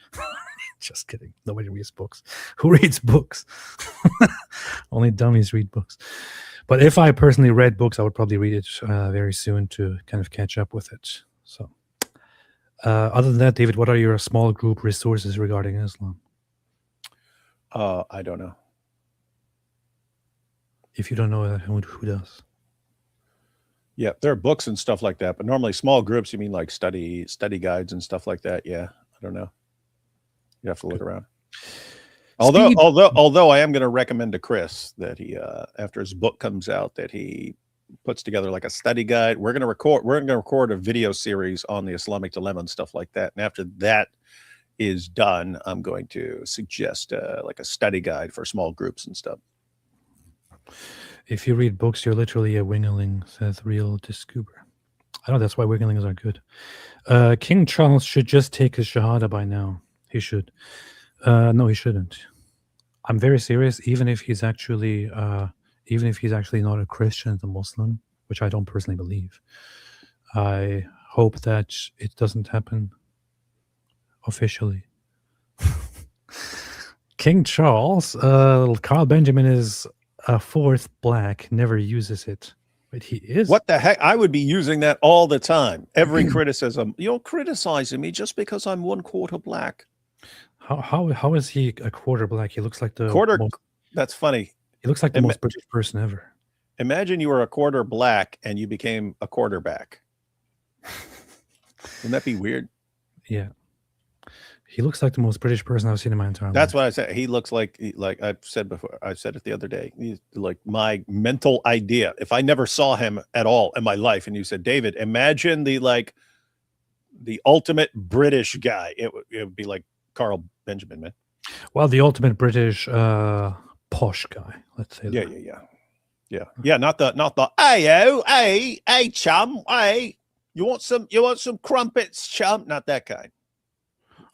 Just kidding. Nobody reads books. Who reads books? Only dummies read books. But if I personally read books, I would probably read it very soon to kind of catch up with it. So, other than that, David, what are your small group resources regarding Islam? I don't know. If you don't know, who does? Yeah, there are books and stuff like that, but normally small groups, you mean like study guides and stuff like that. Yeah, I don't know. You have to look around. Although I am going to recommend to Chris that he, after his book comes out, that he puts together like a study guide. We're going to record a video series on the Islamic dilemma and stuff like that. And after that is done, I'm going to suggest like a study guide for small groups and stuff. If you read books, you're literally a wingling, says Real Discuber. I know that's why winglings are good. King Charles should just take his Shahada by now. He should. No, he shouldn't. I'm very serious. Even if he's actually not a Christian, a Muslim, which I don't personally believe, I hope that it doesn't happen officially. King Charles, Carl Benjamin is a fourth black, never uses it. But he is. What the heck? I would be using that all the time. Every criticism. You're criticizing me just because I'm 1/4 black. How is he a quarter black? He looks like the quarter. That's funny. He looks like the most British person ever. Imagine you were a quarter black and you became a quarterback. Wouldn't that be weird? Yeah. He looks like the most British person I've seen in my entire life. That's what I said. He looks like I've said before. I said it the other day. He's like my mental idea. If I never saw him at all in my life, and you said, David, imagine the ultimate British guy. It would be like Carl Benjamin, man. Well, the ultimate British posh guy. Let's say. Yeah. Not the hey chum, hey, you want some crumpets, chum? Not that kind.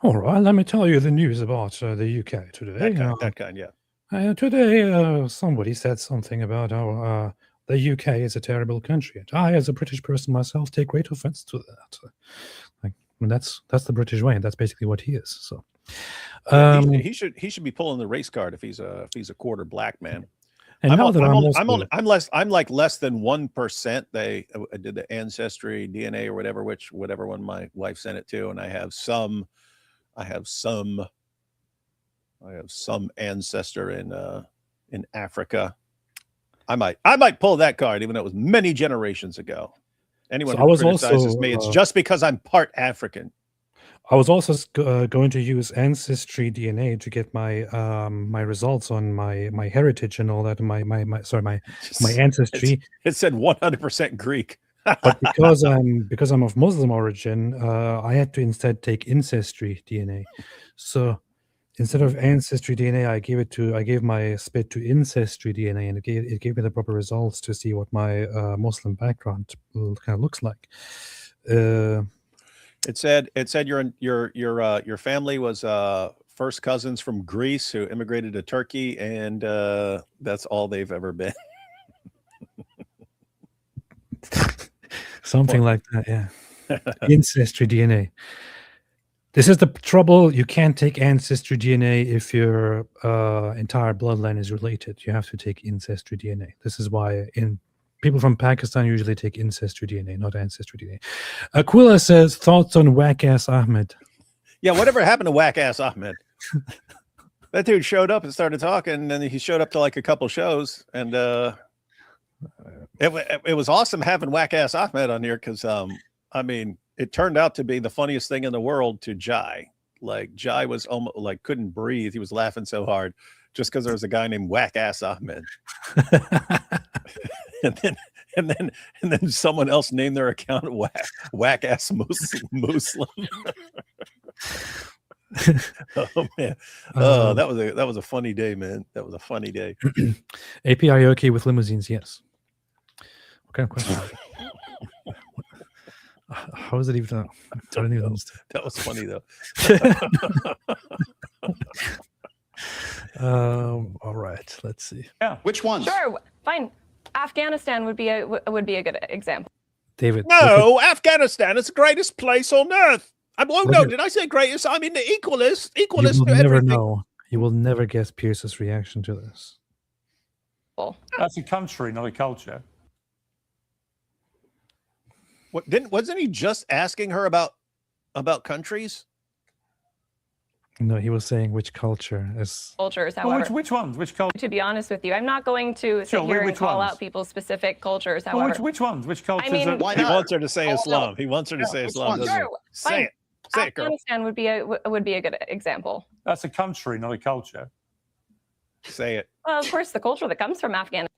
All right, let me tell you the news about the UK today. That kind, yeah. Today, somebody said something about how the UK is a terrible country. And I, as a British person myself, take great offense to that. That's the British way, and that's basically what he is. So, he should be pulling the race card if he's a quarter black man. And I'm like less than 1%. They did the ancestry DNA or whatever one my wife sent it to, and I have some ancestor in Africa. I might pull that card, even though it was many generations ago. Anyone who criticizes me, it's just because I'm part African. I was also going to use ancestry DNA to get my my results on my heritage and all that. My ancestry. It said 100% Greek. But because I'm of Muslim origin, I had to instead take ancestry DNA. So instead of ancestry DNA, I gave my spit to ancestry DNA, and it gave me the proper results to see what my Muslim background kind of looks like. It said your family was first cousins from Greece who immigrated to Turkey, and that's all they've ever been. Something like that, yeah. Ancestry DNA. This is the trouble. You can't take ancestry DNA if your entire bloodline is related. You have to take ancestry DNA. This is why people from Pakistan usually take ancestry DNA, not ancestry DNA. Aquila says, thoughts on whack-ass Ahmed? Yeah, whatever happened to whack-ass Ahmed? That dude showed up and started talking, and then he showed up to like a couple shows, and it was awesome having whack-ass Ahmed on here because, I mean, it turned out to be the funniest thing in the world to Jai. Like, Jai was almost like couldn't breathe. He was laughing so hard just because there was a guy named whack-ass Ahmed. and then someone else named their account whack-ass Muslim. Oh man. Oh, that was a funny day, man. That was a funny day. AP, are you okay with limousines? Yes. What kind of question? How is it even? I don't even understand. That was funny though. All right. Let's see. Yeah. Which ones? Sure, fine. Afghanistan would be a good example. David. No, Afghanistan is the greatest place on earth. No, did I say greatest? I mean the equalist You will to never everything. know. You will never guess Pierce's reaction to this. That's a country, not a culture. Wasn't he just asking her about countries? No, he was saying which culture is. Cultures, Oh, however. which ones? Which culture? To be honest with you, I'm not going to sit Sure, here and which call ones? out people's specific cultures, Oh, however. which ones? Which cultures? mean- Why He not? wants her to say Oh, no. Islam. He wants her to say which Islam. ones? doesn't he? Sure, Say fine. it. Say it, girl. Afghanistan would be a good example. That's a country, not a culture. Say it. Well, of course, the culture that comes from Afghanistan.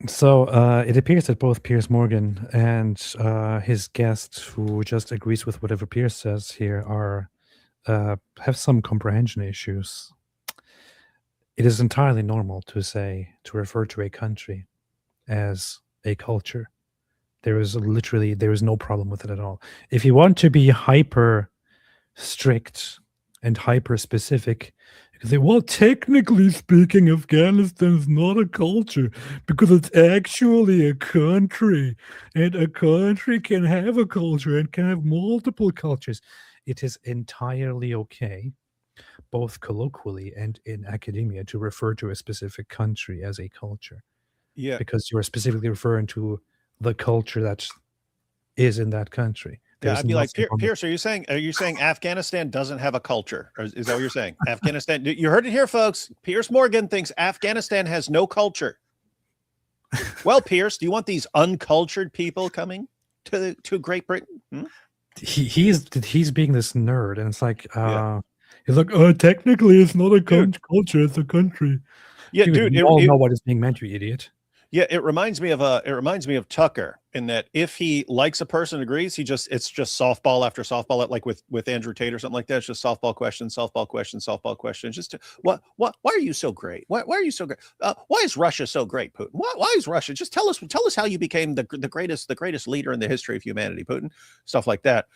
So it appears that both Piers Morgan and his guest, who just agrees with whatever Piers says here, are have some comprehension issues. It is entirely normal to refer to a country as a culture. There is no problem with it at all. If you want to be hyper strict and hyper specific, you can say, well, technically speaking, Afghanistan is not a culture because it's actually a country, and a country can have a culture and can have multiple cultures. It is entirely okay, both colloquially and in academia, to refer to a specific country as a culture. Yeah. Because you are specifically referring to the culture that is in that country. Yeah, There's I'd be like, nothing wrong with- Pierce, are you saying Afghanistan doesn't have a culture? Or is that what you're saying? Afghanistan, you heard it here, folks. Piers Morgan thinks Afghanistan has no culture. Well, Pierce, do you want these uncultured people coming to Great Britain? he's being this nerd, and it's like Yeah. he's like, oh, technically it's not a culture, it's a country. Yeah, dude, you all know what is being meant, you idiot. Yeah, it reminds me of Tucker in that if he likes a person, agrees, it's just softball after softball, like with Andrew Tate or something like that. It's just softball question, softball question, softball question. Just why are you so great? Why are you so great? Why is Russia so great, Putin? Why is Russia? Just tell us how you became the greatest leader in the history of humanity, Putin. Stuff like that.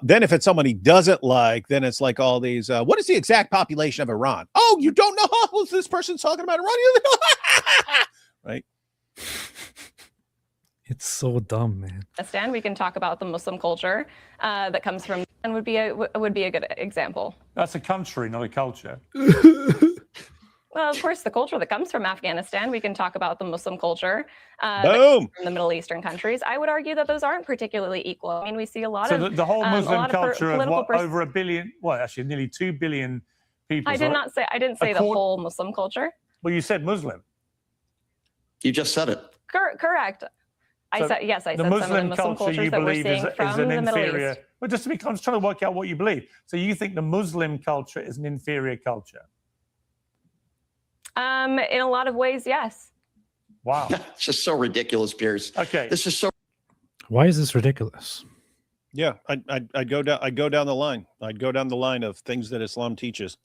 Then if it's someone he doesn't like, then it's like all these. What is the exact population of Iran? Oh, you don't know how this person's talking about Iran, right? It's so dumb, man. Afghanistan, we can talk about the Muslim culture that comes from, and would be a good example. That's a country, not a culture. Well, of course, the culture that comes from Afghanistan, we can talk about the Muslim culture that Boom. comes from the Middle Eastern countries. I would argue that those aren't particularly equal. I mean, we see a lot So of the whole a Muslim lot of culture of political what, over a billion, well, actually nearly 2 billion people. I didn't say the whole Muslim culture. Well, you said Muslim. You just said it. Correct. I So said yes. I the said some of the Muslim Muslim culture you cultures that we're believe seeing is from an the Middle inferior. East. Well, just to be, I'm just trying to work out what you believe. So you think the Muslim culture is an inferior culture? In a lot of ways, yes. Wow. It's just so ridiculous, Piers. Okay. This is so Why is this ridiculous? Yeah, I'd go down the line. I'd go down the line of things that Islam teaches.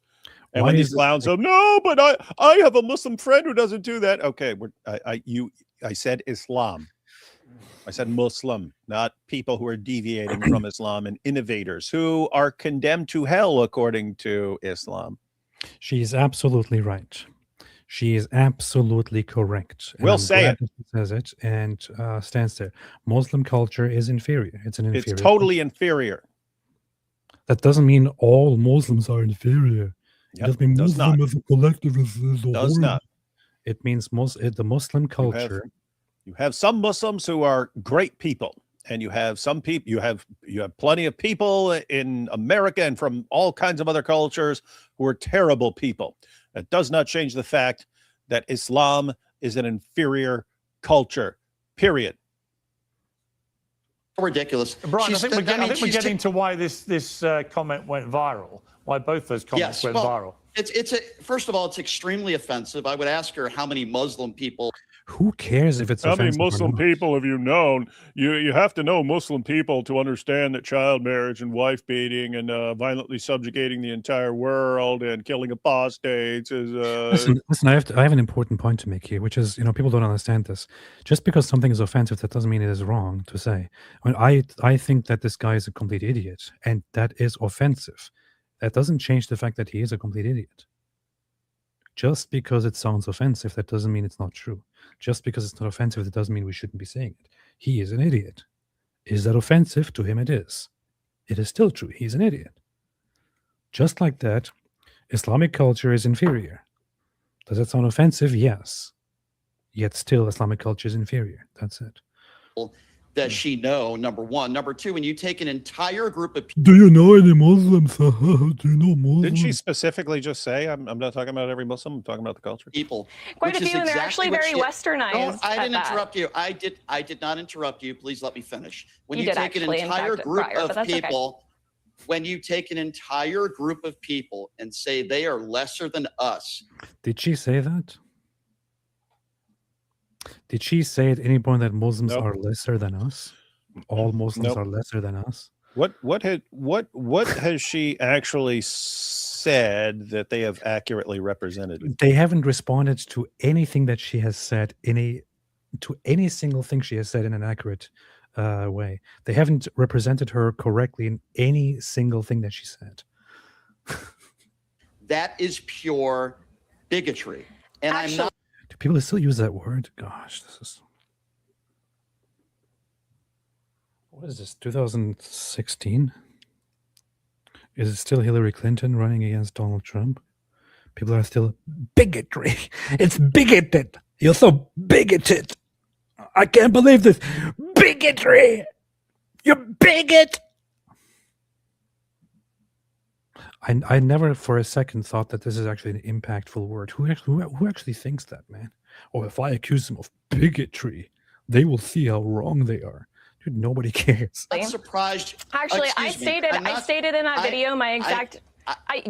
And Why when is these this clowns go, no, but I have a Muslim friend who doesn't do that. Okay, I said Islam. I said Muslim, not people who are deviating from Islam and innovators who are condemned to hell according to Islam. She's absolutely right. She is absolutely correct. And We'll I'm say glad it. that she says it and stands there. Muslim culture is inferior. It's an inferior. It's totally inferior. That doesn't mean all Muslims are inferior. It Yep, doesn't mean does Muslim not. as a collective is Does horrible. not. It means the Muslim You culture. have some Muslims who are great people, and you have some people. You have plenty of people in America and from all kinds of other cultures who are terrible people. That does not change the fact that Islam is an inferior culture. Period. Ridiculous. Brian, I She's- think I mean, we're she's getting to why this comment went viral. Why both those comments went viral. First of all, it's extremely offensive. I would ask her how many Muslim people. Who cares if it's How many offensive or Muslim not? people have you known? You have to know Muslim people to understand that child marriage and wife beating and violently subjugating the entire world and killing apostates is. Listen. I have an important point to make here, which is, people don't understand this. Just because something is offensive, that doesn't mean it is wrong to say. I think that this guy is a complete idiot, and that is offensive. That doesn't change the fact that he is a complete idiot. Just because it sounds offensive, that doesn't mean it's not true. Just because it's not offensive, that doesn't mean we shouldn't be saying it. He is an idiot. Is that offensive? To him, it is. It is still true. He's an idiot. Just like that, Islamic culture is inferior. Does that sound offensive? Yes. Yet still, Islamic culture is inferior. That's it. Does she know? Number one. Number two, when you take an entire group of people. Do you know any Muslims? Do you know Muslims? Didn't she specifically just say, I'm not talking about every Muslim, I'm talking about the culture? People. Quite a few, and they're actually very westernized. I didn't interrupt you. I did not interrupt you. Please let me finish. When you take an entire group of people, when you take an entire group of people and say they are lesser than us. Did she say that? Did she say at any point that Muslims are lesser than us? All Muslims are lesser than us? What has she actually said that they have accurately represented? They haven't responded to anything that she has said to any single thing she has said in an accurate way. They haven't represented her correctly in any single thing that she said. That is pure bigotry. And I'm not. Do people still use that word? Gosh, this is. What is this, 2016? Is it still Hillary Clinton running against Donald Trump? People are still bigotry. It's bigoted. You're so bigoted. I can't believe this. Bigotry. You're bigot. I never for a second thought that this is actually an impactful word. Who actually thinks that, man? Or if I accuse them of bigotry, they will see how wrong they are. Dude, nobody cares. I'm surprised. Actually, I stated in that video my exact.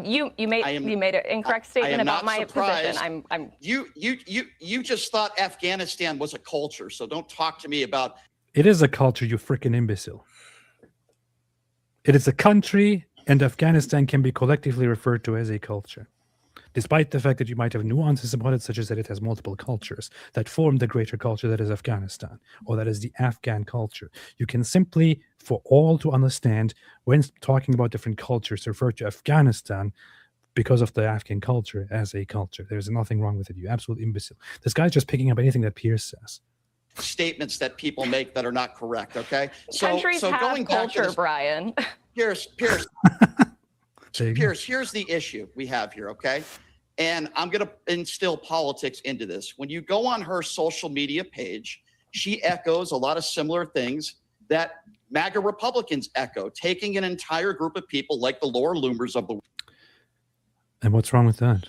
You made an incorrect statement about my position. You just thought Afghanistan was a culture, so don't talk to me about. It is a culture, you freaking imbecile. It is a country, and Afghanistan can be collectively referred to as a culture. Despite the fact that you might have nuances about it, such as that it has multiple cultures that form the greater culture that is Afghanistan, or that is the Afghan culture. You can simply, for all to understand, when talking about different cultures, refer to Afghanistan because of the Afghan culture as a culture. There's nothing wrong with it, you absolute imbecile. This guy's just picking up anything that Piers says. Statements that people make that are not correct, okay? Countries have going culture, Brian. Piers, here's the issue we have here, okay? And I'm going to instill politics into this. When you go on her social media page, she echoes a lot of similar things that MAGA Republicans echo, taking an entire group of people like the lower loomers of the world. And what's wrong with that?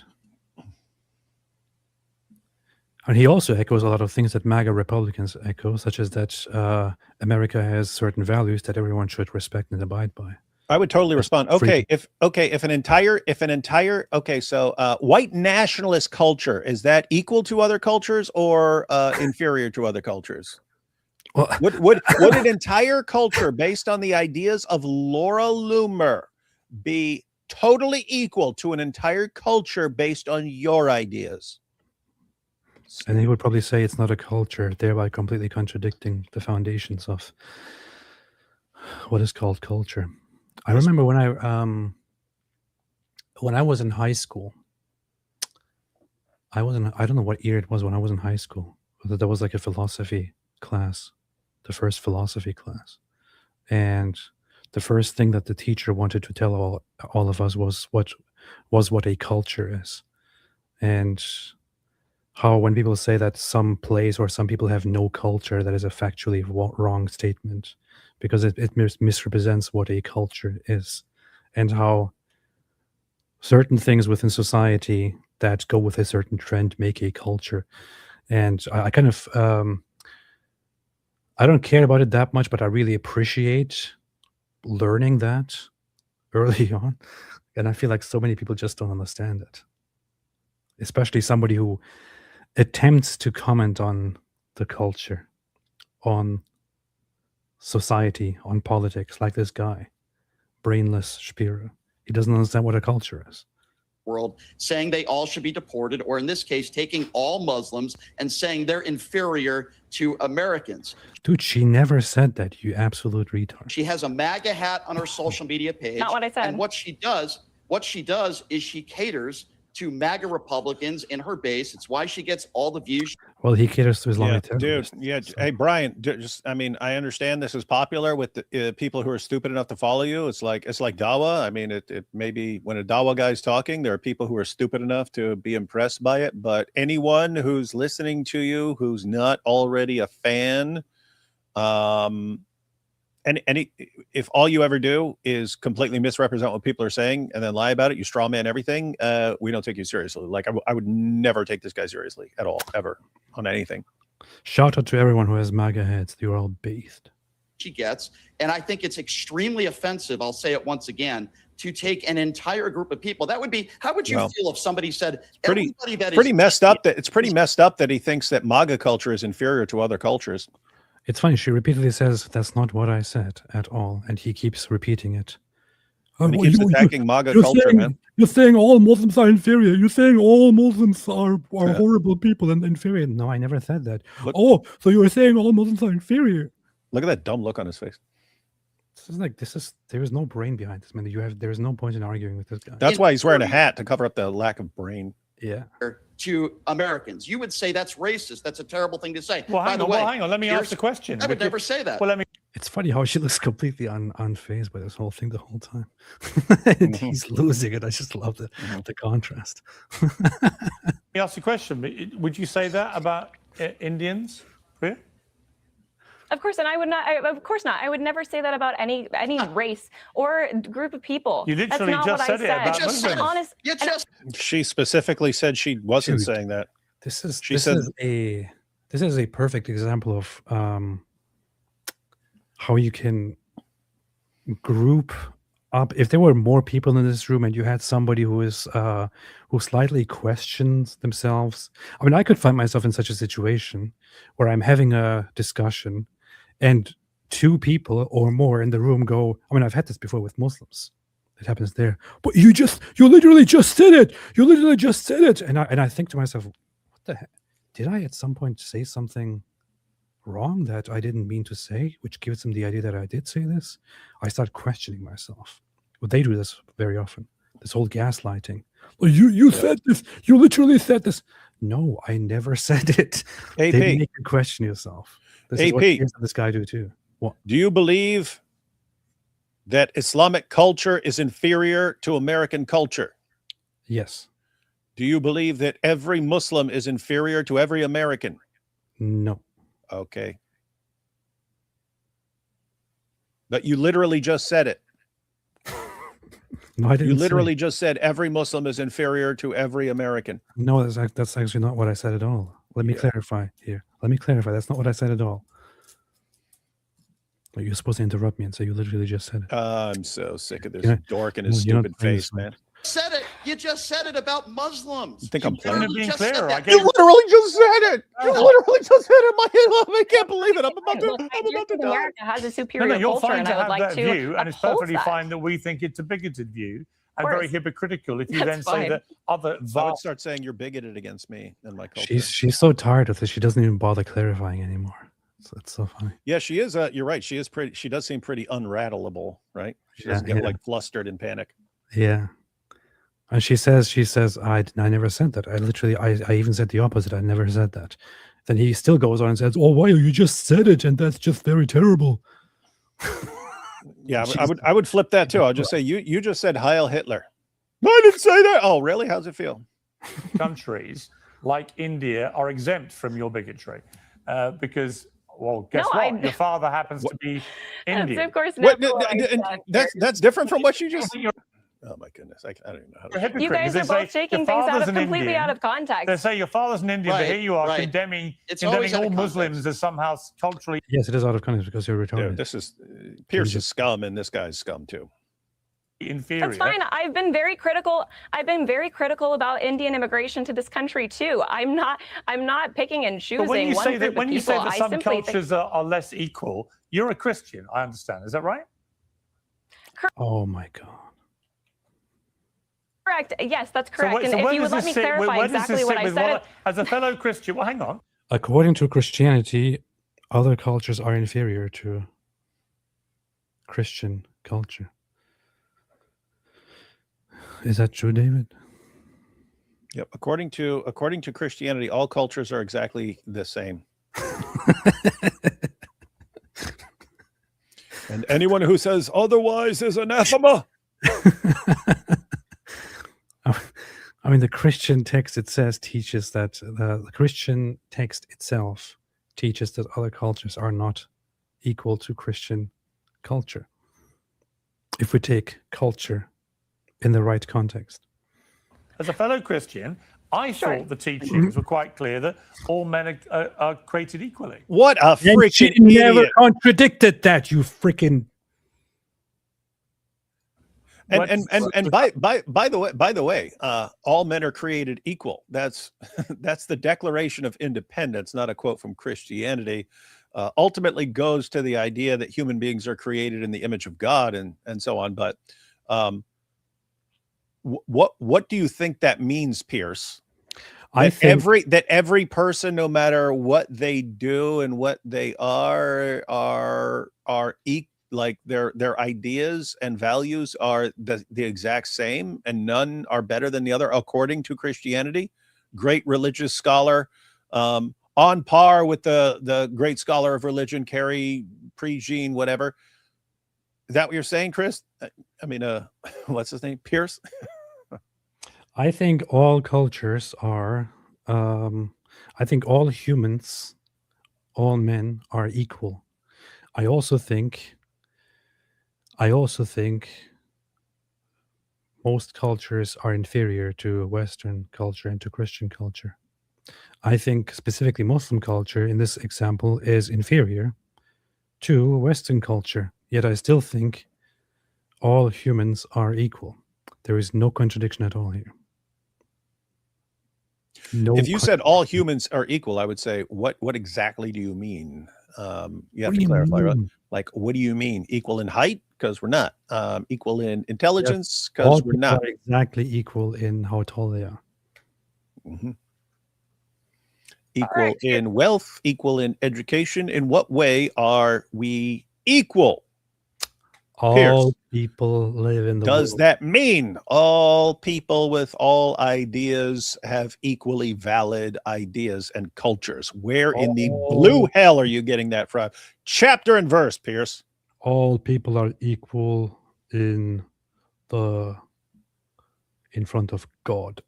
And he also echoes a lot of things that MAGA Republicans echo, such as that America has certain values that everyone should respect and abide by. I would totally respond. Okay, if an entire white nationalist culture, is that equal to other cultures or inferior to other cultures? Well, would an entire culture based on the ideas of Laura Loomer be totally equal to an entire culture based on your ideas? And he would probably say it's not a culture, thereby completely contradicting the foundations of what is called culture. I remember when I was in high school. I don't know what year it was when I was in high school. But there was like a philosophy class, the first philosophy class, and the first thing that the teacher wanted to tell all of us was what a culture is, and how when people say that some place or some people have no culture, that is a factually wrong statement, because it misrepresents what a culture is, and how certain things within society that go with a certain trend make a culture. And I kind of I don't care about it that much, but I really appreciate learning that early on. And I feel like so many people just don't understand it, especially somebody who attempts to comment on the culture, on society, on politics, like this guy, brainless Shapiro. He doesn't understand what a culture is. World saying they all should be deported, or in this case, taking all Muslims and saying they're inferior to Americans. Dude, she never said that, you absolute retard. She has a MAGA hat on her social media page. Not what I said. And what she does is she caters to MAGA Republicans in her base. It's why she gets all the views. Well, he caters to Islamic Dude. terrorists. Yeah. So. Hey, Brian, I mean, I understand this is popular with the people who are stupid enough to follow you. It's like Dawa. I mean, it maybe when a Dawa guy's talking, there are people who are stupid enough to be impressed by it. But anyone who's listening to you, who's not already a fan, and if all you ever do is completely misrepresent what people are saying and then lie about it, you straw man everything, we don't take you seriously. Like I would never take this guy seriously at all, ever, on anything. Shout out to everyone who has MAGA heads. You're all based. She gets, and I think it's extremely offensive, I'll say it once again, to take an entire group of people. That would be, how would you feel if somebody said, pretty messed up that he thinks that MAGA culture is inferior to other cultures. It's funny, she repeatedly says, that's not what I said at all. And he keeps repeating it. And he keeps attacking MAGA culture, man. You're saying all Muslims are inferior. You're saying all Muslims are horrible people and inferior. No, I never said that. So you're saying all Muslims are inferior. Look at that dumb look on his face. There is no brain behind this, man. There is no point in arguing with this guy. That's why he's wearing a hat, to cover up the lack of brain. Yeah. To Americans. You would say that's racist. That's a terrible thing to say. Well, hang on. Let me ask the question. I would never say that. Well, let me. It's funny how she looks completely unfazed by this whole thing the whole time. He's losing it. I just love the contrast. Let me ask the question. Would you say that about Indians? Priya? Of course, and I would not. Of course not. I would never say that about any race or group of people. You literally That's not just what said I it said. about Muslims. She specifically said she wasn't saying that. This is a perfect example of how you can group up. If there were more people in this room and you had somebody who slightly questions themselves. I mean, I could find myself in such a situation where I'm having a discussion and two people or more in the room go, I mean, I've had this before with Muslims. It happens there. But you literally just said it. You literally just said it. And I think to myself, what the heck? Did I at some point say something wrong that I didn't mean to say, which gives them the idea that I did say this? I start questioning myself. Well, they do this very often. This whole gaslighting. Well, you said this. You literally said this. No, I never said it. AP. They make you question yourself. This is what this guy do too. What? Do you believe that Islamic culture is inferior to American culture? Yes. Do you believe that every Muslim is inferior to every American? No. Okay. But you literally just said it. No, I didn't. You literally just said every Muslim is inferior to every American. No, that's actually not what I said at all. Let me clarify here. That's not what I said at all. You're supposed to interrupt me and say you literally just said it. I'm so sick of this dork and his stupid face, man. Said it. You just said it about Muslims. You think I'm playing? being clear. You literally just said it. You literally just said it. I can't believe it. I'm about to die. America has a superior you're culture, fine and to I would have like that to view, and it's uphold perfectly that. fine that we think it's a bigoted view and very hypocritical if you That's then say fine. that other I would start saying you're bigoted against me and my culture. She's so tired of this. She doesn't even bother clarifying anymore. So it's so funny. Yeah, she is. You're right. She is pretty. She does seem pretty unrattleable, right? She doesn't get like flustered and panic. Yeah. And she says, I never said that. I even said the opposite. I never said that. Then he still goes on and says, oh, wow, you just said it. And that's just very terrible. Yeah, I would flip that too. I'll just say you just said Heil Hitler. I didn't say that. Oh, really? How's it feel? Countries like India are exempt from your bigotry because, well, guess No, what? Your father happens to be Indian. Of course, What, not what I said. that's different from what you just. You're Oh my goodness, I don't even know how a to. hypocrite, You guys because are they both say taking your things out father's of an completely Indian. out of context. They say your father's an Indian, but Right, here you are right. condemning It's always out all of Muslims context. as somehow culturally Yes, it is out of context because you're retarded. Dude, this is Pierce is scum, and this guy's scum too. inferior. That's fine. I've been very critical about Indian immigration to this country too. I'm not picking and choosing. But when you one say group that, of when you people, say that I some simply think- cultures are less equal, you're a Christian. I understand. Is that right? Oh my God. Correct. Yes, that's correct. So, and if where you does would let this me sit? clarify Where does this exactly sit what I with said. as a fellow Christian? Well, hang on. According to Christianity, other cultures are inferior to Christian culture. Is that true, David? Yep. According to Christianity, all cultures are exactly the same. And anyone who says otherwise is anathema. I mean, the Christian text teaches that the Christian text itself teaches that other cultures are not equal to Christian culture. If we take culture in the right context. As a fellow Christian, I Sure. thought the teachings were quite clear that all men are created equally. What a And she freaking never idiot! contradicted that, you freaking. And by the way, all men are created equal. That's that's the Declaration of Independence, not a quote from Christianity. Ultimately goes to the idea that human beings are created in the image of God and so on. But what do you think that means, Piers? I think every person, no matter what they do and what they are like their ideas and values are the exact same, and none are better than the other according to Christianity. Great religious scholar, on par with the great scholar of religion, Carrie Prejean, whatever. Is that what you're saying, Chris? I mean, what's his name? Piers? I think all cultures are. I think all humans, all men are equal. I also think most cultures are inferior to Western culture and to Christian culture. I think specifically Muslim culture in this example is inferior to Western culture. Yet I still think all humans are equal. There is no contradiction at all here. No. If you said all humans are equal, I would say, what exactly do you mean? You have What do to you clarify. Right? mean? Like, what do you mean? Equal in height? Because we're not. Equal in intelligence? All Because we're people not. are exactly equal in how tall they are. Mm-hmm. Equal in wealth, equal in education. In what way are we equal? All Piers, people live in the does world. that mean all people with all ideas have equally valid ideas and cultures? Where in the blue hell are you getting that from? Chapter and verse, Piers. All people are equal in front of God.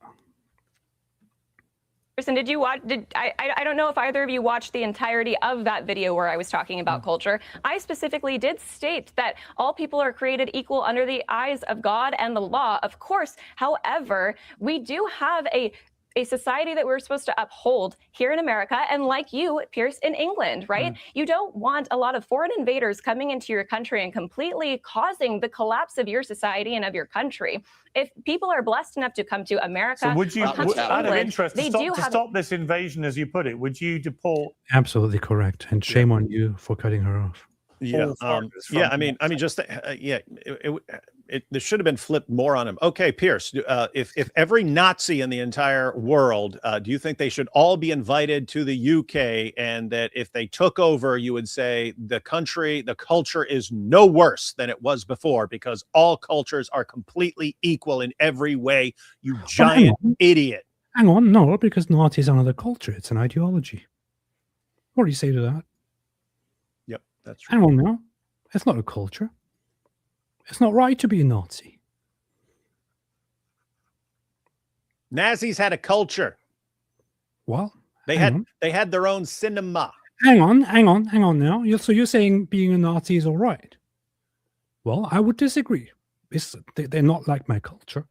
And did you watch? I don't know if either of you watched the entirety of that video where I was talking about culture. I specifically did state that all people are created equal under the eyes of God and the law, of course. However, we do have a society that we're supposed to uphold here in America, and like you, Piers, in England, right? You don't want a lot of foreign invaders coming into your country and completely causing the collapse of your society and of your country. If people are blessed enough to come to America, So would you, or come to out of England, interest, they to do have stop this invasion, as you put it, would you deport? Absolutely correct. And shame on you for cutting her off. Yeah, yeah. I mean, just this should have been flipped more on him. Okay, Piers. If every Nazi in the entire world, do you think they should all be invited to the UK, and that if they took over, you would say the culture is no worse than it was before because all cultures are completely equal in every way? You giant idiot. Hang on, no, because Nazis are not a culture; it's an ideology. What do you say to that? Yep, that's Hang on now, it's not a culture. It's not right to be a Nazi. Nazis had a culture. Well, They had their own cinema. Hang on now. So you're saying being a Nazi is all right? Well, I would disagree. They're not like my culture.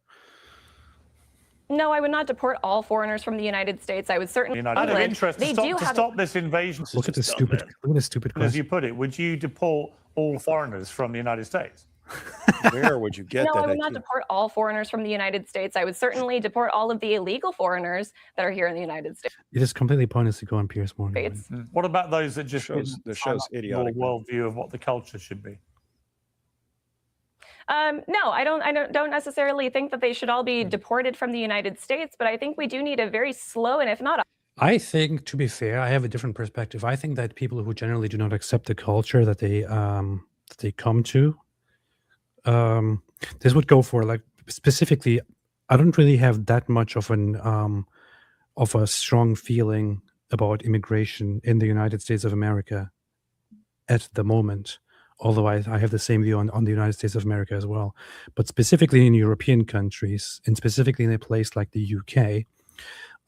No, I would not deport all foreigners from the United States. I would certainly. Out of interest, they to stop this invasion. Look at this stupid question. As you put it, would you deport all foreigners from the United States? Where would you get No, that? I would not deport all foreigners from the United States. I would certainly deport all of the illegal foreigners that are here in the United States. It is completely pointless to go on Piers Morgan. What about those that just shows idiotic worldview of what the culture should be? No, I don't necessarily think that they should all be deported from the United States, but I think we do need a very slow and if not. I think, to be fair, I have a different perspective. I think that people who generally do not accept the culture that they come to, this would go for, like, specifically, I don't really have that much of a strong feeling about immigration in the United States of America at the moment. Although I have the same view on the United States of America as well. But specifically in European countries, and specifically in a place like the UK,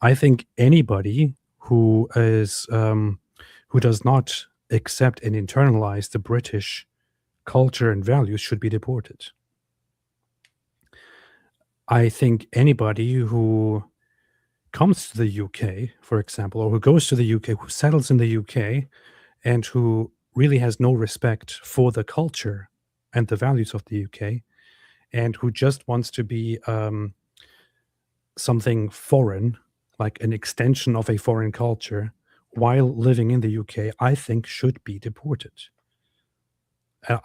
I think anybody who does not accept and internalize the British culture and values should be deported. I think anybody who comes to the UK, for example, or who goes to the UK, who settles in the UK, and who really has no respect for the culture and the values of the UK, and who just wants to be something foreign, like an extension of a foreign culture, while living in the UK, I think should be deported.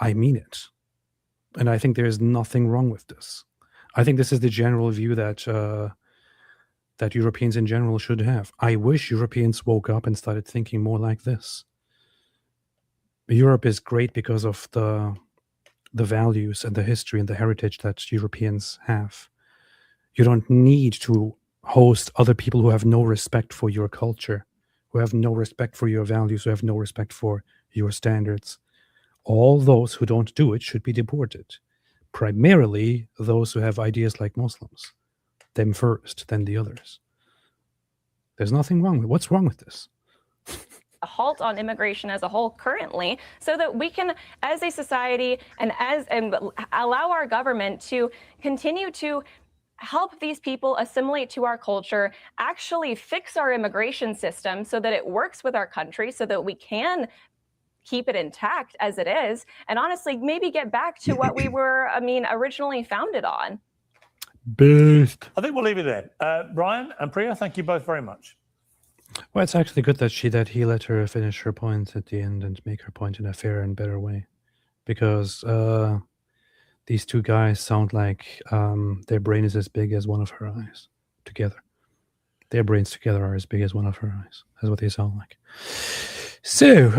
I mean it. And I think there is nothing wrong with this. I think this is the general view that Europeans in general should have. I wish Europeans woke up and started thinking more like this. Europe is great because of the values and the history and the heritage that Europeans have. You don't need to host other people who have no respect for your culture, who have no respect for your values, who have no respect for your standards. All those who don't do it should be deported. Primarily those who have ideas like Muslims. Them first, then the others. There's nothing wrong with it. What's wrong with this? A halt on immigration as a whole currently, so that we can, as a society, and allow our government to continue to help these people assimilate to our culture, actually fix our immigration system so that it works with our country, so that we can keep it intact as it is, and honestly, maybe get back to what we were, originally founded on. Boost. I think we'll leave it there. Brian and Priya, thank you both very much. Well, it's actually good that he let her finish her point at the end and make her point in a fairer and better way, because these two guys sound like their brain is as big as one of her eyes together. Their brains together are as big as one of her eyes. That's what they sound like. So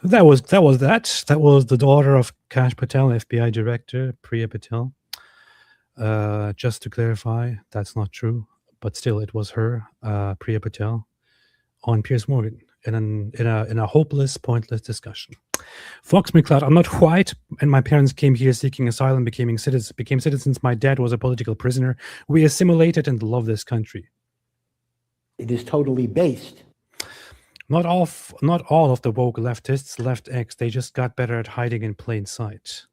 that was that. That was the daughter of Kash Patel, FBI Director Priya Patel. Just to clarify, that's not true. But still, it was her, Priya Patel, on Piers Morgan in a hopeless, pointless discussion. Fox McCloud, I'm not white, and my parents came here seeking asylum, became citizens. My dad was a political prisoner. We assimilated and love this country. It is totally based. Not all of the woke leftists left X. They just got better at hiding in plain sight.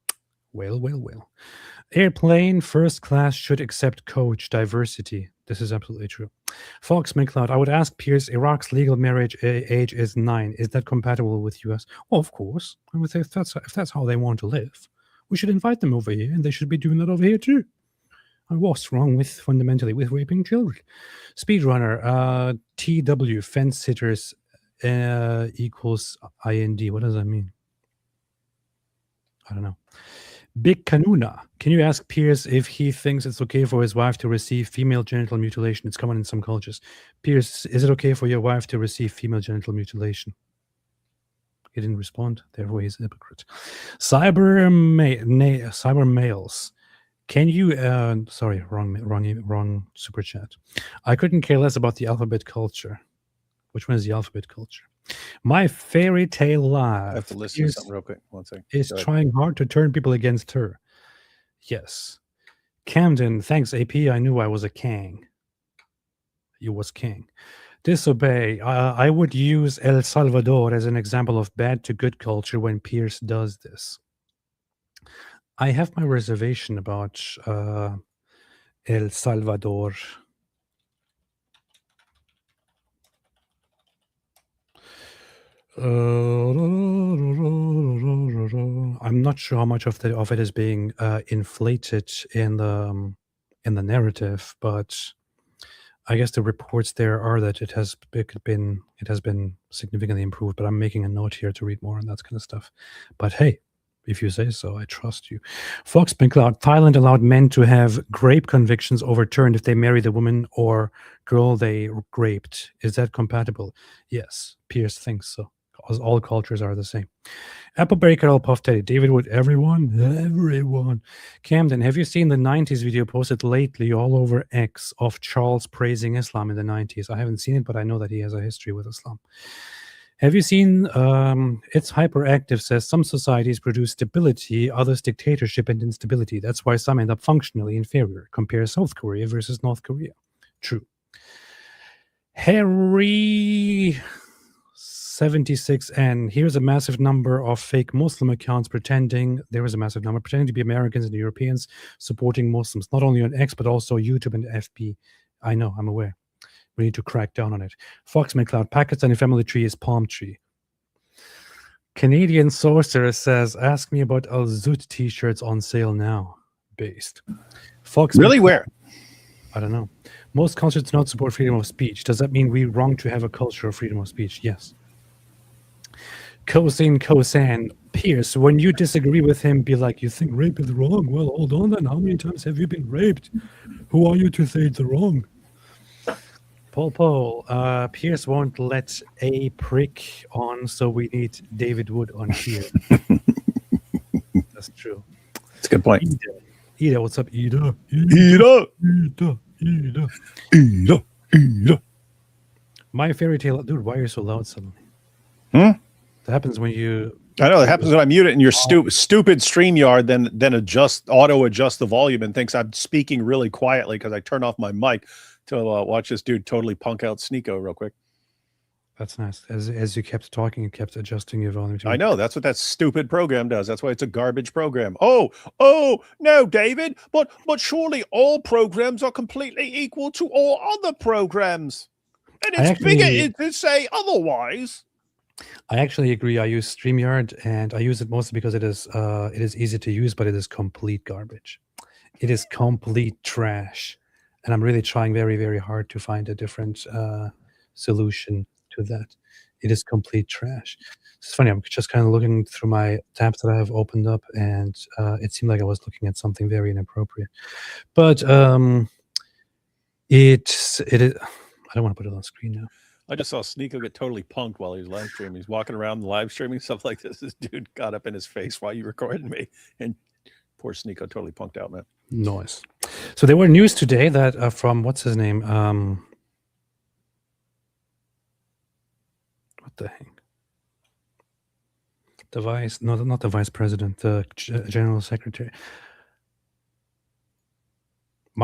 Well. Airplane first class should accept coach diversity. This is absolutely true. Fox McCloud, I would ask Piers, Iraq's legal marriage age is 9. Is that compatible with US? Well, of course. I would say if that's how they want to live, we should invite them over here, and they should be doing that over here too. What's wrong fundamentally with raping children? Speedrunner, TW, fence sitters equals IND. What does that mean? I don't know. Big Kanuna, can you ask Piers if he thinks it's okay for his wife to receive female genital mutilation? It's common in some cultures. Piers, is it okay for your wife to receive female genital mutilation? He didn't respond, therefore he's a hypocrite. Cyber males. Can you, sorry, wrong super chat. I couldn't care less about the alphabet culture. Which one is the alphabet culture? My fairy tale I have life to listen to is something real quick. One second. is Go ahead. trying hard to turn people against her. Yes. Camden, thanks, AP. I knew I was a king. You was king. Disobey. I would use El Salvador as an example of bad to good culture when Piers does this. I have my reservation about El Salvador. I'm not sure how much of it is being inflated in the narrative, but I guess the reports there are that it has been significantly improved. But I'm making a note here to read more on that kind of stuff. But hey, if you say so, I trust you. Fox McCloud, Thailand allowed men to have rape convictions overturned if they marry the woman or girl they raped. Is that compatible? Yes, Piers thinks so. Because all cultures are the same. Apple Breaker, all Puff Teddy, David Wood, everyone. Camden, have you seen the 90s video posted lately all over X of Charles praising Islam in the 90s? I haven't seen it, but I know that he has a history with Islam. Have you seen It's Hyperactive says some societies produce stability, others dictatorship and instability. That's why some end up functionally inferior. Compare South Korea versus North Korea. True. Harry 76N. Here's a massive number of fake Muslim accounts pretending to be Americans and Europeans supporting Muslims, not only on X, but also YouTube and FB. I know, I'm aware. We need to crack down on it. Fox McCloud, Pakistani family tree is palm tree. Canadian Sorcerer says, ask me about Al Zoot t-shirts on sale now. Based. Fox Really? McCloud, Where? I don't know. Most cultures do not support freedom of speech. Does that mean we're wrong to have a culture of freedom of speech? Yes. Kosan, Piers, when you disagree with him, be like, you think rape is wrong? Well, hold on then. How many times have you been raped? Who are you to say it's wrong? Paul, Piers won't let a prick on, so we need David Wood on here. That's true. That's a good point. Ida, what's up, Ida? My fairy tale, dude, why are you so loud suddenly? That happens when you... I know, that happens when I mute it in your stupid StreamYard, then auto adjust the volume and thinks I'm speaking really quietly because I turn off my mic to watch this dude totally punk out Sneeko real quick. That's nice. As you kept talking, you kept adjusting your volume. I know, that's what that stupid program does. That's why it's a garbage program. Oh, no, David, but surely all programs are completely equal to all other programs. And it's bigoted to say otherwise. I actually agree. I use StreamYard, and I use it mostly because it is easy to use, but it is complete garbage. It is complete trash. And I'm really trying very, very hard to find a different solution to that. It is complete trash. It's funny. I'm just kind of looking through my tabs that I have opened up, and it seemed like I was looking at something very inappropriate. But it is. I don't want to put it on screen now. I just saw Sneeko get totally punked while he was live streaming. He's walking around live streaming stuff like this. This dude got up in his face while you recorded me, and poor Sneeko totally punked out, man. Nice. So there were news today that from what's his name? What the heck? Not the vice president, the general secretary.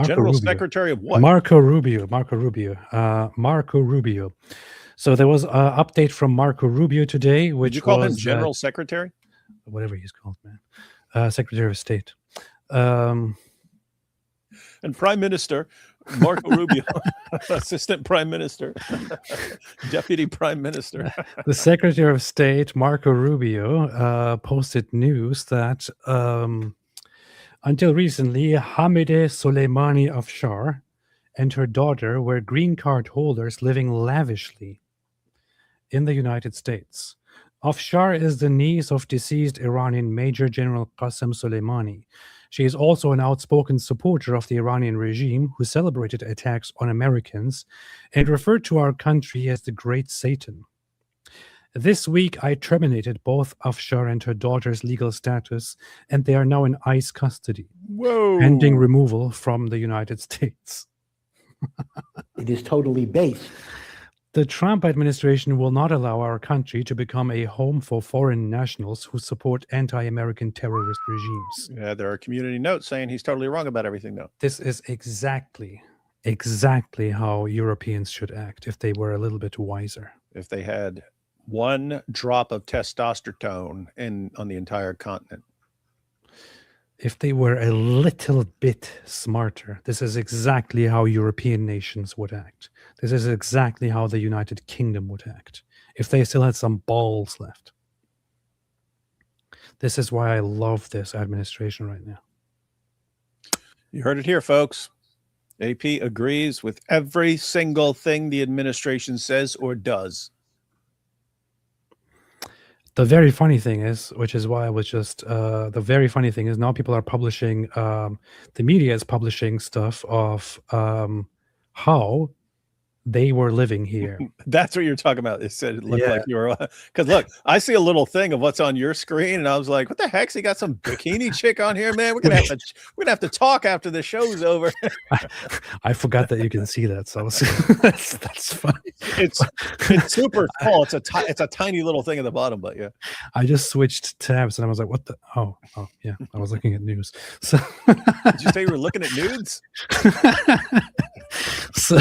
General Secretary of what? Marco Rubio. So there was an update from Marco Rubio today, which Did you call him General Secretary? Whatever he's called, man. Secretary of State. And Prime Minister Marco Rubio, Assistant Prime Minister, Deputy Prime Minister. The Secretary of State, Marco Rubio, posted news that until recently, Hamideh Soleimani Afshar and her daughter were green card holders living lavishly in the United States. Afshar is the niece of deceased Iranian Major General Qasem Soleimani. She is also an outspoken supporter of the Iranian regime who celebrated attacks on Americans and referred to our country as the Great Satan. This week, I terminated both Afshar and her daughter's legal status, and they are now in ICE custody, pending removal from the United States. It is totally based. The Trump administration will not allow our country to become a home for foreign nationals who support anti-American terrorist regimes. Yeah, there are community notes saying he's totally wrong about everything, though. This is exactly how Europeans should act if they were a little bit wiser. If they had one drop of testosterone on the entire continent. If they were a little bit smarter, this is exactly how European nations would act. This is exactly how the United Kingdom would act if they still had some balls left. This is why I love this administration right now. You heard it here, folks. AP agrees with every single thing the administration says or does. The very funny thing is, which is why I was just, the very funny thing is now people are publishing, the media is publishing stuff of how they were living here. That's what you're talking about. It said it looked Yeah. like you were, because look, I see a little thing of what's on your screen, and I was like, "What the heck's he got some bikini chick on here, man? We're gonna have to talk after the show's over." I forgot that you can see that, so that's funny. It's super small. It's a tiny little thing at the bottom, but yeah. I just switched tabs and I was like, "What the? Oh, yeah." I was looking at news. So Did you say you were looking at nudes? so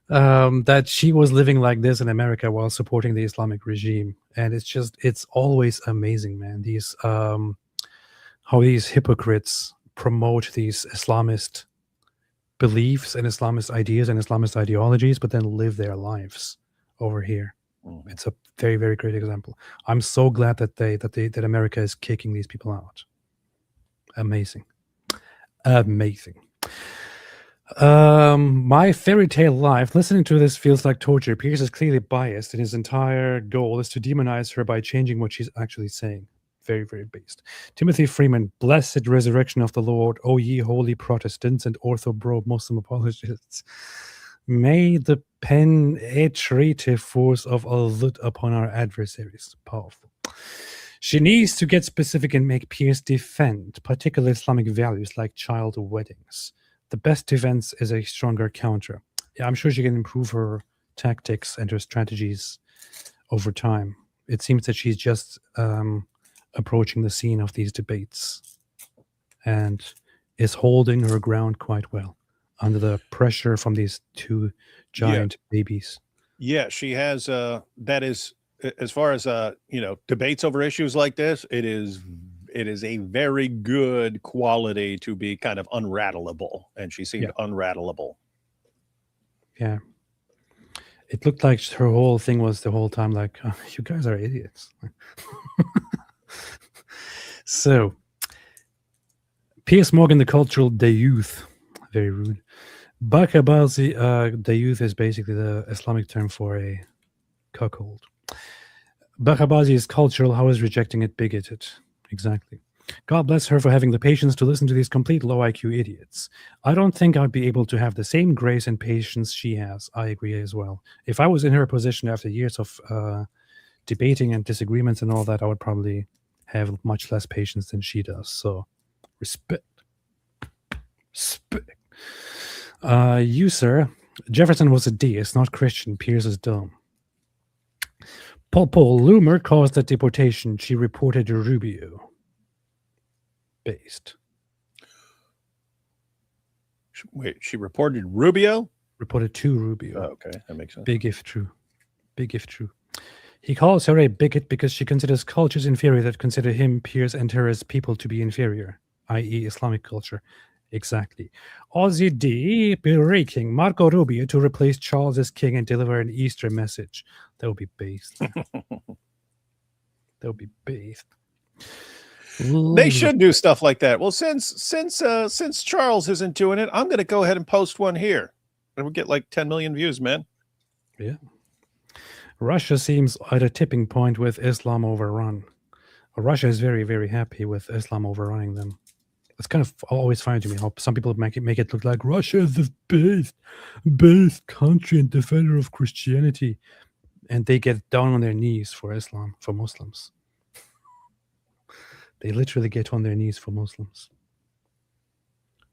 that she was living like this in America while supporting the Islamic regime, and it's always amazing, man. These how these hypocrites promote these Islamist beliefs and Islamist ideas and Islamist ideologies, but then live their lives over here. Mhm. It's a very, very great example. I'm so glad that America is kicking these people out. Amazing. My fairy tale life. Listening to this feels like torture. Piers is clearly biased, and his entire goal is to demonize her by changing what she's actually saying. Very, very based. Timothy Freeman, blessed resurrection of the Lord, O ye holy Protestants and ortho-bro Muslim apologists. May the penetrative force of Allah upon our adversaries. Powerful. She needs to get specific and make Piers defend particular Islamic values like child weddings. The best defense is a stronger counter. Yeah, I'm sure she can improve her tactics and her strategies over time. It seems that she's just approaching the scene of these debates and is holding her ground quite well under the pressure from these two giant babies. Yeah, she has. That is, as far as debates over issues like this, it is a very good quality to be kind of unrattleable, and she seemed unrattleable. Yeah. It looked like her whole thing was the whole time like, oh, you guys are idiots. So, Piers Morgan, the cultural youth, very rude. Bakabazi, youth is basically the Islamic term for a cuckold. Bakabazi is cultural. How is rejecting it bigoted? Exactly. God bless her for having the patience to listen to these complete low IQ idiots. I don't think I'd be able to have the same grace and patience she has. I agree as well. If I was in her position after years of debating and disagreements and all that, I would probably have much less patience than she does. So, respect. Respect. You, sir. Jefferson was a deist, not Christian. Piers is dumb. Paul Loomer caused the deportation. She reported Rubio. Based. Wait, she reported Rubio? Reported to Rubio. Oh, okay, that makes sense. Big if true. Big if true. He calls her a bigot because she considers cultures inferior that consider him, Piers, and her as people to be inferior, i.e. Islamic culture. Exactly. Aussie D berating Marco Rubio to replace Charles as king and deliver an Easter message. That would be based. That would be based. They should do stuff like that. Well, since Charles isn't doing it, I'm going to go ahead and post one here, and we'll get like 10 million views, man. Yeah. Russia seems at a tipping point with Islam overrun. Russia is very, very happy with Islam overrunning them. It's kind of always funny to me how some people make it look like Russia is the best country and defender of Christianity, and they get down on their knees for Islam, for Muslims. They literally get on their knees for Muslims.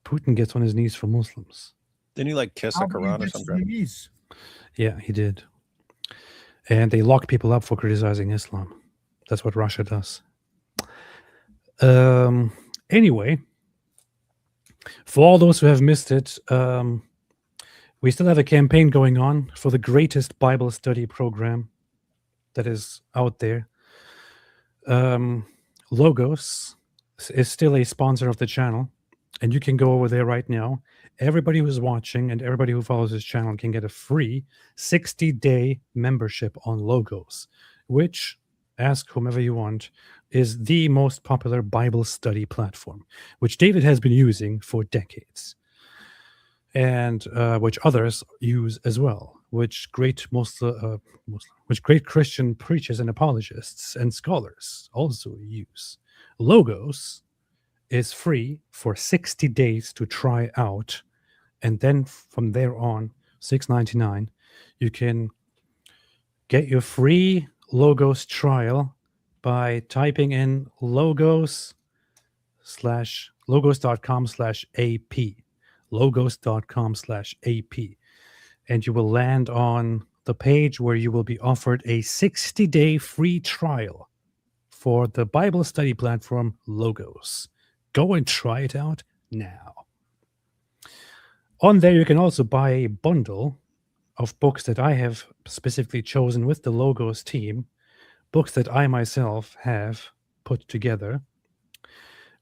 Putin gets on his knees for Muslims. Didn't he like kiss a Quran or something? Yeah, he did. And they lock people up for criticizing Islam. That's what Russia does. Anyway, for all those who have missed it, we still have a campaign going on for the greatest Bible study program that is out there. Logos is still a sponsor of the channel, and you can go over there right now. Everybody who's watching and everybody who follows this channel can get a free 60-day membership on Logos, which, ask whomever you want, is the most popular Bible study platform, which David has been using for decades, and which others use as well, which great Christian preachers and apologists and scholars also use. Logos is free for 60 days to try out, and then from there on, $6.99, you can get your free Logos trial by typing in logos.com/ap, logos.com/ap, and you will land on the page where you will be offered a 60-day free trial for the Bible study platform Logos. Go and try it out now. On there, you can also buy a bundle of books that I have specifically chosen with the Logos team, books that I myself have put together,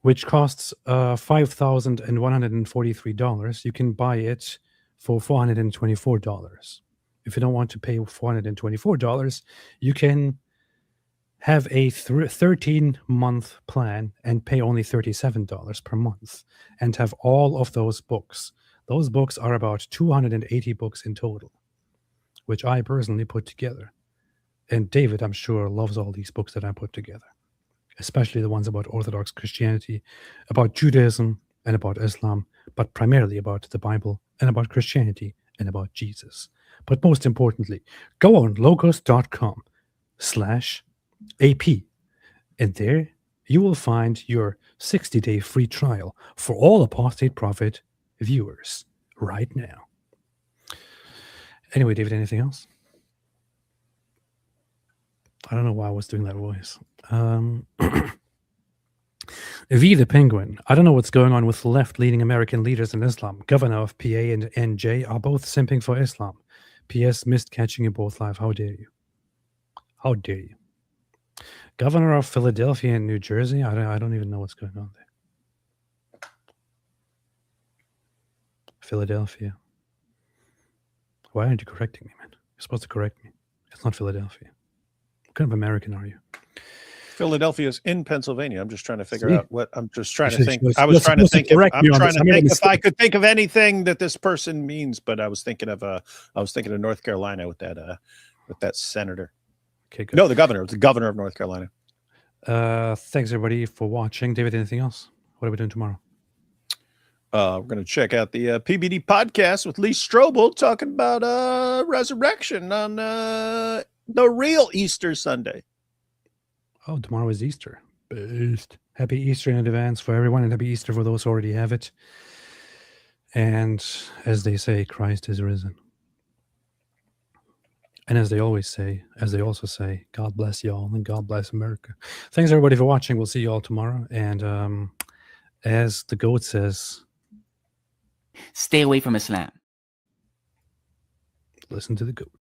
which costs $5,143. You can buy it for $424. If you don't want to pay $424, you can have a 13-month plan and pay only $37 per month and have all of those books. Those books are about 280 books in total, which I personally put together. And David, I'm sure, loves all these books that I put together, especially the ones about Orthodox Christianity, about Judaism, and about Islam, but primarily about the Bible and about Christianity and about Jesus. But most importantly, go on logos.com/AP, and there you will find your 60-day free trial for all Apostate Prophet viewers right now. Anyway, David, anything else? I don't know why I was doing that voice. V the Penguin. I don't know what's going on with left-leaning American leaders in Islam. Governor of PA and NJ are both simping for Islam. PS missed catching you both live. How dare you? How dare you? Governor of Philadelphia and New Jersey. I don't even know what's going on there. Philadelphia. Why aren't you correcting me, man? You're supposed to correct me. It's not Philadelphia. What kind of American are you? Philadelphia is in Pennsylvania. I'm just trying to figure See? out what I'm just trying to You're think. supposed- I was you're trying to supposed to think. If, correct I'm me on trying this. to I made a think if I mistake. could think of anything that this person means, but I was thinking of North Carolina with that senator. Okay, good. No, the governor. It was the governor of North Carolina. Thanks everybody for watching. David, anything else? What are we doing tomorrow? We're going to check out the PBD podcast with Lee Strobel talking about resurrection on the real Easter Sunday. Oh, tomorrow is Easter. Best. Happy Easter in advance for everyone, and happy Easter for those who already have it. And as they say, Christ is risen. And as they always say, as they also say, God bless y'all and God bless America. Thanks everybody for watching. We'll see you all tomorrow. And as the GOAT says, stay away from Islam. Listen to the GOAT.